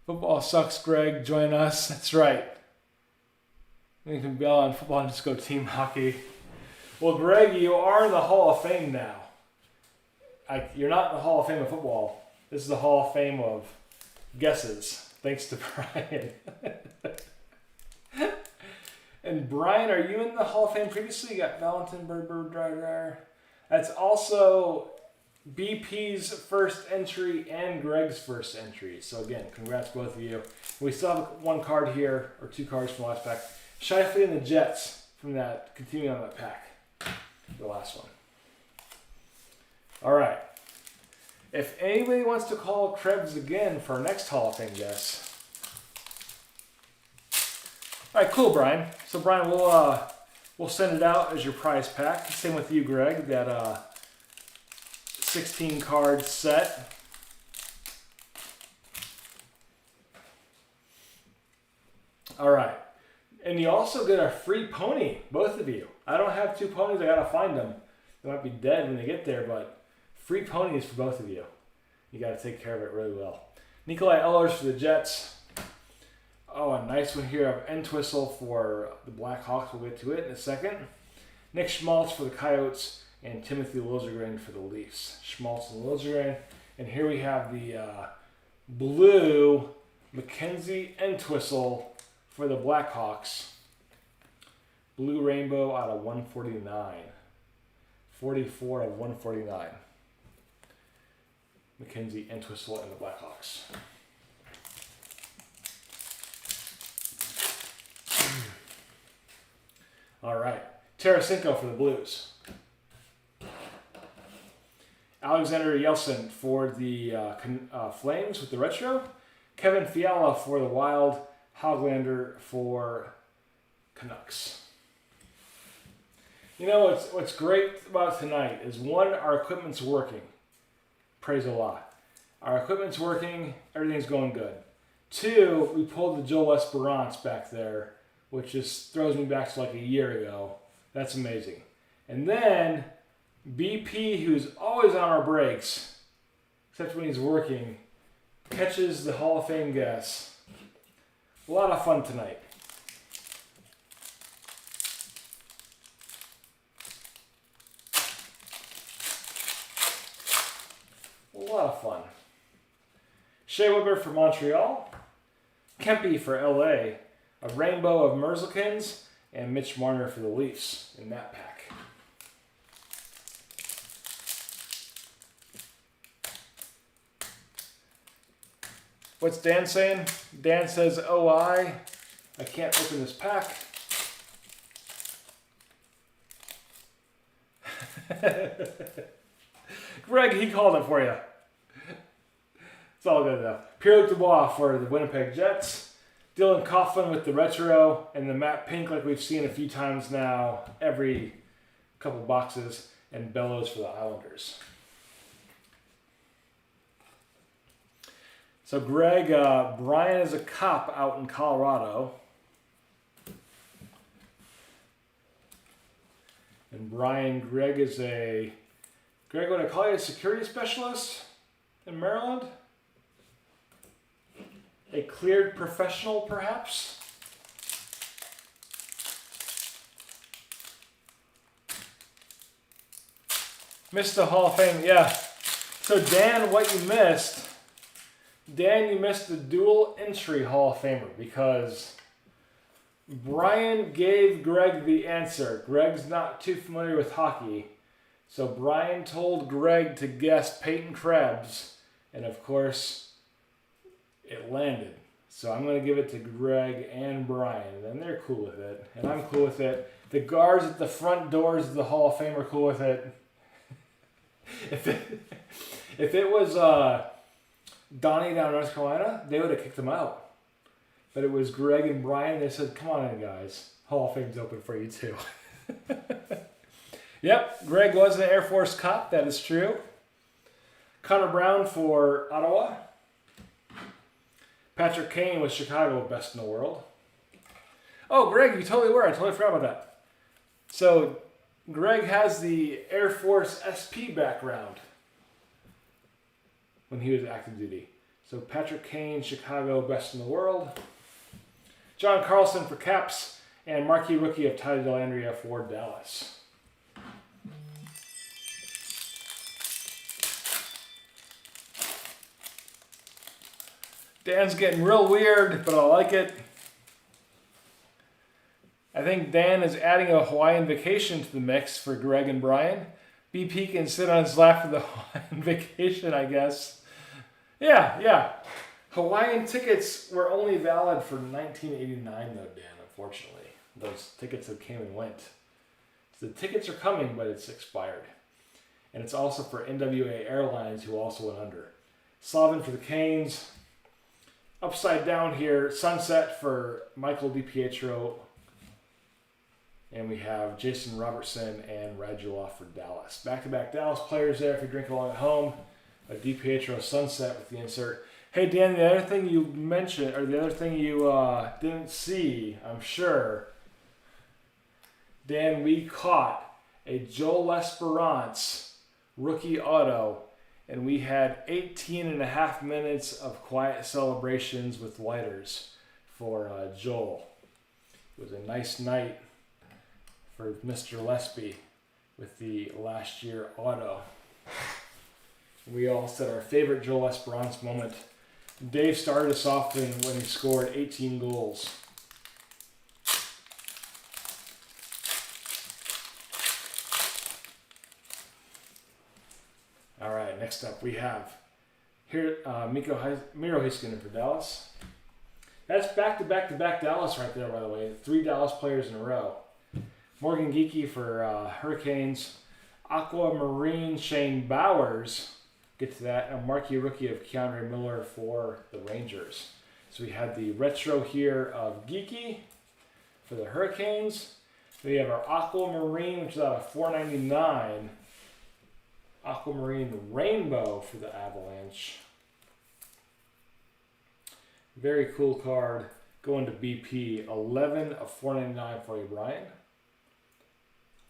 Football sucks, Greg. Join us. That's right. You can bail on football and just go team hockey. Well, Greg, you are in the Hall of Fame now. You're not in the Hall of Fame of football. This is the Hall of Fame of guesses, thanks to Brian. And Brian, are you in the Hall of Fame previously? You got Valentin, Bird, Dry. That's also BP's first entry and Greg's first entry. So again, congrats both of you. We still have one card here, or 2 cards from the last pack. Scheifele and the Jets from that, continuing on that pack. The last one. All right. If anybody wants to call Krebs again for our next Hall of Fame guess. All right, cool, Brian. So Brian, we'll send it out as your prize pack. Same with you, Greg. That 16 card set. All right. And you also get a free pony, both of you. I don't have 2 ponies. I got to find them. They might be dead when they get there, but free ponies for both of you. You got to take care of it really well. Nikolai Ehlers for the Jets. Oh, a nice one here of Entwistle for the Blackhawks. We'll get to it in a second. Nick Schmaltz for the Coyotes and Timothy Liljegren for the Leafs. Schmaltz and Liljegren. And here we have the blue Mackenzie Entwistle for the Blackhawks. Blue Rainbow out of 149. 44 of 149. Mackenzie Entwistle and the Blackhawks. All right. Tarasenko for the Blues. Alexander Yeltsin for the Flames with the retro. Kevin Fiala for the Wild. Hoglander for Canucks. You know, what's great about tonight is, one, our equipment's working. Praise Allah. Our equipment's working. Everything's going good. 2, we pulled the Joel Esperance back there, which just throws me back to like a year ago. That's amazing. And then BP, who's always on our brakes, except when he's working, catches the Hall of Fame guess. A lot of fun tonight. A lot of fun. Shea Weber for Montreal. Kempe for LA. A rainbow of Merzlikins. And Mitch Marner for the Leafs in that pack. What's Dan saying? Dan says, OI. I can't open this pack. Greg, he called it for you. It's all good though. Pierre-Luc Dubois for the Winnipeg Jets. Dylan Coughlin with the retro and the matte pink like we've seen a few times now, every couple boxes, and Bellows for the Islanders. So Greg, Brian is a cop out in Colorado. And Brian, Greg is a, Greg, would I call you a security specialist in Maryland? A cleared professional, perhaps? Missed the Hall of Fame, yeah. So Dan, what you missed, Dan, you missed the dual entry Hall of Famer because Brian gave Greg the answer. Greg's not too familiar with hockey. So Brian told Greg to guess Peyton Krebs, and of course, it landed. So I'm going to give it to Greg and Brian, and they're cool with it, and I'm cool with it. The guards at the front doors of the Hall of Fame are cool with it. If it was Donnie down in North Carolina, they would have kicked him out. But it was Greg and Brian. They said, come on in, guys. Hall of Fame's open for you, too. Yep, Greg was an Air Force cop. That is true. Connor Brown for Ottawa. Patrick Kane with Chicago, best in the world. Oh, Greg, you totally were. I totally forgot about that. So, Greg has the Air Force SP background when he was active duty. So, Patrick Kane, Chicago, best in the world. John Carlson for Caps, and marquee rookie of Ty Dellandrea for Dallas. Dan's getting real weird, but I like it. I think Dan is adding a Hawaiian vacation to the mix for Greg and Brian. BP can sit on his lap for the Hawaiian vacation, I guess. Yeah. Hawaiian tickets were only valid for 1989, though, Dan, unfortunately. Those tickets have came and went. So the tickets are coming, but it's expired. And it's also for NWA Airlines, who also went under. Slavin for the Canes. Upside down here, Sunset for Michael DiPietro. And we have Jason Robertson and Radulov for Dallas. Back-to-back Dallas players there if you're drinking along at home. A DiPietro Sunset with the insert. Hey, Dan, the other thing you mentioned, or the other thing you didn't see, I'm sure, Dan, we caught a Joel Esperance rookie auto, and we had 18 and a half minutes of quiet celebrations with lighters for Joel. It was a nice night for Mr. Lesby with the last year auto. We all said our favorite Joel Esperance moment. Dave started us off when he scored 18 goals. All right, next up we have here Miro Heiskanen for Dallas. That's back-to-back Dallas right there, by the way. 3 Dallas players in a row. Morgan Geekie for Hurricanes. Aquamarine Shane Bowers. Get to that. A marquee rookie of Keandre Miller for the Rangers. So we had the retro here of Geekie for the Hurricanes. We have our Aquamarine, which is out of $4.99. Aquamarine Rainbow for the Avalanche. Very cool card. Going to BP. 11 of $4.99 for you, Brian.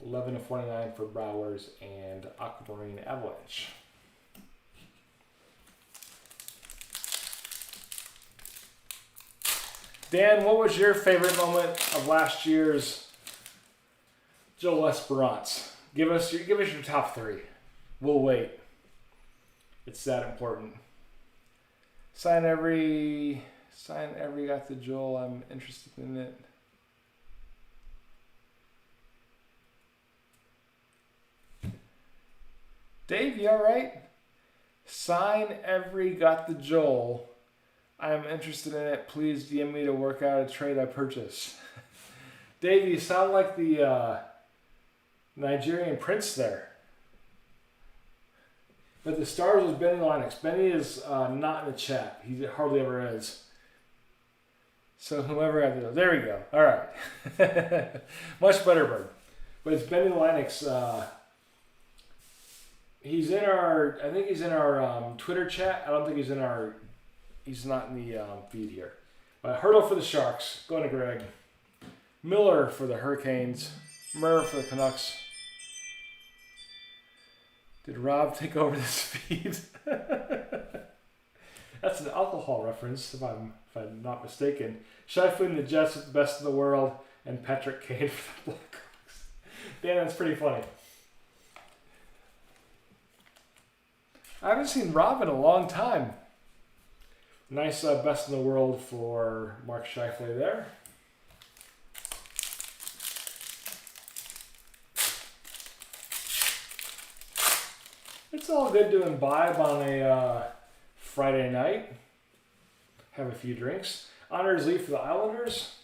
11 of $4.99 for Bowers and Aquamarine Avalanche. Dan, what was your favorite moment of last year's Joel Esperance? Give us your top 3. We'll wait. It's that important. Sign every got the Joel. I'm interested in it. Dave, you all right? Sign every got the Joel. I am interested in it. Please DM me to work out a trade I purchase. Dave, you sound like the Nigerian prince there. But the stars was Benny Linux. Benny is not in the chat. He hardly ever is. So whoever got this, there we go. All right. Much better, Bird. But it's Benny Linux. He's in our, I think he's in our Twitter chat. I don't think he's in our, he's not in the feed here. But Hurdle for the Sharks. Going to Greg. Miller for the Hurricanes. Murr for the Canucks. Did Rob take over this feed? That's an alcohol reference, if I'm not mistaken. Shifley and the Jets with the best in the world, and Patrick Kane for the Blackhawks. Dan, that's pretty funny. I haven't seen Rob in a long time. Nice best in the world for Mark Shifley there. It's all good to imbibe on a Friday night. Have a few drinks. Honors Lee for the Islanders.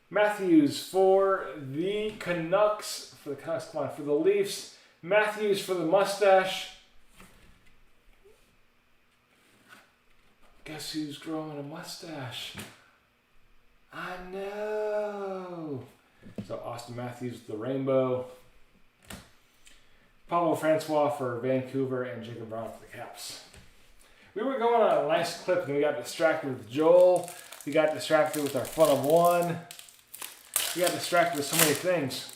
Matthews for the Canucks. For the Canucks, come on. For the Leafs. Matthews for the mustache. Guess who's growing a mustache? I know. So Austin Matthews with the rainbow. Pablo Francois for Vancouver and Jacob Brown for the Caps. We were going on a nice clip and we got distracted with Joel. We got distracted with our fun of one. We got distracted with so many things.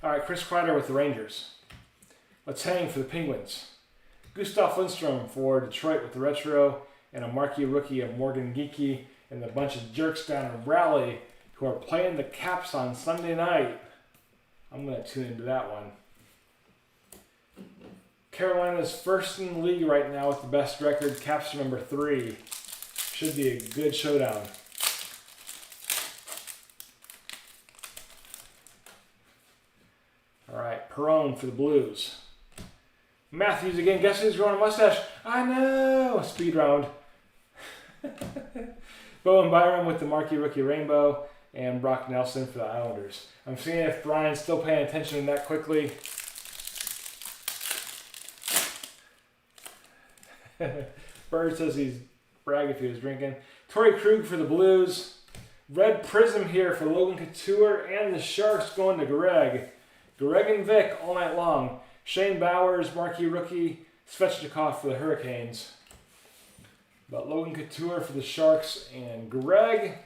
All right, Chris Kreider with the Rangers. Let's hang for the Penguins. Gustav Lindstrom for Detroit with the retro, and a marquee rookie of Morgan Geekie, and a bunch of jerks down in Raleigh who are playing the Caps on Sunday night. I'm going to tune into that one. Carolina's first in the league right now with the best record. Caps are number 3. Should be a good showdown. All right, Perone for the Blues. Matthews again. Guess who's growing a mustache? I know. Speed round. Bowen Byram with the marquee rookie rainbow, and Brock Nelson for the Islanders. I'm seeing if Brian's still paying attention that quickly. Bird says he's brag if he was drinking. Torrey Krug for the Blues. Red Prism here for Logan Couture and the Sharks going to Greg. Greg and Vic all night long. Shane Bowers, marquee rookie. Svechnikov for the Hurricanes. But Logan Couture for the Sharks and Greg.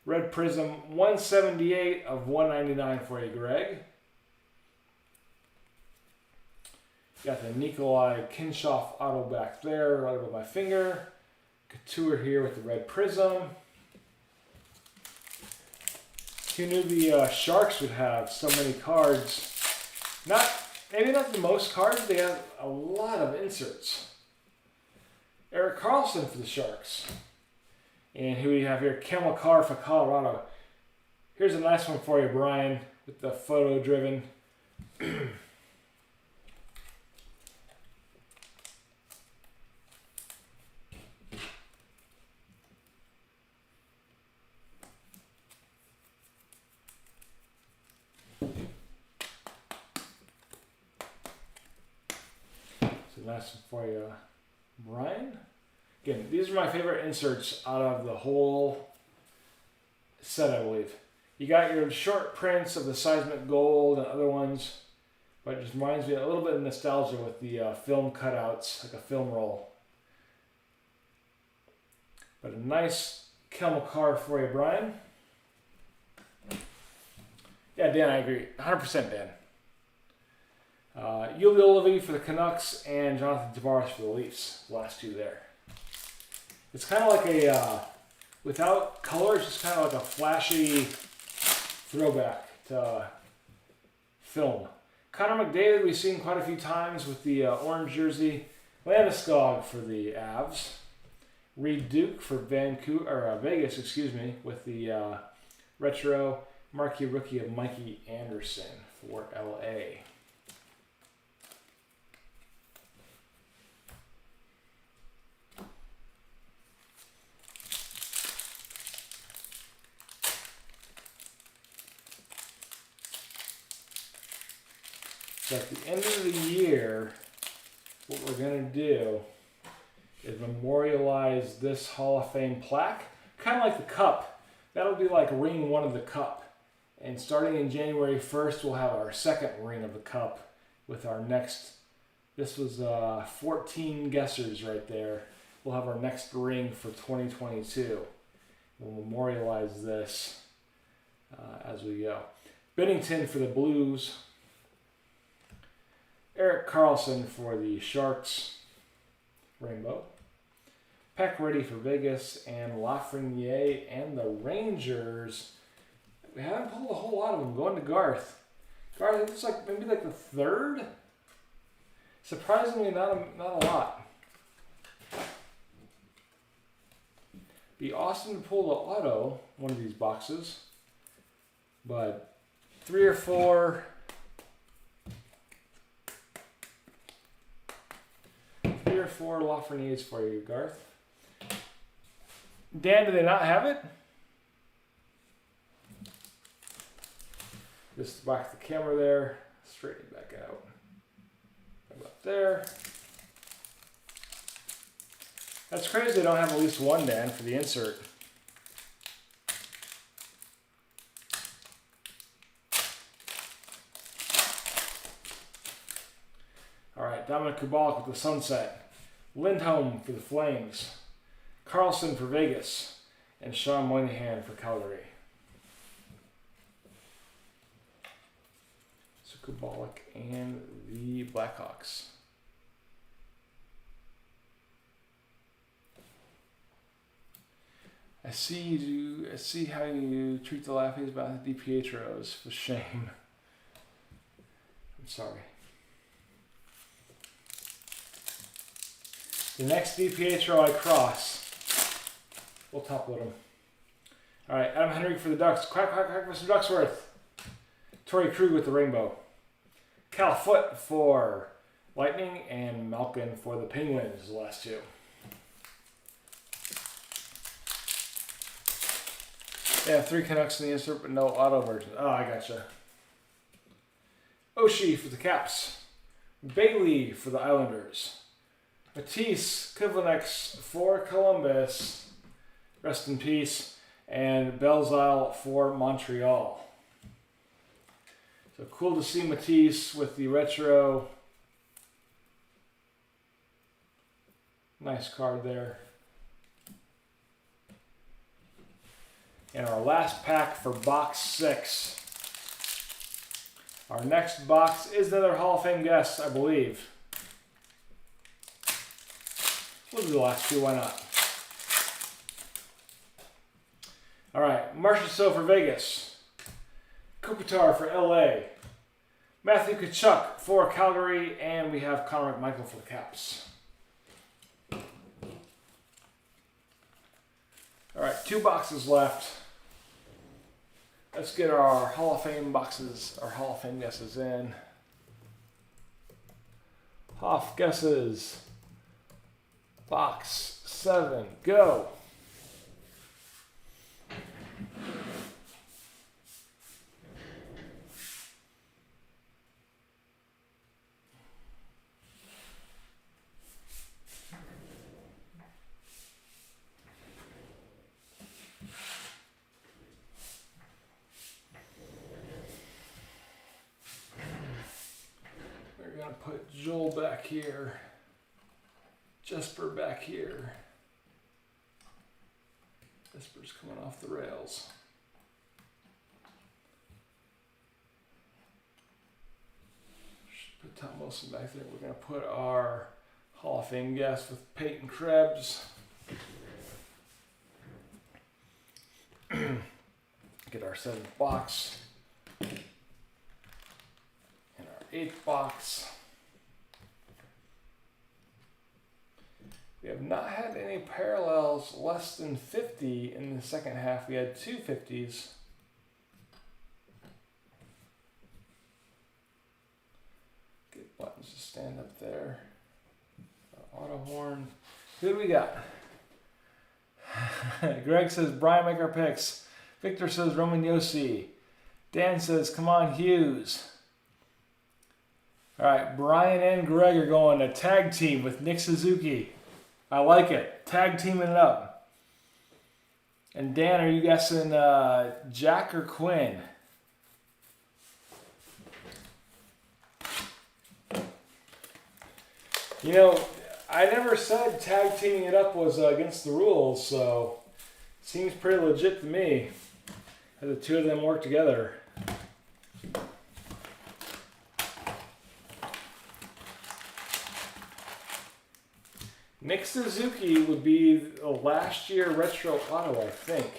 Red Prism, 178 of 199 for you, Greg. Got the Nikolai Kinshoff auto back there, right above my finger. Couture here with the Red Prism. Who knew the Sharks would have so many cards? Maybe not the most cards, they have a lot of inserts. Erik Karlsson for the Sharks. And who do you have here? Camel Carr for Colorado. Here's a nice one for you, Brian, with the photo-driven. Nice one for you, Brian. Again, these are my favorite inserts out of the whole set, I believe. You got your short prints of the seismic gold and other ones, but it just reminds me a little bit of nostalgia with the film cutouts, like a film roll. But a nice Camel Carr for you, Brian. Yeah, Dan, I agree. 100% Dan. Yuli Olivey for the Canucks and Jonathan Tavares for the Leafs. The last two there. It's kind of like a, without color, it's just kind of like a flashy throwback to film. Connor McDavid we've seen quite a few times with the orange jersey. Landeskog for the Avs. Reed Duke for Vegas, with the retro. Marquee rookie of Mikey Anderson for LA. So at the end of the year, what we're going to do is memorialize this Hall of Fame plaque, kind of like the cup. That'll be like ring 1 of the cup. And starting in January 1st, we'll have our second ring of the cup with our next, this was 14 guessers right there. We'll have our next ring for 2022. We'll memorialize this as we go. Bennington for the Blues. Erik Karlsson for the Sharks. Rainbow. Pacioretty for Vegas, and Lafreniere and the Rangers. We haven't pulled a whole lot of them. Going to Garth. Garth, it's like maybe like the third. Surprisingly, not a lot. Be awesome to pull the auto, one of these boxes, but 3 or 4. 3 or 4 Lafrenieres for you, Garth. Dan, do they not have it? Just back the camera there, straighten it back out. About there. That's crazy they don't have at least one, Dan, for the insert. All right, Dominic Kubalik with the Sunset. Lindholm for the Flames. Karlsson for Vegas. And Sean Moynihan for Calgary. So Kubalik and the Blackhawks. I see how you treat the Laffies about the DiPietros. For shame. I'm sorry. The next DiPietro I cross, we'll top load him. All right, Adam Henrique for the Ducks. Quack, quack, quack, Mr. Ducksworth. Torrey Krug with the Rainbow. Cal Foote for Lightning, and Malkin for the Penguins, the last 2. They have 3 Canucks in the insert, but no auto version. Oh, I gotcha. Oshie for the Caps. Bailey for the Islanders. Matisse Kivlenieks for Columbus. Rest in peace. And Belzile for Montreal. So cool to see Matisse with the retro. Nice card there. And our last pack for box 6. Our next box is another Hall of Fame guest, I believe. We'll do the last 2, why not? All right, Marchessault for Vegas. Kopitar for LA. Matthew Tkachuk for Calgary, and we have Connor McMichael for the Caps. All right, 2 boxes left. Let's get our Hall of Fame boxes, our Hall of Fame guesses in. Hoff guesses. Box 7, go. We're going to put Joel back here. Jesper back here. Jesper's coming off the rails. Should put Tom Wilson back there. We're going to put our Hall of Fame guest with Peyton Krebs. Get our 7th box. And our 8th box. We have not had any parallels less than 50 in the second half. We had 2 50s. Get buttons to stand up there. Auto horn. Who do we got? Greg says, Brian, make our picks. Victor says, Roman Yossi. Dan says, come on, Hughes. All right, Brian and Greg are going a tag team with Nick Suzuki. I like it. Tag teaming it up. And Dan, are you guessing Jack or Quinn? You know, I never said tag teaming it up was against the rules, so it seems pretty legit to me that the two of them work together. Nick Suzuki would be a last year retro auto, I think.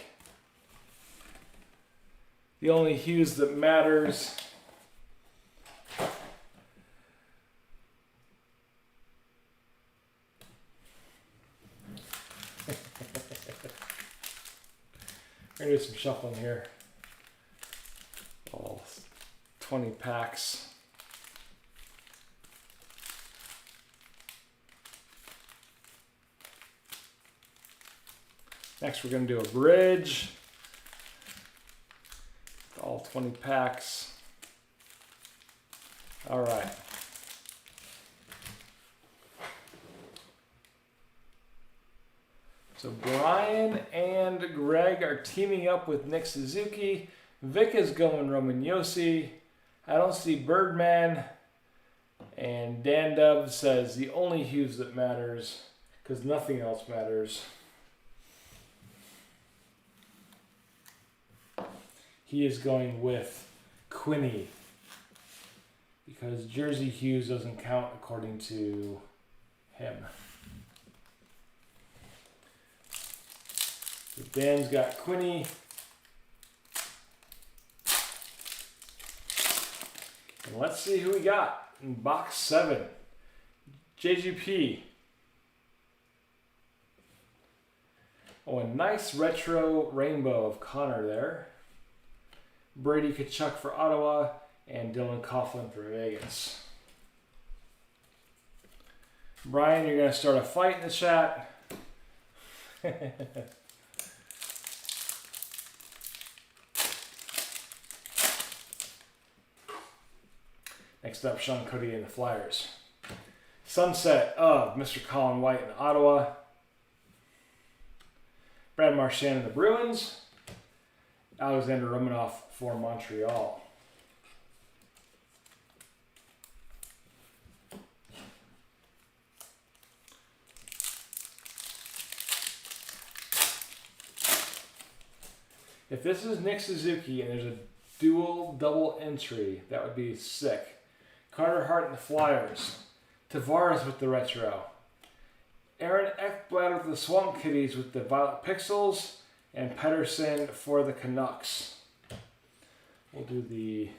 The only hues that matters. We're gonna do some shuffling here. All 20 packs. Next, we're going to do a bridge. All 20 packs. All right. So Brian and Greg are teaming up with Nick Suzuki. Vic is going Roman Yossi. I don't see Birdman. And Dan Dub says the only hues that matters, because nothing else matters. He is going with Quinny because Jersey Hughes doesn't count according to him. So Dan's got Quinny. And let's see who we got in box 7. JGP. Oh, a nice retro rainbow of Connor there. Brady Tkachuk for Ottawa, and Dylan Coughlin for Vegas. Brian, you're going to start a fight in the chat. Next up, Sean Cody and the Flyers. Sunset of Mr. Colin White in Ottawa. Brad Marchand and the Bruins. Alexander Romanov for Montreal. If this is Nick Suzuki and there's a dual double entry, that would be sick. Carter Hart and the Flyers. Tavares with the retro. Aaron Ekblad with the Swamp Kitties with the Violet Pixels. And Pettersson for the Canucks. We'll do the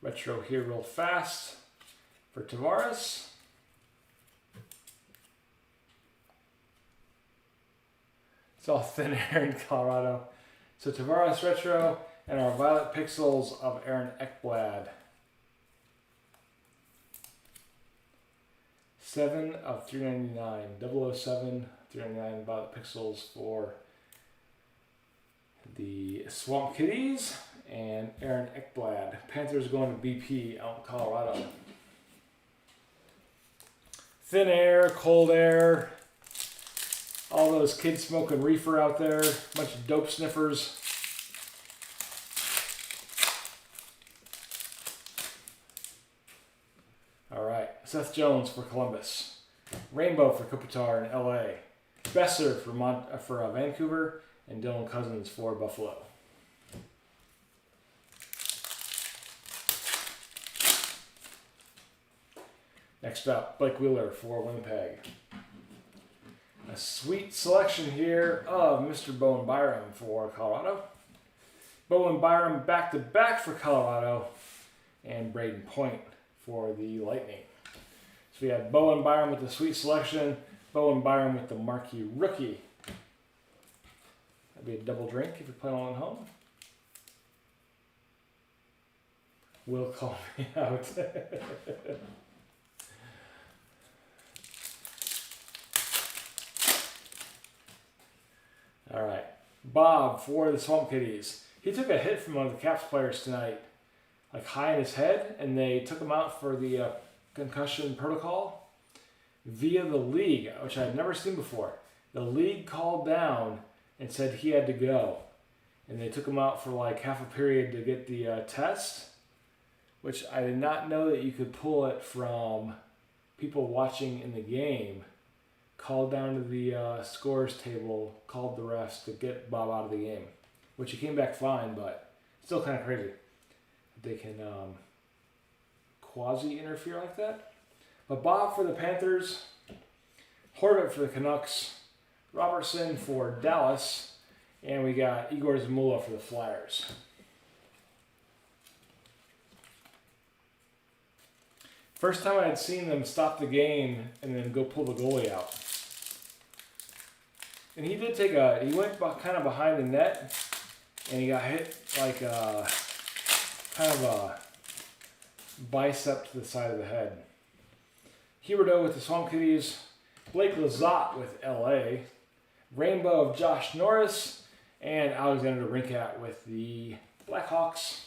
retro here real fast for Tavares. It's all thin air in Colorado. So Tavares retro and our Violet Pixels of Aaron Ekblad. 7 of 399. 007, 399 Violet Pixels for the Swamp Kitties and Aaron Ekblad. Panthers going to BP out in Colorado. Thin air, cold air. All those kids smoking reefer out there. Bunch of dope sniffers. All right. Seth Jones for Columbus. Rainbow for Kopitar in LA. Besser for Vancouver. And Dylan Cousins for Buffalo. Next up, Blake Wheeler for Winnipeg. A sweet selection here of Mr. Bowen Byram for Colorado. Bowen Byram back-to-back for Colorado. And Braden Point for the Lightning. So we have Bowen Byram with the sweet selection. Bowen Byram with the marquee rookie. That'd be a double drink if you're playing along at home. Will call me out. All right. Bob for the Swamp Kitties. He took a hit from one of the Caps players tonight. like high in his head, and they took him out for the concussion protocol via the league, which I had never seen before. The league called down and said he had to go, and they took him out for like half a period to get the test, which I did not know that you could pull it from people watching in the game. Called down to the scores table, called the refs to get Bob out of the game, which he came back fine, but still kind of crazy. They can quasi-interfere like that. But Bob for the Panthers, Horvat for the Canucks, Robertson for Dallas, and we got Igor Zamula for the Flyers. First time I had seen them stop the game and then go pull the goalie out. And he did he went kind of behind the net, and he got hit like kind of a bicep to the side of the head. Huberdeau with the Swamp Kitties, Blake Lizotte with LA, Rainbow of Josh Norris, and Alexander Rinkat with the Blackhawks.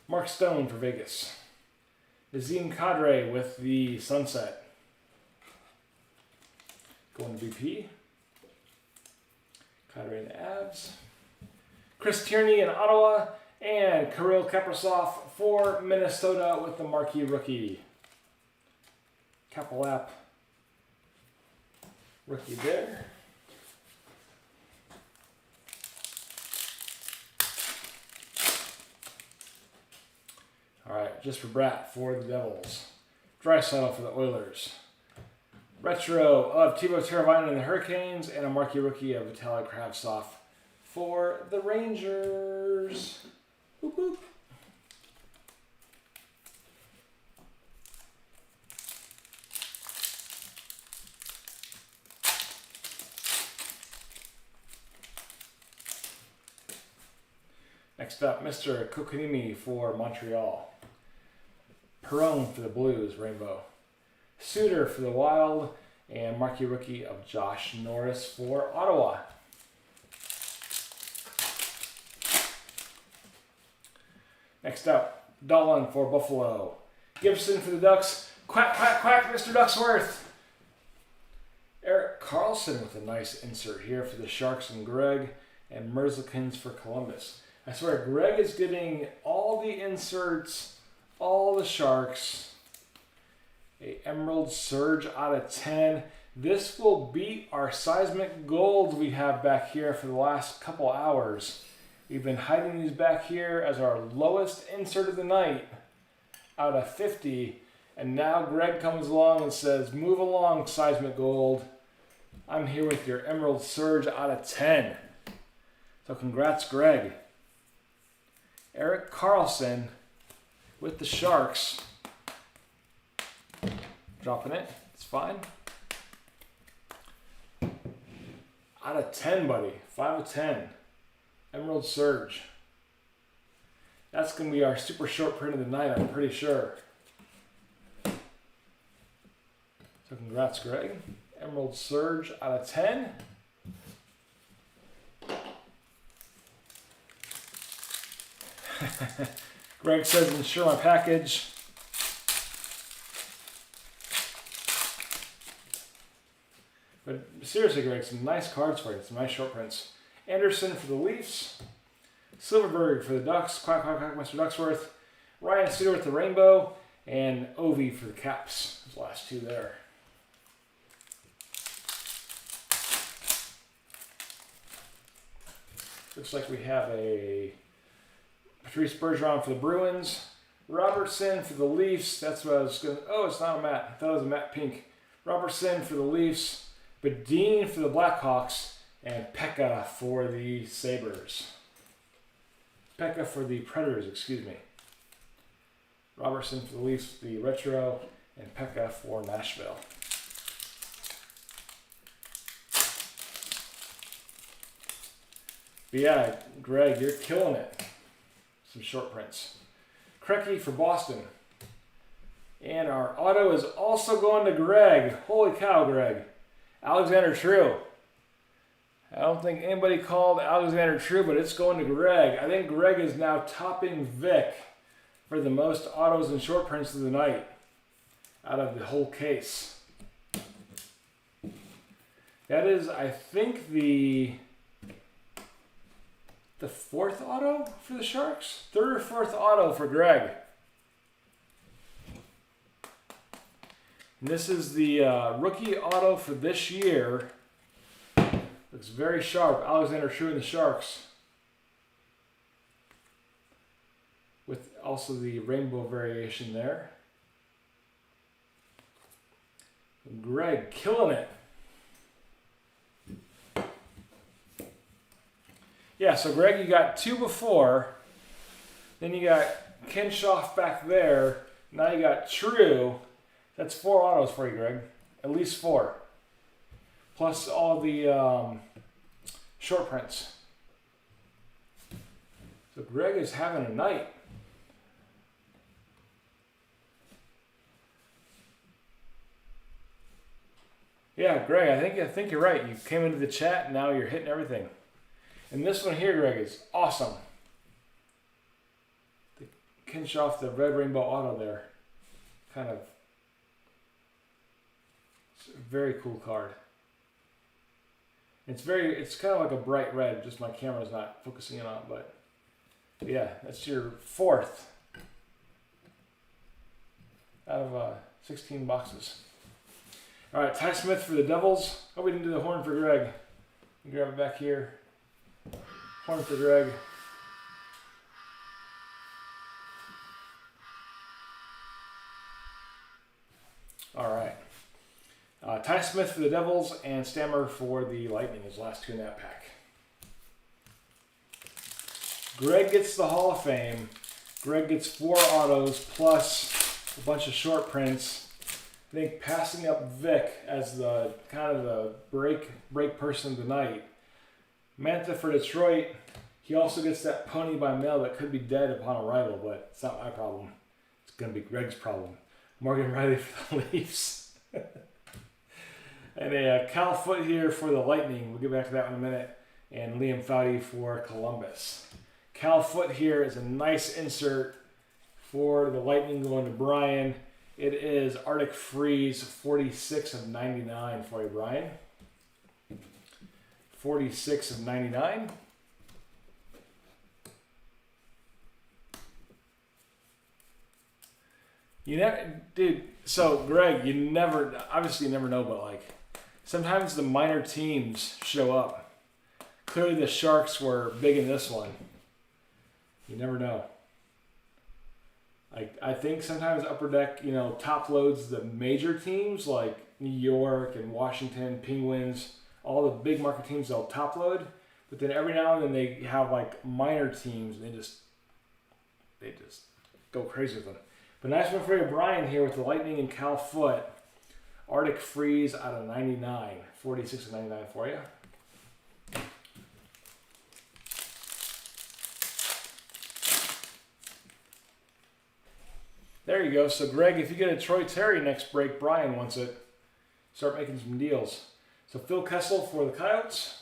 Mark Stone for Vegas. Nazem Kadri with the Sunset. Going to BP. Kadri and the Avs. Chris Tierney in Ottawa. And Kirill Kaprizov for Minnesota with the marquee rookie. Kapalap. Rookie there. Alright, just for Brat for the Devils. Draisaitl for the Oilers. Retro of Teuvo Teravainen and the Hurricanes, and a marquee rookie of Vitaly Kravtsov for the Rangers. Boop, boop. Next up, Mr. Kotkaniemi for Montreal. Perron for the Blues, Rainbow. Suter for the Wild, and marquee rookie of Josh Norris for Ottawa. Next up, Dolan for Buffalo. Gibson for the Ducks. Quack, quack, quack, Mr. Ducksworth. Erik Karlsson with a nice insert here for the Sharks and Greg, and Merzlikins for Columbus. I swear, Greg is getting all the inserts, all the Sharks. A Emerald Surge out of 10. This will beat our seismic golds we have back here for the last couple hours. We've been hiding these back here as our lowest insert of the night out of 50. And now Greg comes along and says, move along, seismic gold. I'm here with your Emerald Surge out of 10. So congrats, Greg. Erik Karlsson with the Sharks. Dropping it. It's fine. Out of 10, buddy. 5 of 10. Emerald Surge. That's going to be our super short print of the night, I'm pretty sure. So congrats, Greg. Emerald Surge out of 10. Greg says, ensure my package. But seriously, Greg, some nice cards for you. Some nice short prints. Anderson for the Leafs. Silverberg for the Ducks. Quack, quack, quack, Mr. Ducksworth. Ryan Suter with the Rainbow. And Ovi for the Caps. Those last two there. Looks like we have a Patrice Bergeron for the Bruins. Robertson for the Leafs. That's what I was going to... Oh, it's not a Matt. I thought it was a Matt Pink. Robertson for the Leafs. Badine for the Blackhawks. And Pekka for the Sabres. Pekka for the Predators, excuse me. Robertson for the Leafs, the Retro. And Pekka for Nashville. But yeah, Greg, you're killing it. Some short prints. Krecky for Boston. And our auto is also going to Greg. Holy cow, Greg. Alexander True. I don't think anybody called Alexander True, but it's going to Greg. I think Greg is now topping Vic for the most autos and short prints of the night out of the whole case. That is, I think, the fourth auto for the Sharks? Third or fourth auto for Greg. And this is the rookie auto for this year. Looks very sharp. Alexander True and the Sharks. With also the rainbow variation there. And Greg killing it. Yeah, so Greg, you got two before. Then you got Kinshoff back there. Now you got True. That's 4 autos for you, Greg. At least 4. Plus all the short prints. So Greg is having a night. Yeah, Greg, I think you're right. You came into the chat and now you're hitting everything. And this one here, Greg, is awesome. The Kinshoff, the red rainbow auto there. Kind of. It's a very cool card. It's kind of like a bright red, just my camera's not focusing in on it, but yeah, that's your 4th out of 16 boxes. All right, Ty Smith for the Devils. Oh, we didn't do the horn for Greg. Grab it back here. Horn for Greg. All right. Ty Smith for the Devils and Stammer for the Lightning, his last 2 in that pack. Greg gets the Hall of Fame. Greg gets 4 autos plus a bunch of short prints. I think passing up Vic as the kind of the break person of the night. Mantha for Detroit. He also gets that pony by mail that could be dead upon arrival, but it's not my problem. It's going to be Greg's problem. Morgan Riley for the Leafs. And a Cal Foot here for the Lightning. We'll get back to that in a minute. And Liam Foudy for Columbus. Cal Foot here is a nice insert for the Lightning going to Brian. It is Arctic Freeze 46 of 99 for you, Brian. 46 of 99. You never, dude. So Greg, obviously you never know, but like sometimes the minor teams show up. Clearly the Sharks were big in this one. You never know. I think sometimes Upper Deck, top loads the major teams like New York and Washington, Penguins, all the big market teams they'll top load. But then every now and then they have like minor teams and they just go crazy with them. But nice one for you, Brian, here with the Lightning and Cal Foot. Arctic Freeze out of 99. 46 of 99 for you. There you go. So, Greg, if you get a Troy Terry next break, Brian wants it. Start making some deals. So, Phil Kessel for the Coyotes.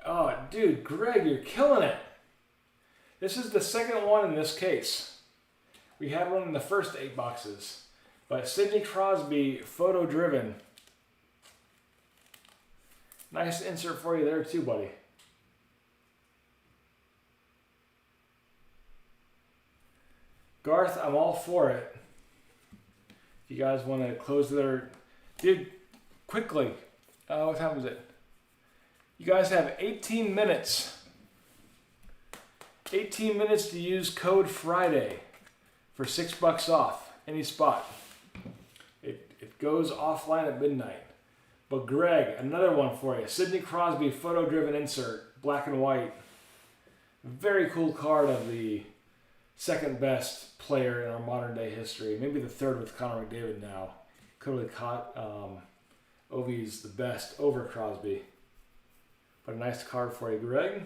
Oh, dude, Greg, you're killing it. This is the second one in this case. We had one in the first 8 boxes. But Sidney Crosby, photo driven. Nice insert for you there too, buddy. Garth, I'm all for it. If you guys want to close their... Dude, quickly. What time is it? You guys have 18 minutes. 18 minutes to use code Friday for $6 off any spot. It goes offline at midnight. But Greg, another one for you. Sidney Crosby photo-driven insert, black and white. Very cool card of the second best player in our modern day history. Maybe the third with Connor McDavid now. Clearly caught Ovi's the best over Crosby. But a nice card for you, Greg.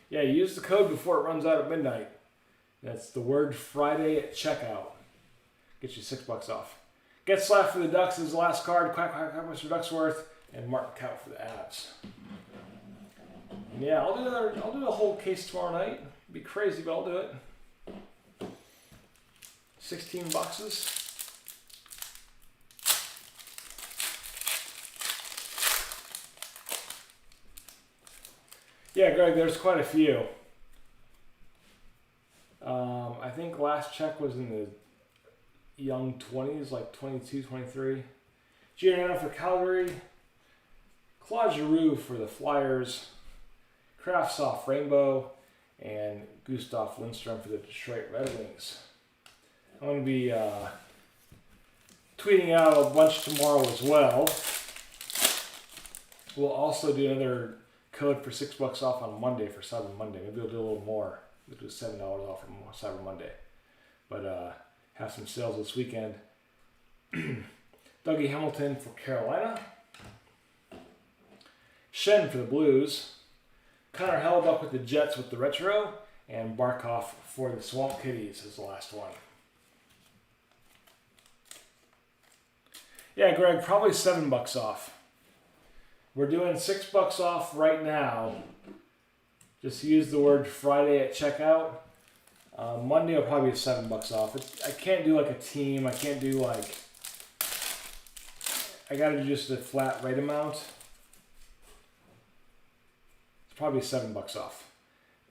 Yeah, use the code before it runs out at midnight. That's the word Friday at checkout. Get you $6 off. Get Slapped for the Ducks is the last card. Quack, quack, quack, Mr. Ducksworth. And Martin Kaut for the Avs. And yeah, I'll do the whole case tomorrow night. It'd be crazy, but I'll do it. 16 boxes. Yeah, Greg, there's quite a few. I think last check was in the young 20s, like 22, 23. Giordano for Calgary. Claude Giroux for the Flyers. Kraftsoft Rainbow. And Gustav Lindstrom for the Detroit Red Wings. I'm going to be tweeting out a bunch tomorrow as well. We'll also do another code for $6 off on Monday for Cyber Monday. Maybe we'll do a little more. We'll do $7 off for Cyber Monday. But have some sales this weekend. Dougie Hamilton for Carolina. Shen for the Blues. Connor Hellebuyck with the Jets with the retro. And Barkov for the Swamp Kitties is the last one. Yeah, Greg, probably $7 off. We're doing $6 off right now. Just use the word Friday at checkout. Monday will probably be $7 off. I can't do like a team. I can't do like... I gotta do just a flat rate amount. It's probably $7 off.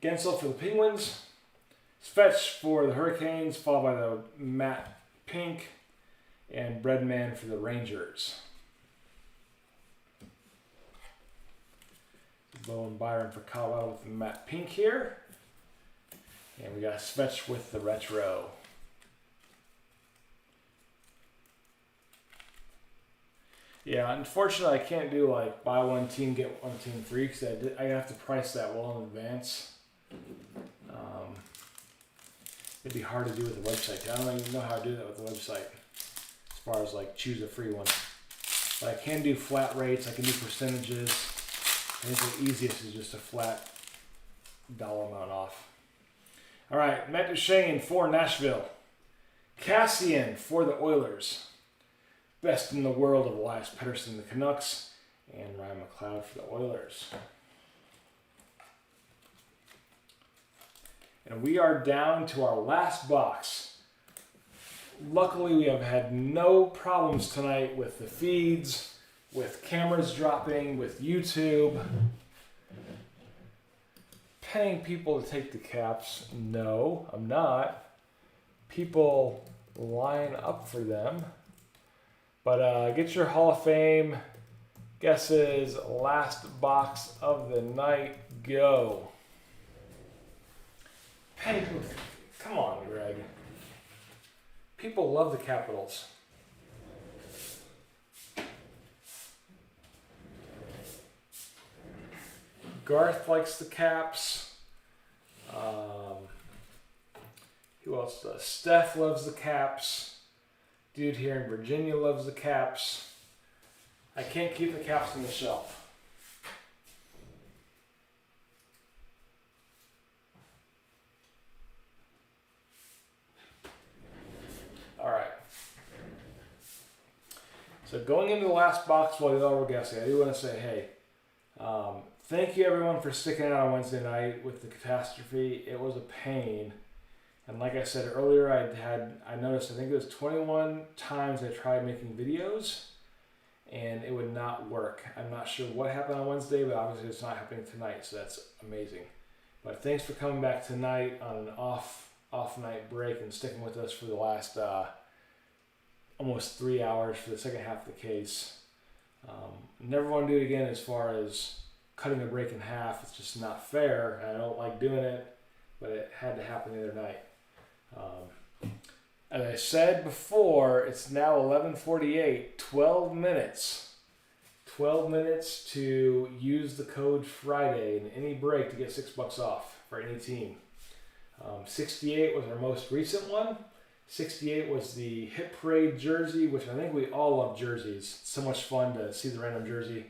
Gensel for the Penguins. Svetch for the Hurricanes, followed by the Matt Pink. And Breadman for the Rangers. Bowen Byron for Colorado with the Matt Pink here. And we got Svetch with the retro. Yeah, unfortunately I can't do like buy one team, get one team free because I have to price that well in advance. It'd be hard to do with the website. I don't even know how to do that with the website as far as like choose a free one. But I can do flat rates, I can do percentages. I think the easiest is just a flat dollar amount off. All right, Matt Duchene for Nashville. Cassian for the Oilers. Best in the world of Elias Pettersson, the Canucks. And Ryan McLeod for the Oilers. And we are down to our last box. Luckily, we have had no problems tonight with the feeds, with cameras dropping, with YouTube. Paying people to take the caps? No, I'm not. People line up for them. But get your Hall of Fame guesses. Last box of the night. Go. Paying, come on, Greg. People love the Capitals. Garth likes the Caps. Who else does? Steph loves the Caps. Dude here in Virginia loves the Caps. I can't keep the Caps on the shelf. All right. So going into the last box while y'all were guessing, I do want to say, hey, thank you everyone for sticking out on Wednesday night with the catastrophe. It was a pain. And like I said earlier, I noticed, I think it was 21 times I tried making videos and it would not work. I'm not sure what happened on Wednesday, but obviously it's not happening tonight, so that's amazing. But thanks for coming back tonight on an off night break and sticking with us for the last almost 3 hours for the second half of the case. Never want to do it again as far as cutting a break in half. It's just not fair. I don't like doing it, but it had to happen the other night. As I said before, it's now 11:48, 12 minutes. 12 minutes to use the code Friday in any break to get $6 off for any team. 68 was our most recent one. 68 was the Hit Parade jersey, which I think we all love jerseys. It's so much fun to see the random jersey.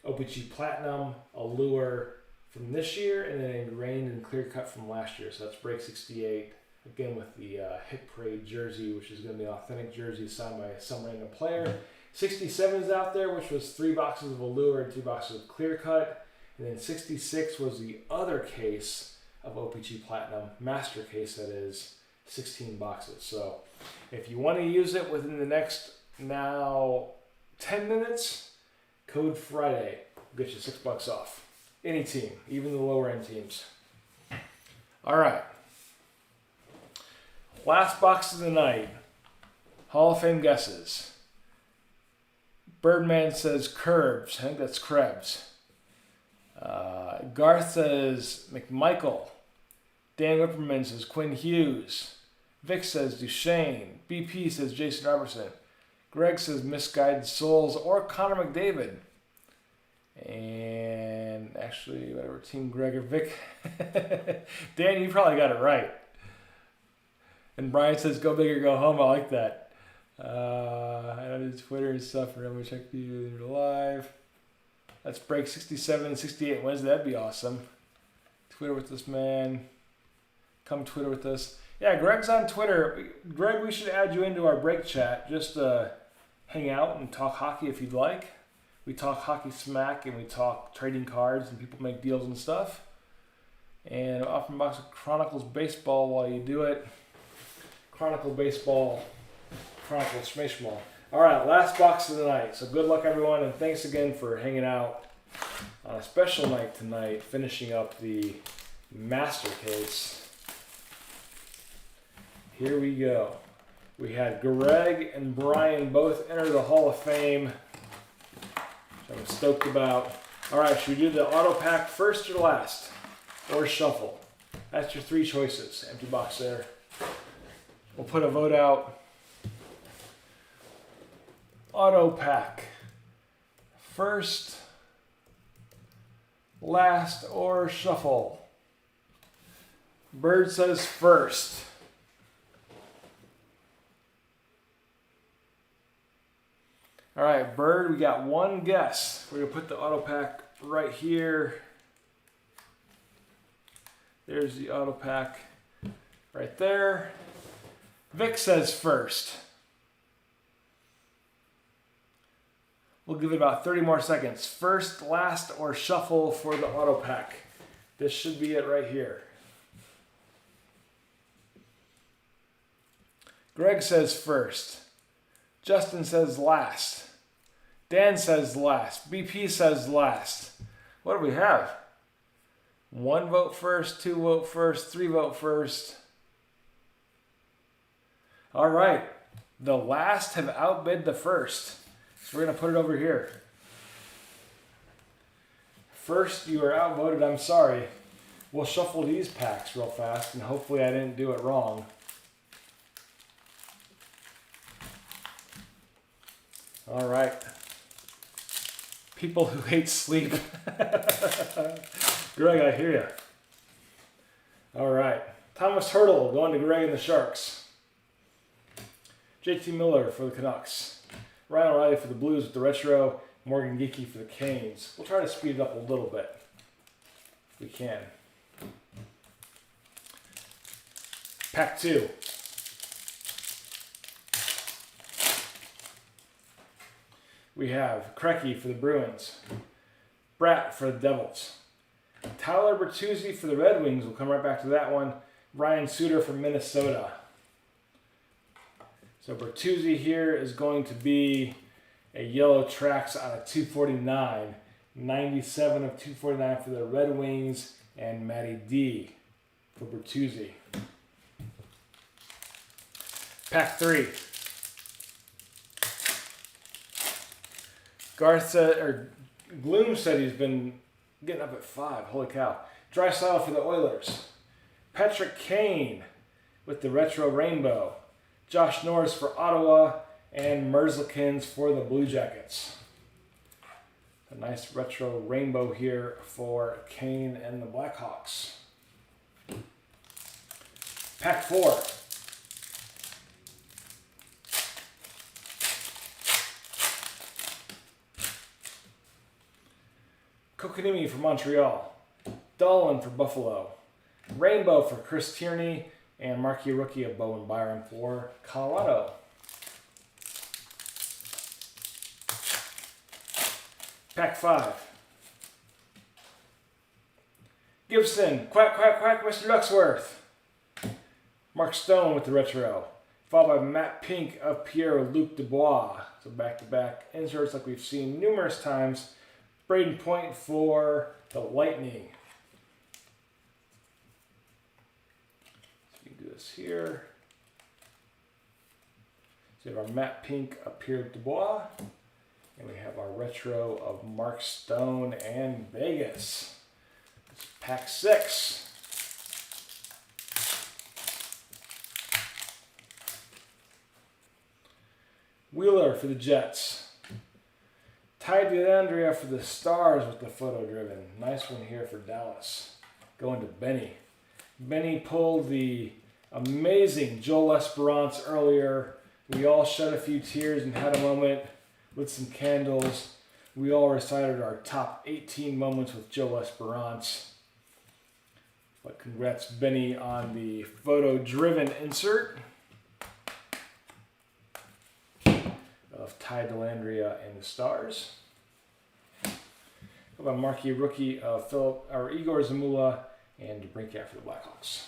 OPG Platinum, Allure, from this year, and then ingrained and clear cut from last year. So that's break 68. Again with the Hit Parade jersey, which is going to be an authentic jersey signed by some random player. 67 is out there, which was 3 boxes of Allure and 2 boxes of clear cut. And then 66 was the other case of OPC Platinum, master case that is, 16 boxes. So if you want to use it within the next now 10 minutes, code Friday will get you $6 off. Any team, even the lower end teams. All right. Last box of the night. Hall of Fame guesses. Birdman says Curbs. I think that's Krebs. Garth says McMichael. Dan Whipperman says Quinn Hughes. Vic says Duchesne. BP says Jason Robertson. Greg says Misguided Souls or Connor McDavid. And actually, whatever, Team Greg or Vic. Dan, you probably got it right. And Brian says, go big or go home. I like that. I don't do Twitter and stuff. Remember, check you live. Let's break 67 and 68 Wednesday. That'd be awesome. Twitter with this man. Come Twitter with us. Yeah, Greg's on Twitter. Greg, we should add you into our break chat. Just hang out and talk hockey if you'd like. We talk hockey smack and we talk trading cards and people make deals and stuff. And off from box of Chronicles Baseball while you do it. Chronicle Baseball, Chronicle Smishmal. All right, last box of the night. So good luck, everyone, and thanks again for hanging out on a special night tonight, finishing up the master case. Here we go. We had Greg and Brian both enter the Hall of Fame, which I'm stoked about. All right, should we do the auto pack first or last, or shuffle? That's your 3 choices. Empty box there. We'll put a vote out. Auto pack. First, last, or shuffle. Bird says first. All right, Bird, we got one guess. We're going to put the auto pack right here. There's the auto pack right there. Vic says first. We'll give it about 30 more seconds. First, last, or shuffle for the auto pack. This should be it right here. Greg says first. Justin says last. Dan says last. BP says last. What do we have? 1 vote first, 2 vote first, 3 vote first. All right, the last have outbid the first. So we're going to put it over here. First, you are outvoted, I'm sorry. We'll shuffle these packs real fast, and hopefully I didn't do it wrong. All right. People who hate sleep. Greg, I hear you. All right. Thomas Hurdle going to Greg and the Sharks. JT Miller for the Canucks. Ryan O'Reilly for the Blues with the retro. Morgan Geekie for the Canes. We'll try to speed it up a little bit if we can. Pack 2. We have Krecky for the Bruins. Bratt for the Devils. Tyler Bertuzzi for the Red Wings. We'll come right back to that one. Ryan Suter from Minnesota. So Bertuzzi here is going to be a yellow tracks out of 249. 97 of 249 for the Red Wings and Matty D for Bertuzzi. Pack 3. Gloom said he's been getting up at 5. Holy cow. Draisaitl for the Oilers. Patrick Kane with the retro rainbow. Josh Norris for Ottawa, and Merzlikins for the Blue Jackets. A nice retro rainbow here for Kane and the Blackhawks. Pack 4. Kotkaniemi for Montreal. Dolan for Buffalo. Rainbow for Chris Tierney. And marquee rookie of Bowen Byram for Colorado. Pack 5. Gibson, quack, quack, quack, Mr. Ducksworth. Mark Stone with the retro. Followed by Matt Pink of Pierre-Luc Dubois. So back-to-back inserts like we've seen numerous times. Braden Point for the Lightning. So we can do this here. So we have our Matt Pink of Pierre-Luc Dubois. And we have our retro of Mark Stone and Vegas. It's pack 6. Wheeler for the Jets. Ty Dellandrea for the Stars with the photo driven. Nice one here for Dallas. Going to Benny. Benny pulled the amazing Joel Esperance earlier. We all shed a few tears and had a moment. Lit some candles. We all recited our top 18 moments with Joe Esperance. But congrats, Benny, on the photo-driven insert of Ty Dellandrea and the Stars. How about marquee rookie of Igor Zamula and DeBrincat for the Blackhawks.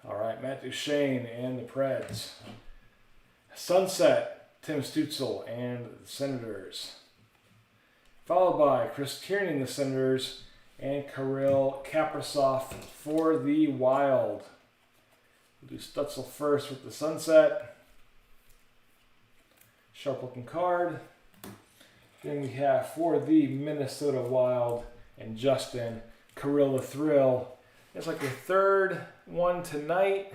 All right, Matt Duchene and the Preds. Sunset, Tim Stutzel and the Senators. Followed by Chris Tierney and the Senators and Kirill Kaprizov for the Wild. We'll do Stutzel first with the Sunset. Sharp looking card. Then we have for the Minnesota Wild and Justin, Kirill the Thrill. It's like your third one tonight.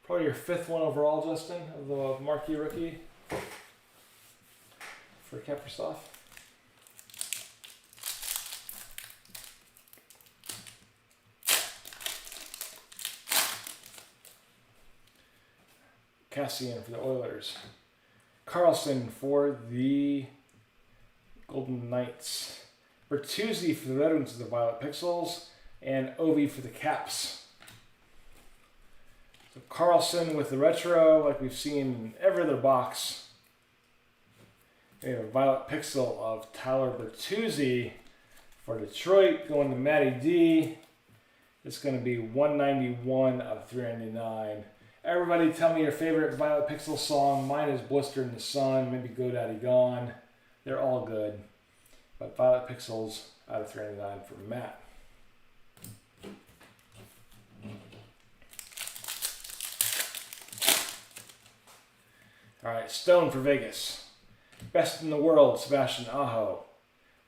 Probably your 5th one overall, Justin, of the marquee rookie for Kaprizov. Cassian for the Oilers. Carlson for the Golden Knights. Bertuzzi for the Red Wings of the Violet Pixels. And Ovi for the Caps. So Carlson with the retro, like we've seen in every other box. We have a Violet Pixel of Tyler Bertuzzi for Detroit, going to Matty D. It's going to be 191 of 399. Everybody tell me your favorite Violet Pixel song. Mine is Blister in the Sun, maybe GoDaddy Gone. They're all good. But Violet Pixels out of 399 for Matt. All right, Stone for Vegas. Best in the World, Sebastian Aho.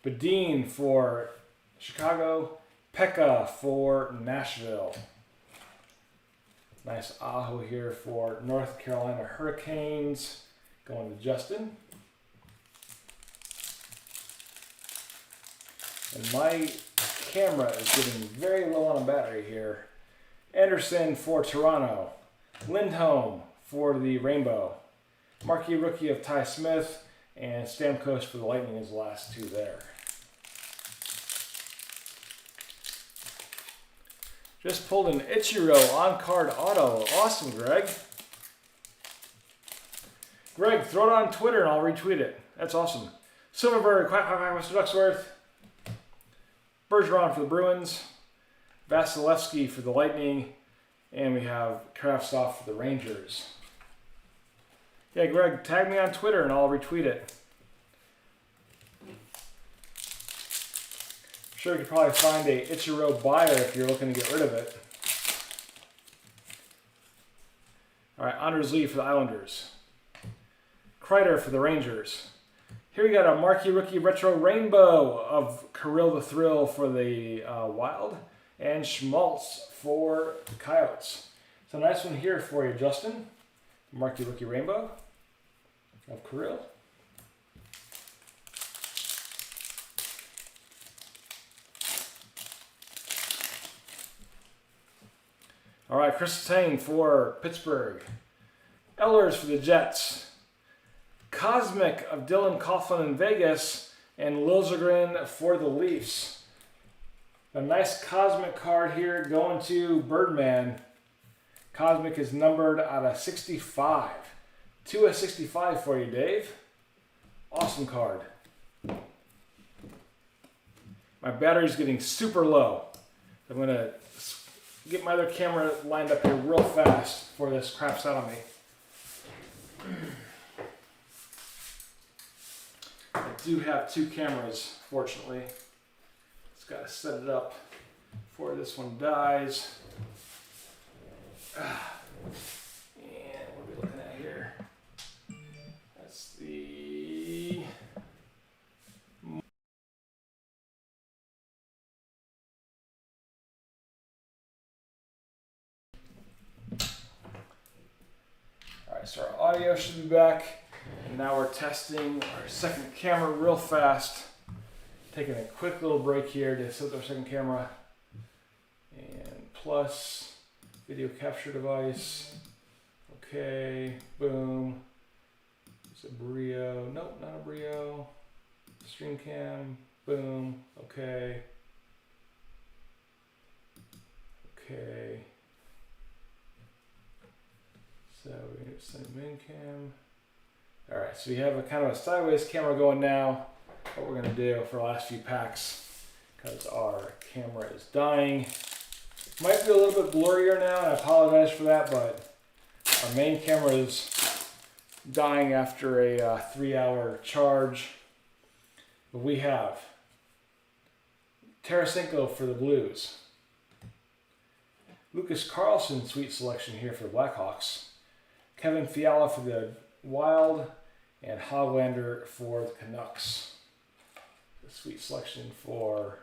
Badine for Chicago. Pekka for Nashville. Nice Aho here for North Carolina Hurricanes. Going to Justin. And my camera is getting very low on a battery here. Anderson for Toronto. Lindholm for the Rainbow. Marquee rookie of Ty Smith, and Stamkos for the Lightning is the last two there. Just pulled an Ichiro on-card auto. Awesome, Greg. Greg, throw it on Twitter and I'll retweet it. That's awesome. Silverberg, quack, quack, quack, Mr. Ducksworth. Bergeron for the Bruins. Vasilevsky for the Lightning. And we have Kravtsov for the Rangers. Yeah, Greg, tag me on Twitter and I'll retweet it. I'm sure you could probably find a Ichiro buyer if you're looking to get rid of it. All right, Anders Lee for the Islanders. Kreider for the Rangers. Here we got a marquee rookie retro rainbow of Kirill the Thrill for the Wild. And Schmaltz for the Coyotes. So nice one here for you, Justin. Marquee rookie rainbow of Kirill. All right, Chris Tang for Pittsburgh. Ehlers for the Jets. Cosmic of Dylan Coughlin in Vegas, and Liljegren for the Leafs. A nice Cosmic card here going to Birdman. Cosmic is numbered out of 65. 2 of 65 for you, Dave. Awesome card. My battery's getting super low. I'm going to get my other camera lined up here real fast before this craps out on me. I do have 2 cameras, fortunately. Just got to set it up before this one dies. And what are we looking at here? That's the... Alright, so our audio should be back. And now we're testing our second camera real fast. Taking a quick little break here to set up our second camera. And plus video capture device. Okay, boom. It's a Brio. Nope, not a Brio. Stream cam. Boom. Okay. Okay. So we need to send main cam. All right, so we have a kind of a sideways camera going now. What we're gonna do for the last few packs, because our camera is dying. Might be a little bit blurrier now, and I apologize for that, but our main camera is dying after a 3-hour charge. But we have Tarasenko for the Blues. Lucas Carlson, sweet selection here for the Blackhawks. Kevin Fiala for the Wild, and Hoglander for the Canucks. A sweet selection for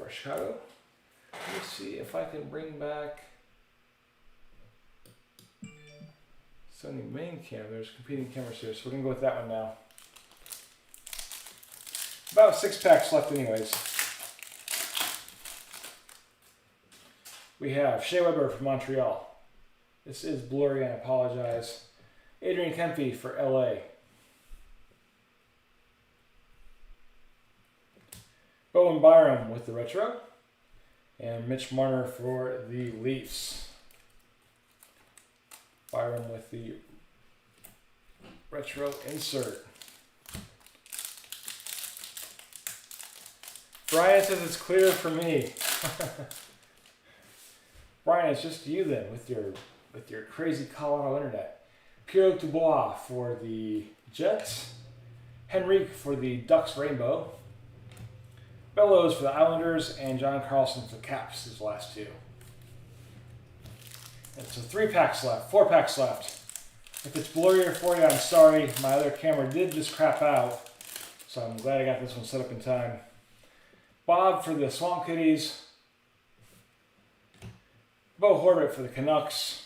Chicago. Let me see if I can bring back Sony main cam. There's competing cameras here, so we're gonna go with that one now. About 6 packs left anyways. We have Shea Weber from Montreal. This is blurry, I apologize. Adrian Kempe for LA. Bowen Byram with the retro. And Mitch Marner for the Leafs. Byram with the retro insert. Brian says it's clear for me. Brian, it's just you then with your crazy Colorado internet. Pierre Dubois for the Jets. Henrique for the Ducks Rainbow. Bellows for the Islanders, and John Carlson for the Caps, his last 2. And so 3 packs left, 4 packs left. If it's blurrier for you, I'm sorry. My other camera did just crap out, so I'm glad I got this one set up in time. Bob for the Swamp Kitties. Bo Horvat for the Canucks.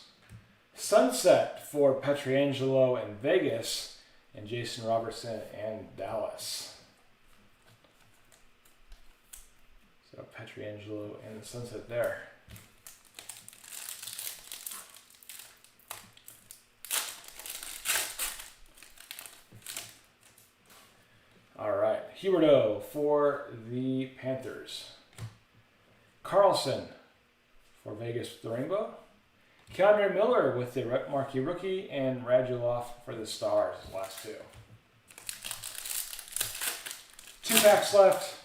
Sunset for Pietrangelo in Vegas, and Jason Robertson and Dallas. So Pietrangelo and the Sunset there. All right, Huberdeau for the Panthers. Carlson for Vegas with the Rainbow. Keandre Miller with the marquee rookie, and Radulov for the Stars, last 2. 2 packs left.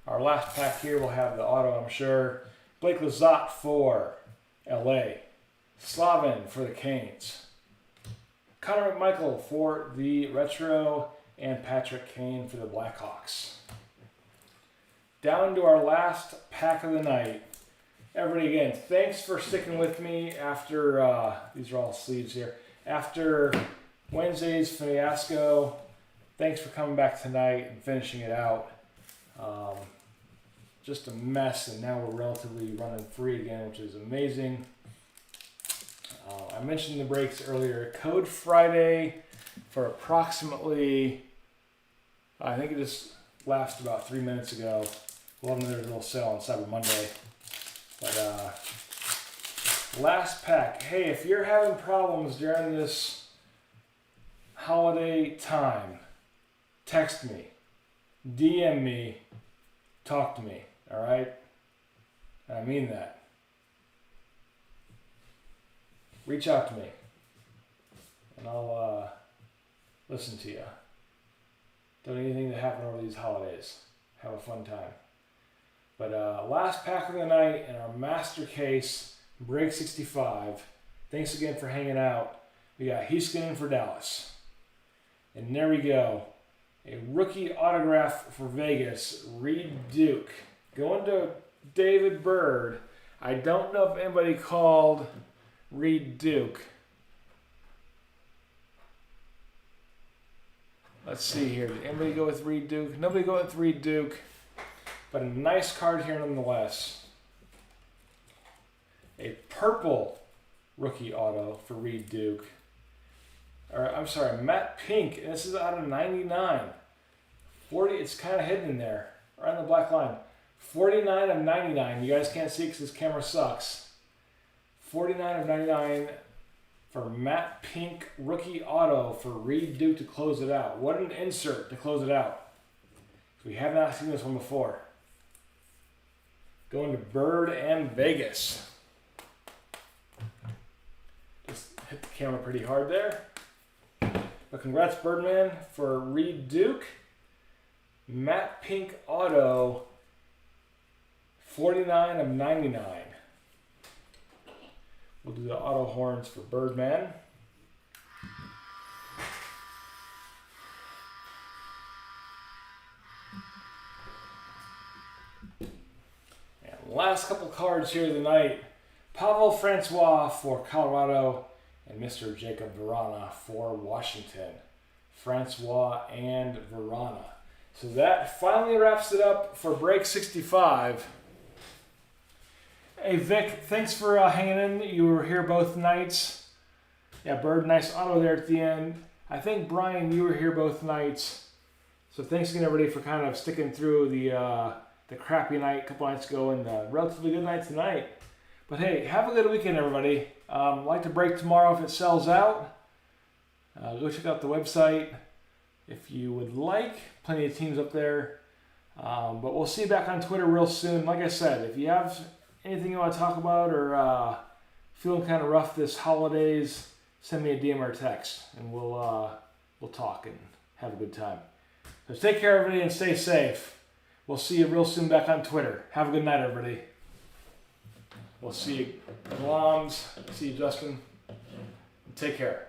Our last pack here will have the auto, I'm sure. Blake Lizotte for LA. Slavin for the Canes. Connor McMichael for the retro, and Patrick Kane for the Blackhawks. Down to our last pack of the night. Everybody, again, thanks for sticking with me after, these are all sleeves here, after Wednesday's fiasco. Thanks for coming back tonight and finishing it out. Just a mess, and now we're relatively running free again, which is amazing. I mentioned the breaks earlier. Code Friday for approximately, I think it just lapsed about 3 minutes ago. We'll have another little sale on Cyber Monday. But Last pack. Hey, if you're having problems during this holiday time, text me, DM me, talk to me, all right? And I mean that. Reach out to me, and I'll listen to you. Don't need anything to happen over these holidays. Have a fun time. But last pack of the night in our master case, Break 65. Thanks again for hanging out. We got Heiskanen for Dallas. And there we go. A rookie autograph for Vegas, Reed Duke. Going to David Bird. I don't know if anybody called Reed Duke. Let's see here. Did anybody go with Reed Duke? Nobody go with Reed Duke. But a nice card here nonetheless. A purple rookie auto for Reed Duke. Or I'm sorry, Matt Pink. And this is out of 99. 40. It's kind of hidden in there, right on the black line. 49 of 99. You guys can't see because this camera sucks. 49 of 99 for Matt Pink rookie auto for Reed Duke to close it out. What an insert to close it out. We have not seen this one before. Going to Bird and Vegas. Just hit the camera pretty hard there. But congrats, Birdman, for Reed Duke. Matt Pink auto, 49 of 99. We'll do the auto horns for Birdman. And last couple cards here of the night. Pavel Francois for Colorado and Mr. Jacob Vrana for Washington. Francois and Vrana. So that finally wraps it up for Break 65. Hey Vic, thanks for hanging in. You were here both nights. Yeah, Bird, nice auto there at the end. I think Brian, you were here both nights. So thanks again, everybody, for kind of sticking through the crappy night a couple nights ago and the relatively good night tonight. But hey, have a good weekend, everybody. Like to break tomorrow if it sells out. Go check out the website if you would like. Plenty of teams up there. But we'll see you back on Twitter real soon. Like I said, if you have anything you want to talk about or feeling kind of rough this holidays, send me a DM or a text, and we'll talk and have a good time. So take care, everybody, and stay safe. We'll see you real soon back on Twitter. Have a good night, everybody. We'll see you, Glom's. See you, Justin. Take care.